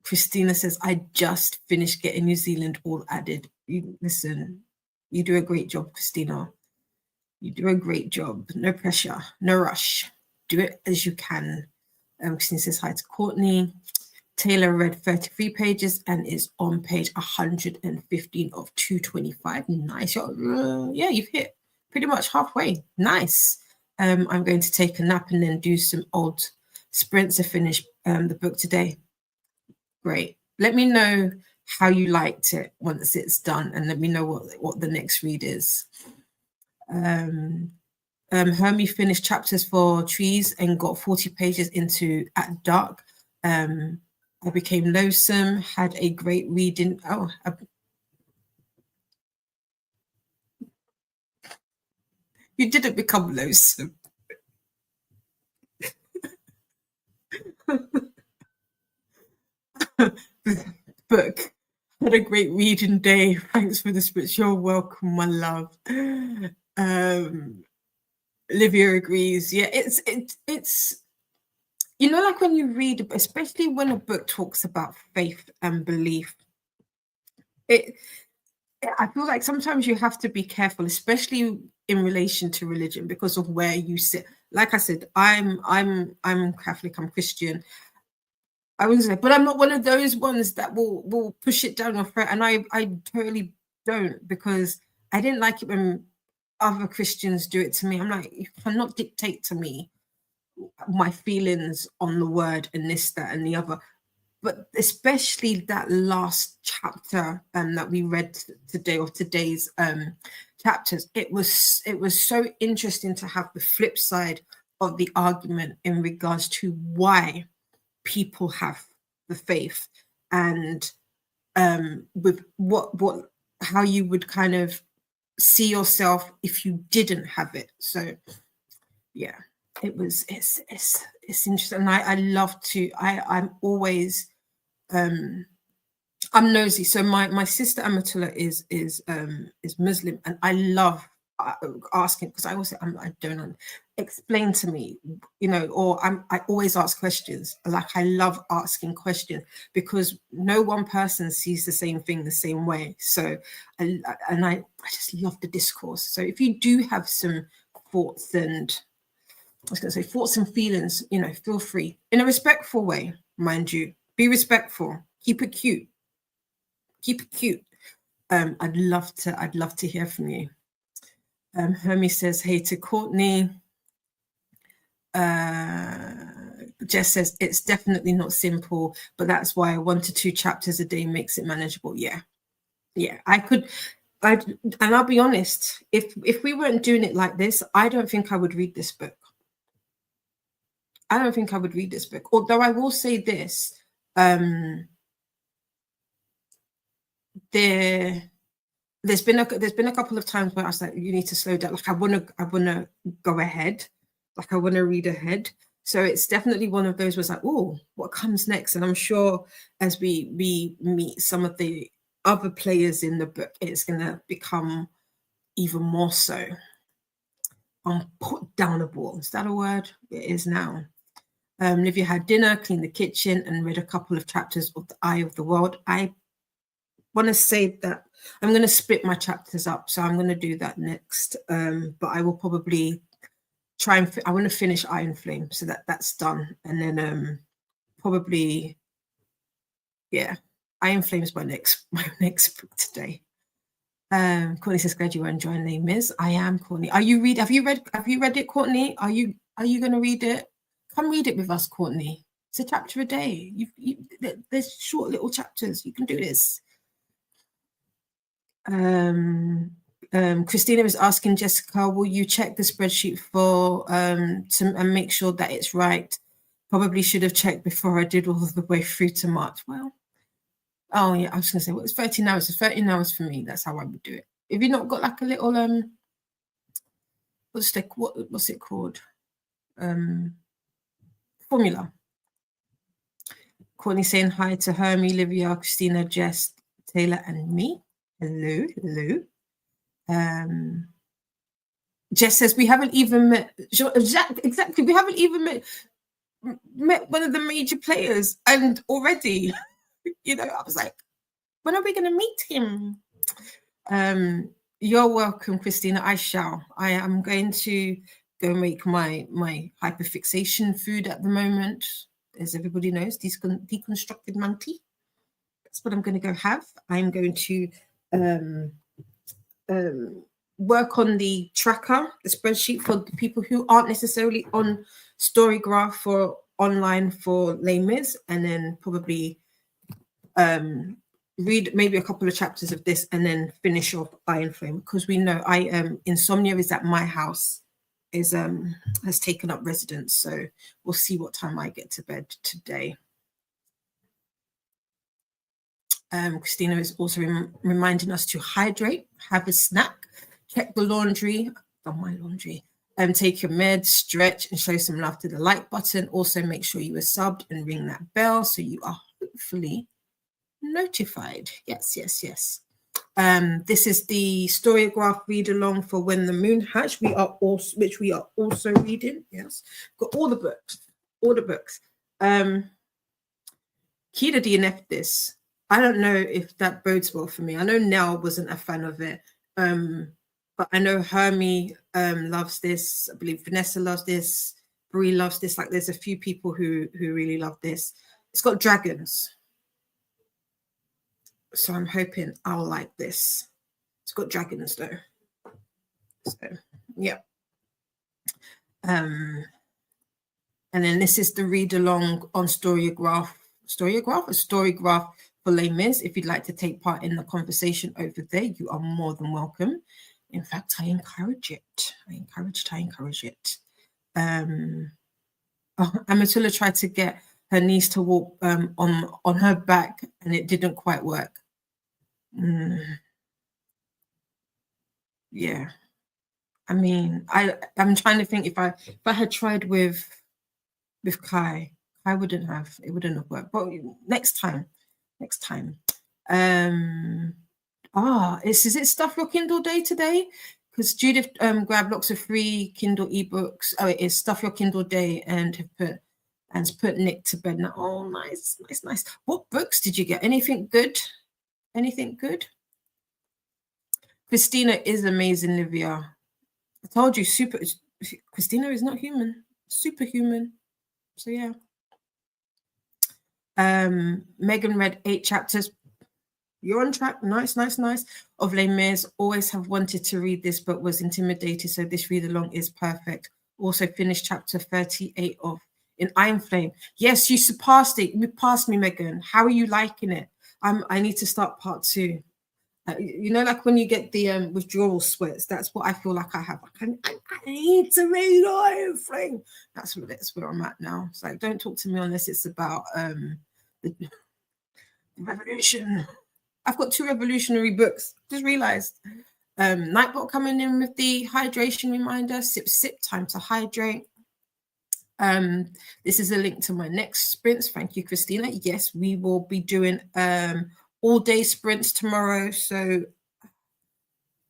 Christina says, I just finished getting New Zealand all added. Listen, you do a great job, Christina. You do a great job. No pressure, no rush. Do it as you can. Christina says hi to Courtney. Taylor read 33 pages and is on page 115 of 225. Nice. Yeah, you've hit pretty much halfway. Nice. I'm going to take a nap and then do some old sprints to finish the book today. Great. Let me know how you liked it once it's done, and let me know what the next read is. Hermie finished chapters for Trees and got 40 pages into At Dark. I became loathsome, had a great reading. You didn't become loathsome. Book. Had a great reading day. Thanks for the speech. You're welcome, my love. Olivia agrees. Yeah, it's you know, like when you read, especially when a book talks about faith and belief, I feel like sometimes you have to be careful, especially in relation to religion, because of where you sit. Like I said, I'm Catholic, I'm Christian. I wouldn't say, but I'm not one of those ones that will push it down your throat. And I totally don't, because I didn't like it when other Christians do it to me. I'm like, you cannot dictate to me my feelings on the word and this, that, and the other. But especially that last chapter that we read today, or today's chapters, it was so interesting to have the flip side of the argument in regards to why people have the faith, and with how you would kind of see yourself if you didn't have it. So yeah, it's interesting. And I love to, I'm always I'm nosy. So my sister Amatullah is Muslim, and I love asking, because I always say, I don't explain to me, you know, or I always ask questions. Like, I love asking questions, because no one person sees the same thing the same way. So I just love the discourse. So if you do have some thoughts and thoughts and feelings, you know, feel free, in a respectful way, mind you. Be respectful. Keep it cute. I'd love to hear from you. Hermie says hey to Courtney. Jess says it's definitely not simple, but that's why 1 to 2 chapters a day makes it manageable. Yeah, and I'll be honest, if we weren't doing it like this, I don't think I would read this book. Although I will say this, there's been a couple of times where I was like, you need to slow down. Like, I wanna go ahead. Like, I want to read ahead. So it's definitely one of those was like, oh, what comes next? And I'm sure as we meet some of the other players in the book, it's gonna become even more so. Put down a ball. Is that a word? It is now. Livia had dinner, cleaned the kitchen, and read a couple of chapters of The Eye of the World. I want to say that I'm going to split my chapters up, so I'm going to do that next. But I will probably try and I want to finish Iron Flame, so that's done, and then probably Iron Flame is my next book today. Courtney says, glad you are enjoying Les Mis. I am, Courtney. Have you read it, Courtney? Are you going to read it? Come read it with us, Courtney. It's a chapter a day. There's short little chapters. You can do this. Christina is asking Jessica, will you check the spreadsheet and make sure that it's right? Probably should have checked before I did all the way through to March. Well, oh yeah, I was gonna say, well, it's 13 hours. It's 13 hours for me. That's how I would do it. If you not got like a little what's it called? Formula. Courtney saying hi to Hermie, Livia, Christina, Jess, Taylor, and me. Hello, hello. Jess says we haven't even met. Exactly, we haven't even met one of the major players, and already, I was like, when are we going to meet him? You're welcome, Christina. I shall. I am going to go make my hyperfixation food at the moment, as everybody knows, deconstructed monkey. That's what I'm going to go have. I'm going to work on the tracker, the spreadsheet for the people who aren't necessarily on Storygraph or online for Les Mis, and then probably read maybe a couple of chapters of this and then finish off Iron Flame, because we know insomnia is at my house, has taken up residence, so we'll see what time I get to bed today. Christina is also reminding us to hydrate, have a snack, check the laundry, done my laundry, take your meds, stretch, and show some love to the like button. Also make sure you are subbed and ring that bell so you are hopefully notified. Yes. This is the Storygraph read along for When the Moon Hatched, which we are also reading. Yes, got all the books. Key to DNF this. I don't know if that bodes well for me. I know Nell wasn't a fan of it, but I know Hermie loves this. I believe Vanessa loves this. Brie loves this. Like, there's a few people who really love this. It's got dragons, so I'm hoping I'll like this. It's got dragons though, so yeah. And then this is the read along on Storygraph for Les Mis. If you'd like to take part in the conversation over there, you are more than welcome. In fact, I encourage it. I encourage it. Amatula tried to get her niece to walk on her back, and it didn't quite work. Yeah. I mean, I'm trying to think if I had tried with Kai wouldn't have worked. But next time. Is it Stuff Your Kindle Day today? Because Judith grabbed lots of free Kindle ebooks. Oh, it is Stuff Your Kindle Day, and put Nick to bed now. Oh, nice. What books did you get? Anything good? Christina is amazing, Livia. I told you, Christina is not human, superhuman. So yeah. Megan read 8 chapters. You're on track. Nice. Of Les Mis. Always have wanted to read this, but was intimidated. So this read along is perfect. Also finished chapter 38 of In Iron Flame. Yes, you surpassed it. You passed me, Megan. How are you liking it? I need to start part 2. Like when you get the withdrawal sweats, that's what I feel like I have. I need to read Iron Flame. That's where I'm at now. It's like, don't talk to me unless it's about the revolution. I've got 2 revolutionary books. Just realized. Nightbot coming in with the hydration reminder. Sip, time to hydrate. This is a link to my next sprints. Thank you, Christina. Yes, we will be doing all-day sprints tomorrow. So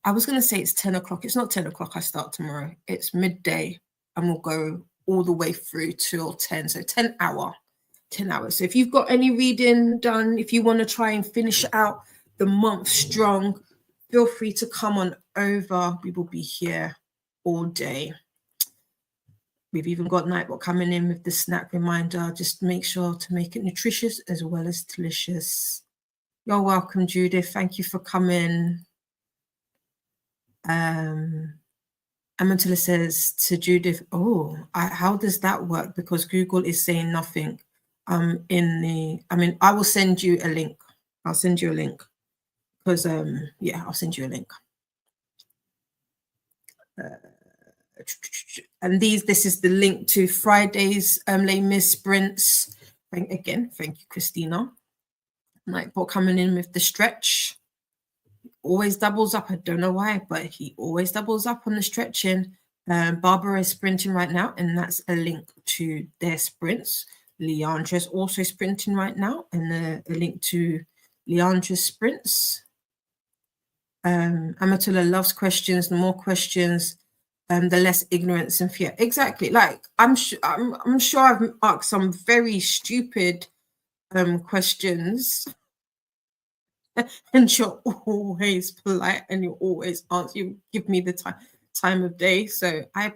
I was going to say it's 10 o'clock. It's not 10 o'clock I start tomorrow. It's midday, and we'll go all the way through till 10. So 10 hours. So if you've got any reading done, if you want to try and finish out the month strong, feel free to come on over. We will be here all day. We've even got Nightbot coming in with the snack reminder. Just make sure to make it nutritious as well as delicious. You're welcome, Judith. Thank you for coming. Amantula says to Judith, how does that work? Because Google is saying nothing. I will send you a link. I'll send you a link because I'll send you a link. And this is the link to Friday's Les Mis sprints. Thank you, Christina. Nightbot coming in with the stretch. Always doubles up. I don't know why, but he always doubles up on the stretching. Barbara is sprinting right now, and that's a link to their sprints. Leandra is also sprinting right now, and a link to Leandra's sprints. Amatullah loves questions. The more questions, the less ignorance and fear. Exactly. Like I'm sure I've asked some very stupid questions, and you're always polite, and you always answer. You give me the time of day. So I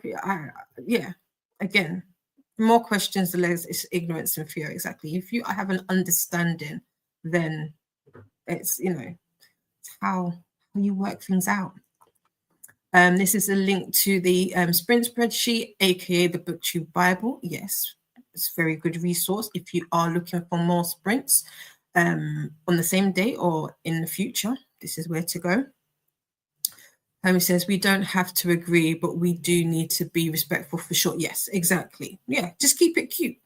again, the more questions, the less it's ignorance and fear. Exactly. If I have an understanding, then it's how you work things out. This is a link to the sprint spreadsheet, aka the BookTube Bible. Yes, it's a very good resource if you are looking for more sprints on the same day or in the future. This is where to go. He says, we don't have to agree, but we do need to be respectful for sure. Yes, exactly. Yeah, just keep it cute.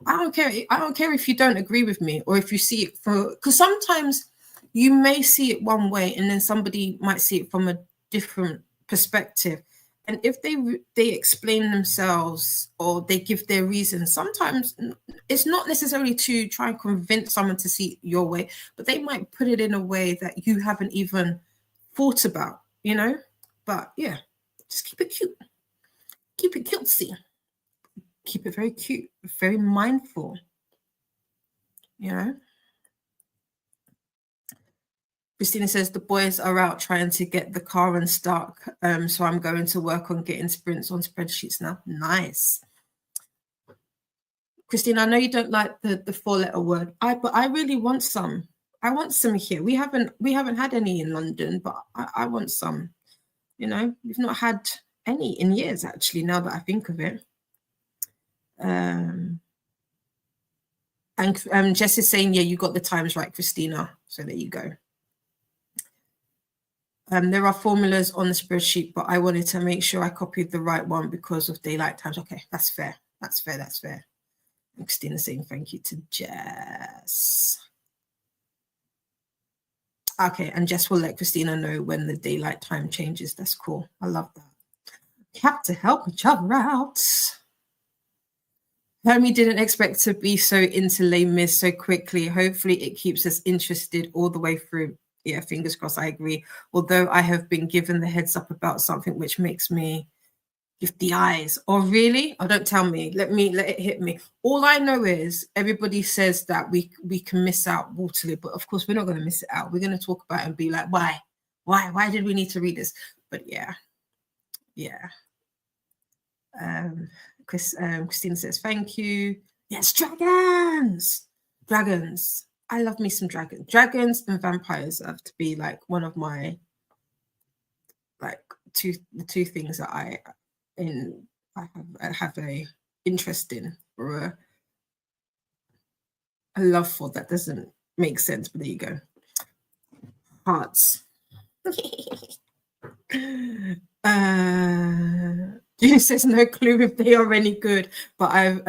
I don't care if you don't agree with me, or if you see it because sometimes you may see it one way and then somebody might see it from a different perspective. And if they explain themselves or they give their reasons, sometimes it's not necessarily to try and convince someone to see it your way, but they might put it in a way that you haven't even thought about, But yeah, just keep it cute. Keep it cutesy. Keep it very cute, very mindful, Christina says the boys are out trying to get the car unstuck. So I'm going to work on getting sprints on spreadsheets now. Nice. Christina, I know you don't like the 4-letter word. But I really want some. I want some here. We haven't had any in London, but I want some. We've not had any in years, actually, now that I think of it. And Jess is saying, yeah, you got the times right, Christina. So there you go. There are formulas on the spreadsheet, but I wanted to make sure I copied the right one because of daylight times. Okay, that's fair. That's fair. And Christina saying thank you to Jess. Okay, and Jess will let Christina know when the daylight time changes. That's cool. I love that. We have to help each other out. Hermie didn't expect to be so into Les Mis so quickly. Hopefully it keeps us interested all the way through. Yeah, fingers crossed, I agree. Although I have been given the heads up about something which makes me give the eyes. Oh, really? Oh, don't tell me. Let it hit me. All I know is everybody says that we can miss out Waterloo, but of course we're not going to miss it out. We're going to talk about it and be like, why? Why did we need to read this? But yeah. Christina says thank you. Yes, dragons. I love me some dragons. Dragons and vampires have to be like one of my the two things that I have a interest in, or a love for. That doesn't make sense, but there you go. Hearts. June says no clue if they are any good, but I've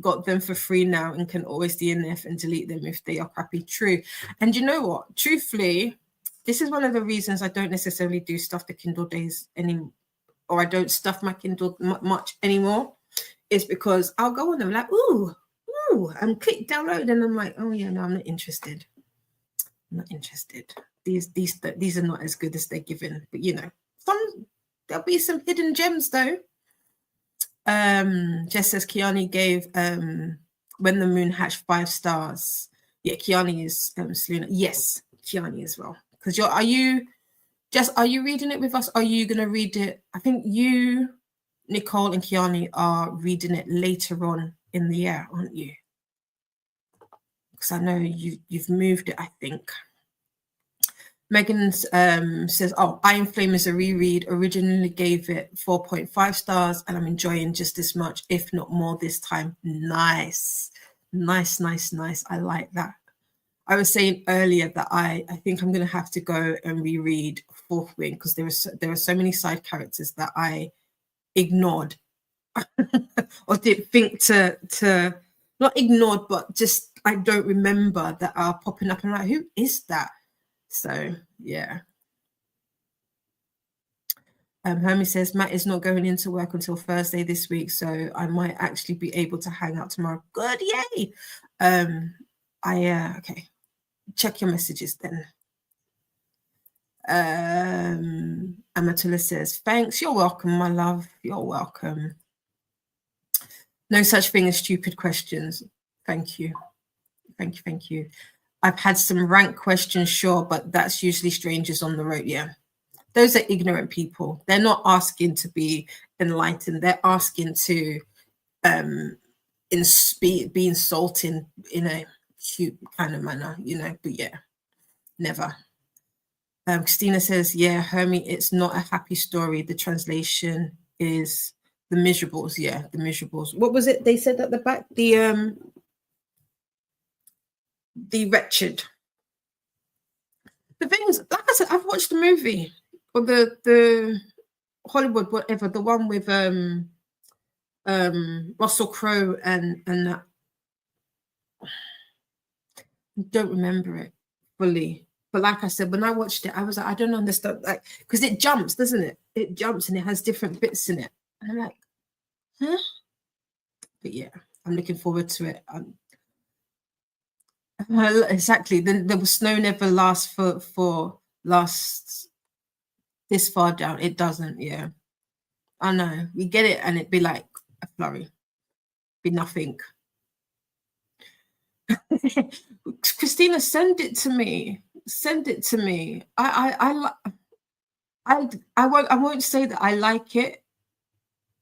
got them for free now and can always DNF and delete them if they are crappy. True. And you know what? Truthfully, this is one of the reasons I don't necessarily do stuff the Kindle days anymore, or I don't stuff my Kindle much anymore, is because I'll go on them like, ooh, and click download, and I'm like, oh yeah, no, I'm not interested. These are not as good as they're given, but there'll be some hidden gems though. Jess says Kiani gave When the Moon Hatched 5 stars. Yeah, Kiani is Selena. Yes, Kiani as well. Because are you reading it with us? Are you going to read it? I think you, Nicole, and Kiani are reading it later on in the year, aren't you? Because I know you've moved it, I think. Megan says, Iron Flame is a reread. Originally gave it 4.5 stars, and I'm enjoying just as much, if not more, this time. Nice. Nice. I like that. I was saying earlier that I think I'm going to have to go and reread Fourth Wing because there are so many side characters that I ignored or didn't think to not ignored, but just I don't remember that are popping up. And like, who is that? So yeah. Hermie says Matt is not going into work until Thursday this week, so I might actually be able to hang out tomorrow. Good, yay! Okay. Check your messages then. Amatula says, thanks. You're welcome, my love. You're welcome. No such thing as stupid questions. Thank you. Thank you. I've had some rank questions, sure, but that's usually strangers on the road. Yeah. Those are ignorant people. They're not asking to be enlightened. They're asking to be insulting in a cute kind of manner, but yeah, never. Christina says, yeah, Hermie, it's not a happy story. The translation is the Misérables. Yeah, the Misérables. What was it they said at the back? The wretched. The thing is, like I said, I've watched the movie or the Hollywood, whatever, the one with Russell Crowe and that. I don't remember it fully. But like I said, when I watched it, I was like, I don't understand, like, because it jumps, doesn't it? It jumps and it has different bits in it. And I'm like, huh? But yeah, I'm looking forward to it. Exactly. The snow never lasts for this far down. It doesn't. Yeah, I know. We get it, and it'd be like a flurry, be nothing. Christina, send it to me. Send it to me. I won't say that I like it.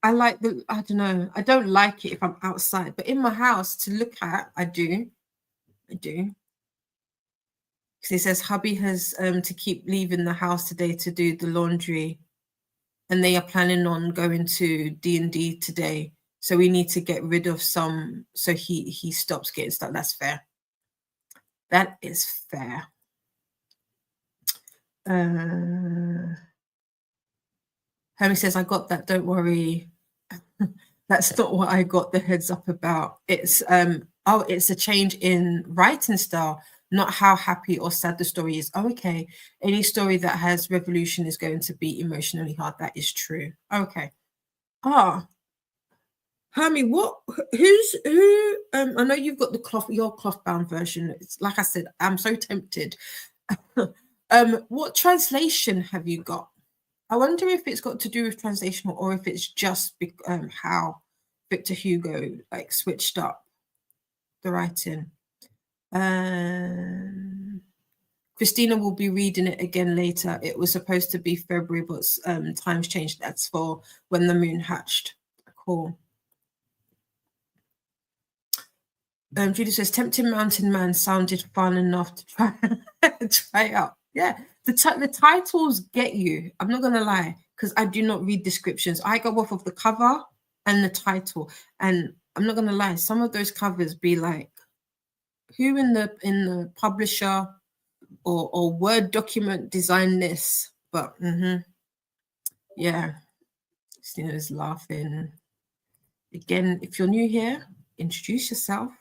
I don't know. I don't like it if I'm outside, but in my house to look at, I do. Because he says hubby has to keep leaving the house today to do the laundry, and they are planning on going to D&D today. So we need to get rid of some. So he stops getting stuff. That's fair. That is fair. Hermie says, I got that. Don't worry. That's not what I got the heads up about. It's it's a change in writing style, not how happy or sad the story is. Oh, okay. Any story that has revolution is going to be emotionally hard. That is true. Okay. Hermie, who I know you've got your cloth bound version. It's like I said, I'm so tempted. What translation have you got? I wonder if it's got to do with translation or if it's just how Victor Hugo like switched up the writing. Christina will be reading it again later. It was supposed to be February, but times changed. That's for when the moon hatched. Cool. Judy says, Tempting Mountain Man sounded fun enough to try out. Yeah, the titles get you. I'm not going to lie, because I do not read descriptions. I go off of the cover and the title. And I'm not going to lie, some of those covers be like, who in the publisher or Word document designed this? But yeah, Christina's laughing. Again, if you're new here, introduce yourself.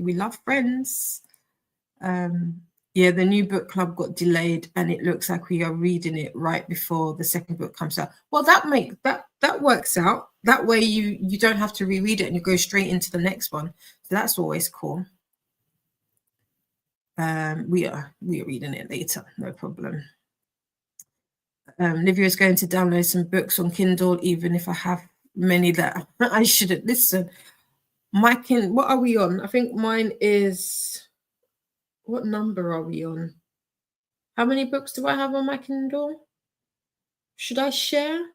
We love friends. Yeah, the new book club got delayed and it looks like we are reading it right before the second book comes out. Well, that works out. That way you don't have to reread it and you go straight into the next one. So that's always cool. We are reading it later, no problem. Livia is going to download some books on Kindle, even if I have many that I shouldn't listen. What are we on? I think mine is, what number are we on? How many books do I have on my Kindle? Should I share?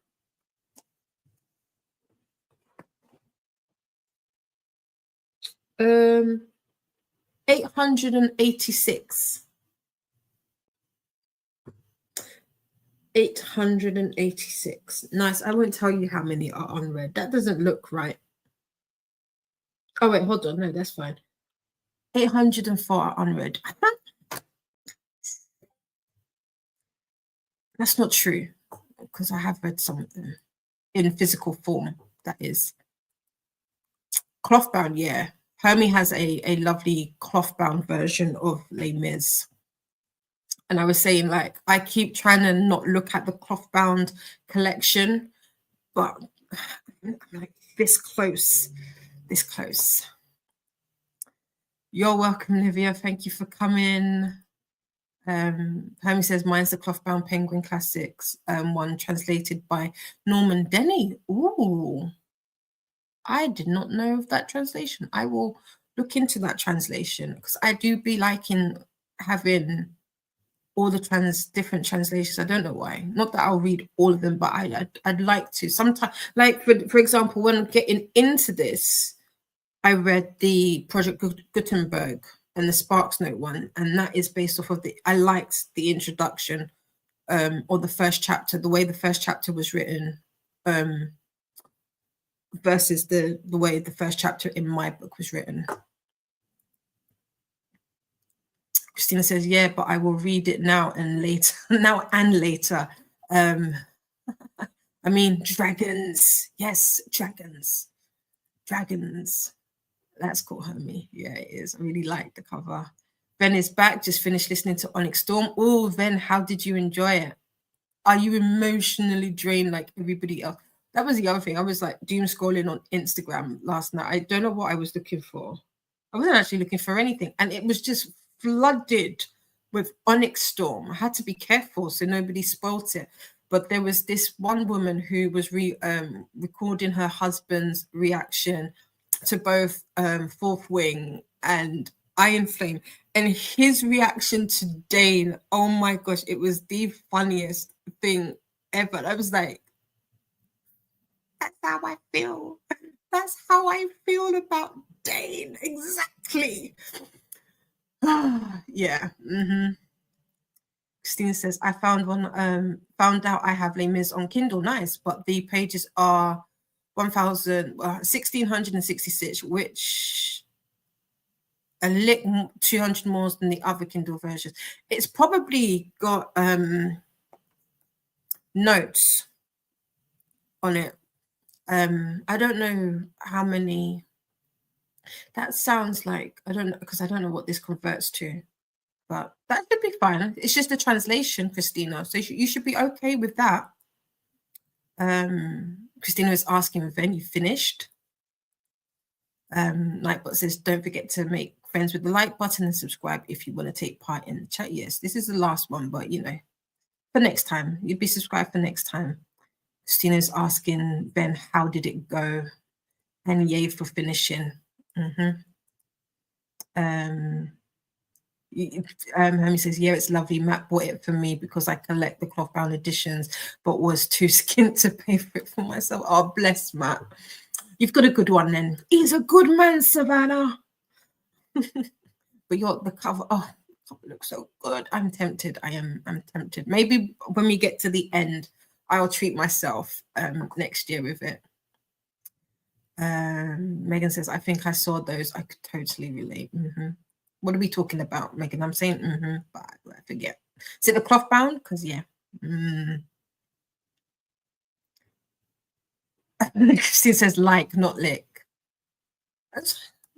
Um, 886. 886. Nice. I won't tell you how many are unread. That doesn't look right. Oh, wait, hold on. No, that's fine. 804 unread. That's not true, because I have read some of them in physical form, that is. Cloth bound, yeah. Hermie has a lovely cloth bound version of Les Mis. And I was saying, like, I keep trying to not look at the cloth bound collection, but I'm like this close. You're welcome, Livia. Thank you for coming. Hermie says mine's the cloth bound Penguin Classics, one translated by Norman Denny. Ooh, I did not know of that translation. I will look into that translation, because I do be liking having all the different translations. I don't know why. Not that I'll read all of them, but I'd like to. Sometimes, like for example, when getting into this, I read the Project Gutenberg and the Sparks Note one, and that is based off of I liked the introduction, or the first chapter, the way the first chapter was written, versus the way the first chapter in my book was written. Christina says, yeah, but I will read it now and later. I mean, dragons. Yes, dragons. That's cool, Hermie. Yeah, it is. I really like the cover. Ben is back. Just finished listening to Onyx Storm. Oh, Ben, how did you enjoy it? Are you emotionally drained like everybody else? That was the other thing. I was like doom scrolling on Instagram last night. I don't know what I was looking for. I wasn't actually looking for anything. And it was just flooded with Onyx Storm. I had to be careful so nobody spoilt it. But there was this one woman who was recording her husband's reaction to both Fourth Wing and Iron Flame, and his reaction to Dane, oh my gosh, it was the funniest thing ever. I was like, that's how I feel. That's how I feel about Dane. Exactly. Yeah. Christina says, I found out I have Les Mis on Kindle. Nice, but the pages are 1,666, which a little 200 more than the other Kindle versions. It's probably got notes on it. I don't know how many. That sounds like, I don't know, because I don't know what this converts to, but that should be fine. It's just a translation, Christina, so you should be okay with that. Christina is asking when you finished. Nightbot says, don't forget to make friends with the like button and subscribe if you want to take part in the chat. Yes, this is the last one, but you know, for next time, you'd be subscribed for next time. Christina's asking Ben, how did it go? And yay for finishing. Hermie says, yeah, it's lovely. Matt bought it for me because I collect the cloth bound editions, but was too skint to pay for it for myself. Oh, bless Matt. You've got a good one then. He's a good man, Savannah. But the cover, it looks so good. I'm tempted. I'm tempted. Maybe when we get to the end, I'll treat myself next year with it. Megan says, I think I saw those. I could totally relate. What are we talking about, Megan? I'm saying but I forget. Is it the cloth bound? Because yeah. Christine says like, not lick.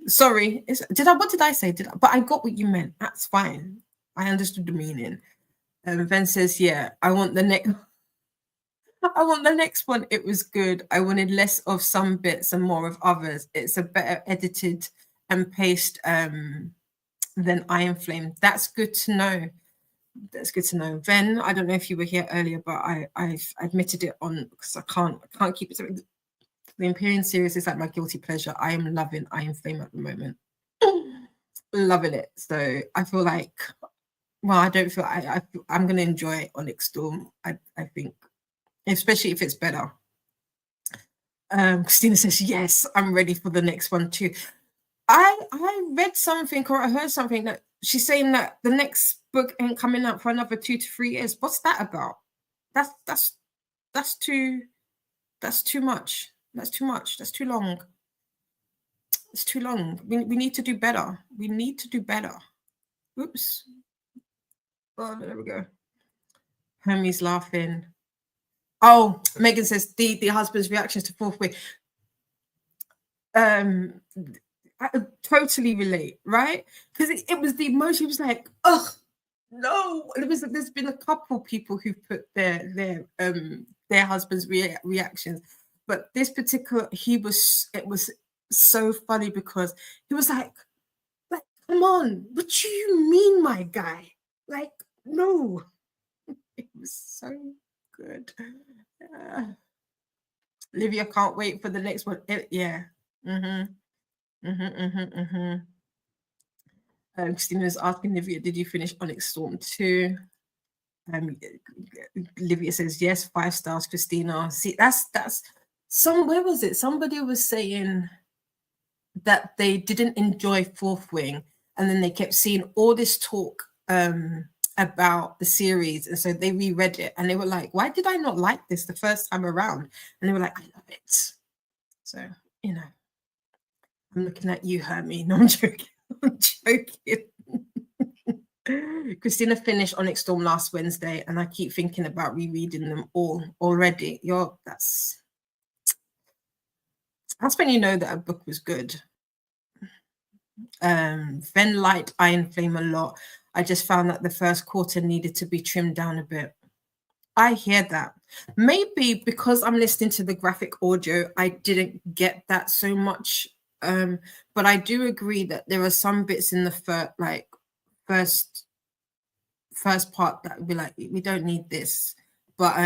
Sorry. What did I say? But I got what you meant. That's fine. I understood the meaning. Ben says, yeah, I want the next one. It was good. I wanted less of some bits and more of others. It's a better edited and paced than Iron Flame. That's good to know. Ben, I don't know if you were here earlier, but I've admitted it on, because I can't keep it. The Imperial series is like my guilty pleasure. I am loving Iron Flame at the moment. Loving it. So I feel like, well, I don't feel I'm going to enjoy Onyx Storm. I think, especially if it's better. Christina says, yes, I'm ready for the next one too. I read something, or I heard something that she's saying that the next book ain't coming out for another 2 to 3 years. What's that about? That's too much. That's too much. That's too long. It's too long. We need to do better. We need to do better. Oops. Oh, there we go. Hermes laughing. Oh, Megan says the husband's reactions to fourth wing. I totally relate, right? Because it was the emotion. It was like, oh no. There's been a couple people who put their husband's reactions, but this particular it was so funny because he was like, come on, what do you mean, my guy? Like, no. It was so good. Olivia can't wait for the next one. Yeah. Christina's asking Olivia, did you finish Onyx Storm 2? Olivia says yes, 5 stars. Christina, see, that's where was it? Somebody was saying that they didn't enjoy Fourth Wing, and then they kept seeing all this talk about the series, and so they reread it and they were like, why did I not like this the first time around? And they were like, I love it. So, you know, I'm looking at you, Hermie. No, I'm joking. I'm joking. Christina finished Onyx Storm last Wednesday, and I keep thinking about rereading them all already. That's when you know that a book was good. Ven liked Iron Flame a lot. I just found that the first quarter needed to be trimmed down a bit. I hear that. Maybe because I'm listening to the graphic audio, I didn't get that so much. But I do agree that there are some bits in the first part that would be like, we don't need this. But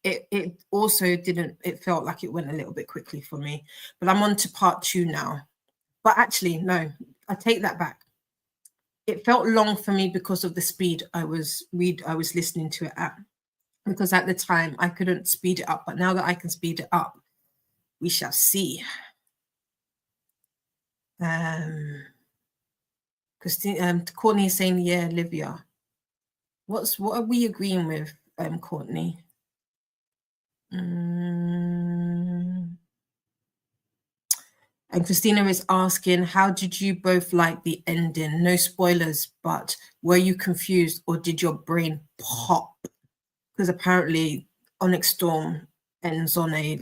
it also didn't, it felt like it went a little bit quickly for me. But I'm on to part 2 now. But actually, no, I take that back. It felt long for me because of the speed I was listening to it at. Because at the time I couldn't speed it up, but now that I can speed it up, we shall see. Christine, Courtney is saying, yeah, Olivia. What are we agreeing with, Courtney? And Christina is asking, how did you both like the ending? No spoilers, but were you confused or did your brain pop? Because apparently Onyx Storm ends on a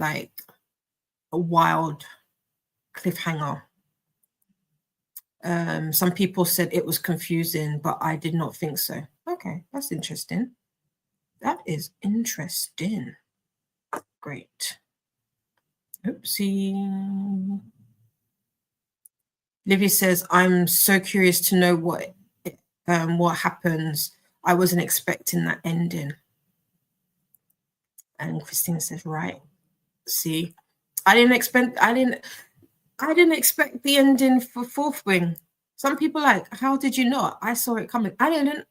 wild cliffhanger. Some people said it was confusing, but I did not think so. Okay, that's interesting. That is interesting. Great. Oopsie. Livy says, I'm so curious to know what happens. I wasn't expecting that ending. And Christina says, right. See, I didn't expect the ending for Fourth Wing. Some people how did you not? I saw it coming. I didn't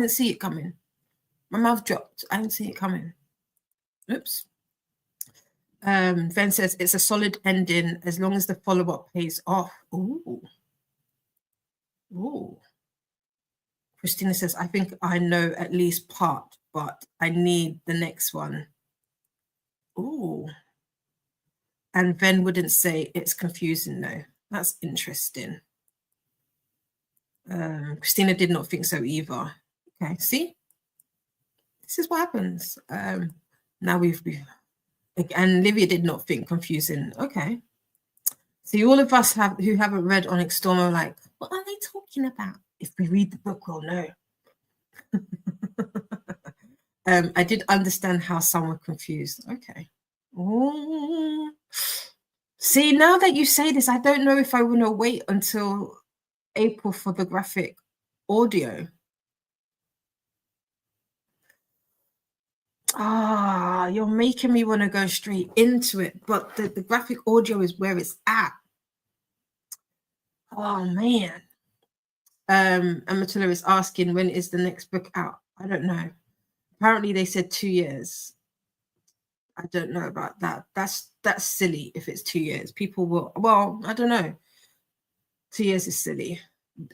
see it coming. My mouth dropped. I didn't see it coming. Oops. Ven says it's a solid ending as long as the follow-up pays off. Ooh. Christina says, I think I know at least part, but I need the next one. Ooh. And Ven wouldn't say it's confusing though. That's interesting. Christina did not think so either. Okay, see? This is what happens. Now we've and Livia did not think confusing. Okay. See, all of us who haven't read Onyx Storm are like, what are they talking about? If we read the book, we'll know. I did understand how some were confused. Okay. Ooh. See, now that you say this, I don't know if I want to wait until April for the graphic audio. You're making me want to go straight into it, but the graphic audio is where it's at. Oh man. And Matilda is asking, when is the next book out? I don't know. Apparently they said 2 years. I don't know about that. That's silly if it's 2 years. People will, well, I don't know. 2 years is silly.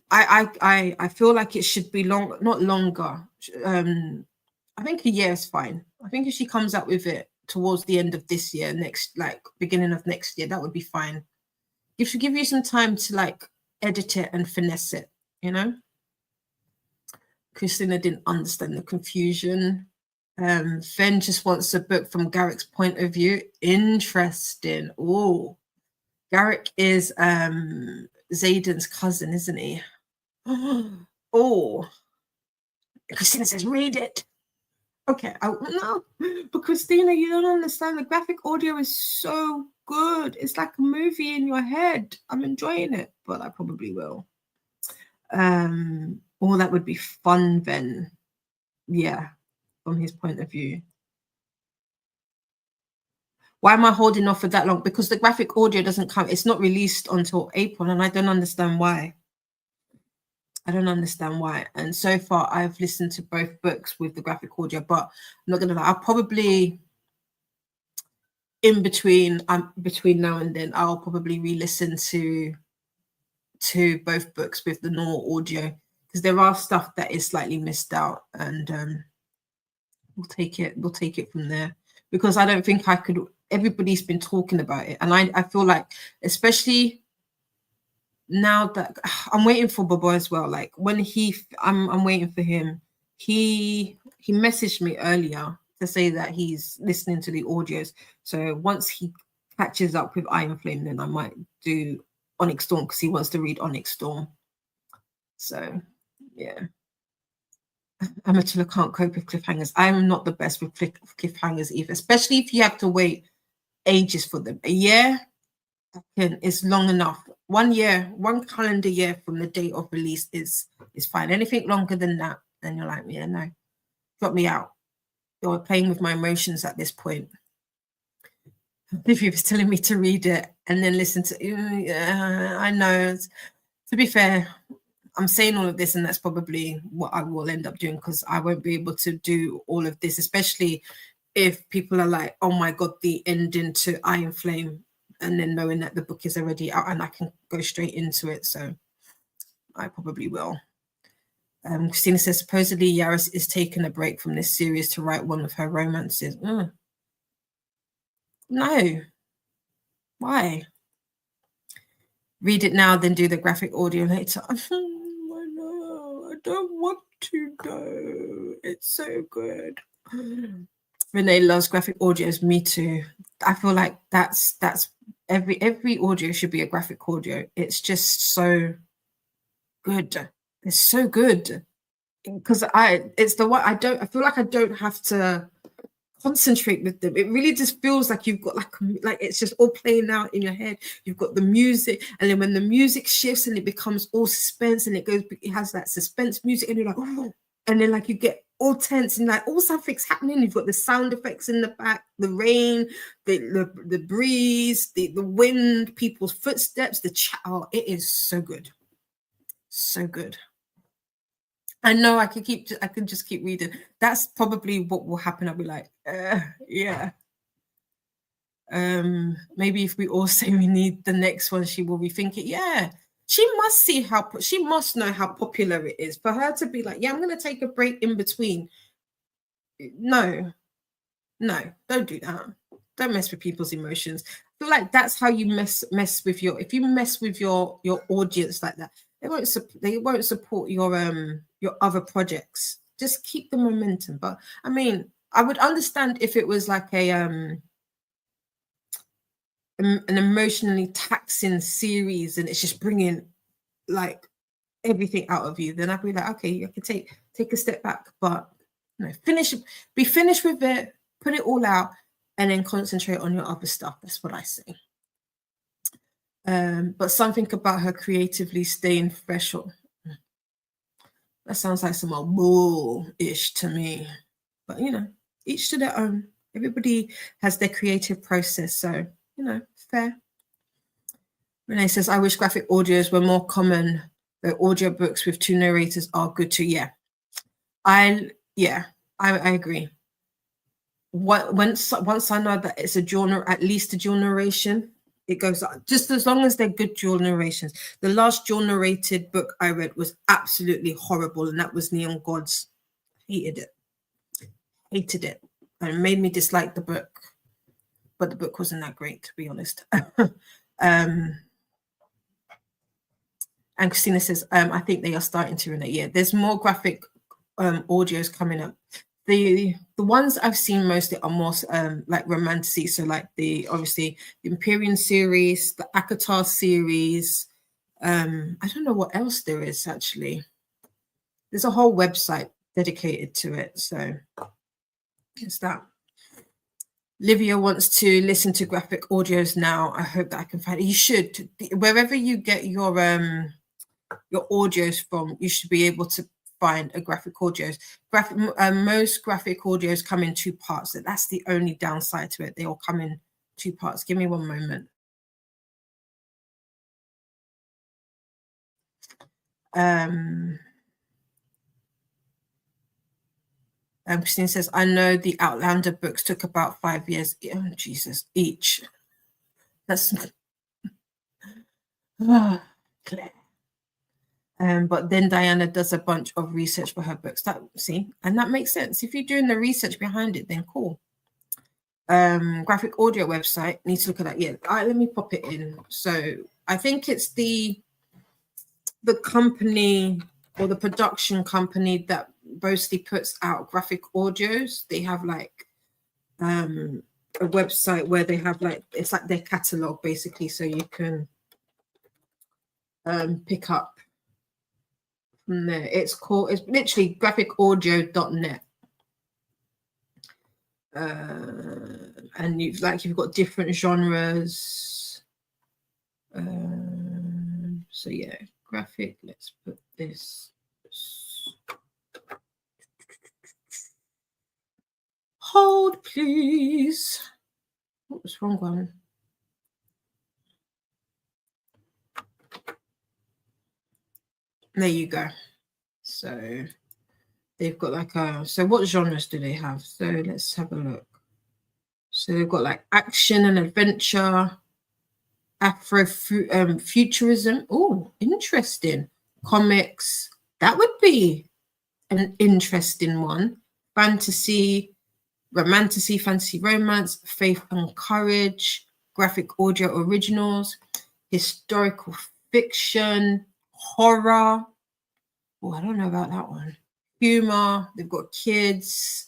I feel like it should be not longer. I think a year is fine. I think if she comes up with it towards the end of this year, beginning of next year, that would be fine. It should give you some time to like edit it and finesse it, you know. Christina didn't understand the confusion. Fen just wants a book from Garrick's point of view. Interesting. Oh, Garrick is Zayden's cousin, isn't he? Oh, Christina says, read it. Okay, no, but Christina, you don't understand. The graphic audio is so good. It's like a movie in your head. I'm enjoying it, but I probably will. Oh, that would be fun then. Yeah, from his point of view. Why am I holding off for that long? Because the graphic audio doesn't come. It's not released until April, and I don't understand why. I don't understand why. And so far, I've listened to both books with the graphic audio, but I'm not gonna lie. I'll probably between now and then, I'll probably re-listen to both books with the normal audio, because there are stuff that is slightly missed out, and we'll take it from there, because I don't think I could. Everybody's been talking about it, and I feel like, especially now that I'm waiting for Bobo as well. Like when I'm waiting for him. He messaged me earlier to say that he's listening to the audios. So once he catches up with Iron Flame, then I might do Onyx Storm, because he wants to read Onyx Storm. So yeah. Amatula can't cope with cliffhangers. I'm not the best with cliffhangers either, especially if you have to wait ages for them. A year is long enough. 1 year, 1 calendar year from the date of release is fine. Anything longer than that, then you're like, yeah, no, drop me out. You're playing with my emotions at this point. If you was telling me to read it and then listen to, I know. To be fair, I'm saying all of this, and that's probably what I will end up doing, because I won't be able to do all of this, especially if people are like, oh my God, the ending to Iron Flame, and then knowing that the book is already out and I can go straight into it. So I probably will. Christina says, supposedly Yaris is taking a break from this series to write one of her romances. No. Why? Read it now, then do the graphic audio later. I know. I don't want to go. It's so good. Renee loves graphic audios. Me too. I feel like that's every audio should be a graphic audio. It's just so good. It's so good, because I feel like I don't have to concentrate with them. It really just feels like you've got like it's just all playing out in your head. You've got the music, and then when the music shifts and it becomes all suspense, and it has that suspense music, and you're like, oh, and then like you get all tense, and like all something's happening. You've got the sound effects in the back, the rain, the breeze, the wind, people's footsteps, the chat. Oh, it is so good. So good. I know I can just keep reading. That's probably what will happen. I'll be like, yeah. Maybe if we all say we need the next one, she will rethink it. Yeah. She must know how popular it is for her to be like, yeah, I'm going to take a break in between. No, don't do that. Don't mess with people's emotions. I feel like that's how you mess with if you mess with your audience like that, they won't support your other projects. Just keep the momentum. But I mean, I would understand if it was like an emotionally taxing series and it's just bringing like everything out of you. Then I'd be like, okay, I can take a step back. But be finished with it, put it all out, and then concentrate on your other stuff. That's what I say. But something about her creatively staying fresh. That sounds like some old bull-ish to me. But, each to their own. Everybody has their creative process. So, fair. Renee says, I wish graphic audios were more common. The audiobooks with 2 narrators are good too. Yeah. I agree. Once I know that it's at least a dual narration, it goes up. Just as long as they're good dual narrations. The last dual narrated book I read was absolutely horrible, and that was Neon Gods. Hated it, and it made me dislike the book. but the book wasn't that great, to be honest. And Christina says, I think they are starting to run it. Yeah, there's more graphic audios coming up. The ones I've seen mostly are more like romantic. So like obviously the Empyrean series, the Akatar series. I don't know what else there is actually. There's a whole website dedicated to it. So it's that. Livia wants to listen to graphic audios now. I hope that I can find it. You should. Wherever you get your audios from, you should be able to find a graphic audios. Most graphic audios come in 2 parts. That's the only downside to it. They all come in 2 parts. Give me one moment. Christine says, I know the Outlander books took about 5 years. Oh, Jesus, each. That's Claire. But then Diana does a bunch of research for her books. And that makes sense. If you're doing the research behind it, then cool. Graphic audio website, need to look at that. Yeah, let me pop it in. So I think it's the company or the production company that mostly puts out graphic audios. They have like a website where they have like, it's like their catalog basically, so you can pick up from there. It's literally graphicaudio.net. And you've got different genres. So yeah, graphic, let's put this. Hold, please. What was wrong one? There you go. So they've got like so what genres do they have? So let's have a look. So they've got like action and adventure, Afrofuturism. Oh, interesting. Comics. That would be an interesting one. Fantasy, romantasy, fantasy romance, faith and courage, graphic audio originals, historical fiction, horror. Oh, I don't know about that one. Humor. They've got kids.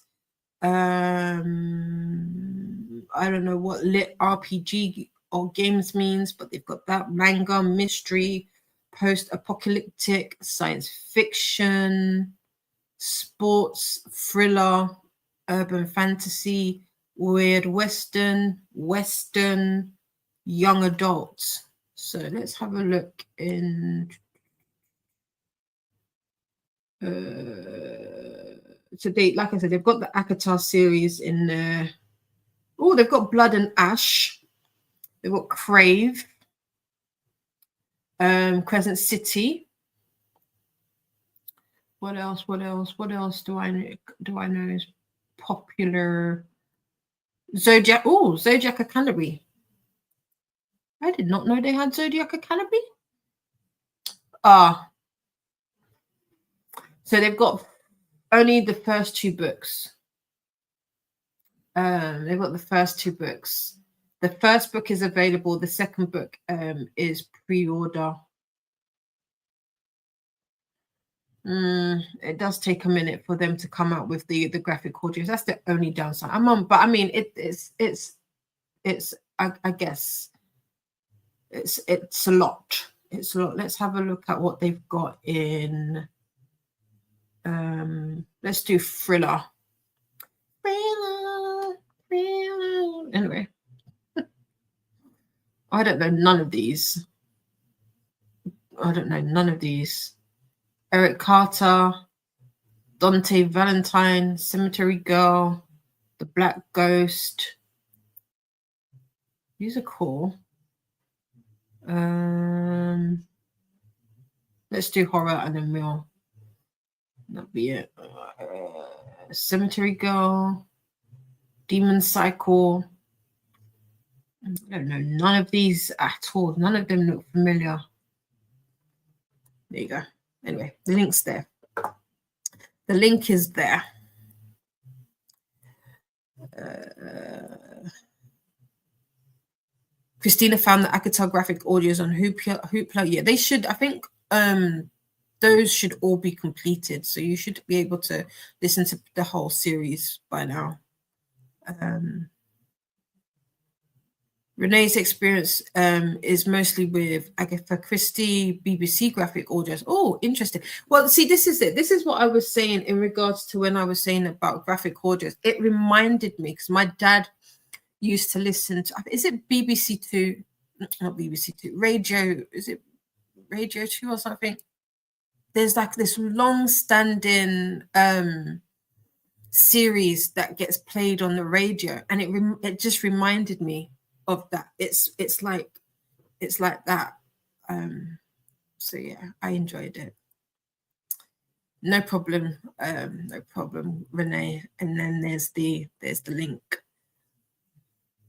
I don't know what lit RPG or games means, but they've got that. Manga, mystery, post-apocalyptic, science fiction, sports, thriller, urban fantasy, weird western, young adults. So let's have a look in so like I said, they've got the Akatar series in there. Oh, they've got Blood and Ash. They've got Crave, Crescent City. What else do I know is popular? Zodiac. Oh, Zodiac Academy. I did not know they had Zodiac Academy. So they've got only the first 2 books. They've got the first 2 books. The first book is available. The second book is pre-order. It does take a minute for them to come out with the graphic audios. That's the only downside. But I mean, it's I guess it's a lot. It's a lot. Let's have a look at what they've got in. Let's do thriller. Anyway, I don't know none of these. Eric Carter, Dante Valentine, Cemetery Girl, The Black Ghost. These are cool. Let's do horror and then that'll be it. Cemetery Girl, Demon Cycle. I don't know none of these at all. None of them look familiar. There you go. Anyway, the link's there. The link is there. Christina found that I could tell graphic audios on Hoopla. Yeah, they should. I think those should all be completed. So you should be able to listen to the whole series by now. Renee's experience is mostly with Agatha Christie, BBC graphic audios. Oh, interesting. Well, see, this is it. This is what I was saying in regards to when I was saying about graphic audios. It reminded me because my dad used to listen to, is it BBC Two? Not BBC Two, Radio, is it Radio 2 or something? There's like this long-standing series that gets played on the radio, and it just reminded me of that. It's like that. So yeah, I enjoyed it. No problem, Renee. And then there's the link.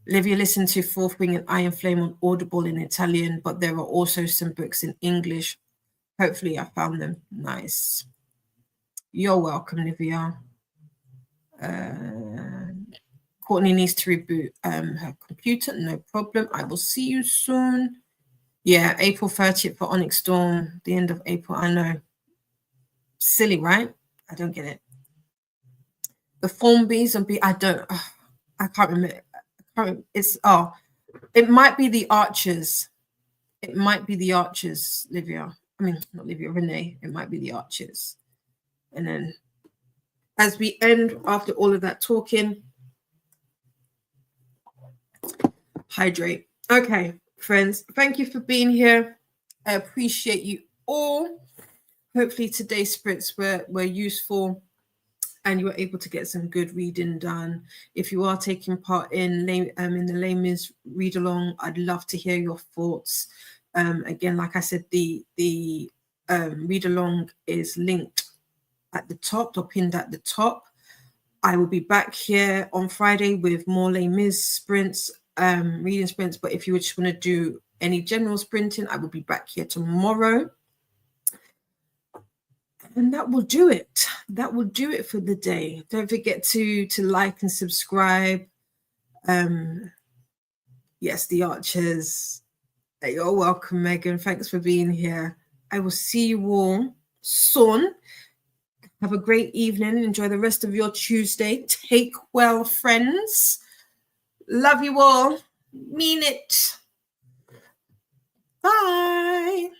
Livia listened to Fourth Wing and Iron Flame on Audible in Italian, but there are also some books in English. Hopefully I found them. Nice. You're welcome, Livia. Courtney needs to reboot her computer. No problem. I will see you soon. Yeah, April 30th for Onyx Storm. The end of April. I know. Silly, right? I don't get it. The Form Bs and B. I can't remember. It might be the Archers. It might be the Archers, Livia. I mean, not Livia, Renee. It might be the Archers. And then as we end, after all of that talking, hydrate. Okay, friends, thank you for being here. I appreciate you all. Hopefully today's sprints were useful and you were able to get some good reading done. If you are taking part in the Les Mis read along, I'd love to hear your thoughts. Again, like I said, the read along is linked at the top or pinned at the top. I will be back here on Friday with more Les Mis sprints, reading sprints. But if you just want to do any general sprinting, I will be back here tomorrow. And that will do it. That will do it for the day. Don't forget to like and subscribe. Yes, the Archers. You're welcome, Megan. Thanks for being here. I will see you all soon. Have a great evening. Enjoy the rest of your Tuesday. Take well, friends. Love you all. Mean it. Bye.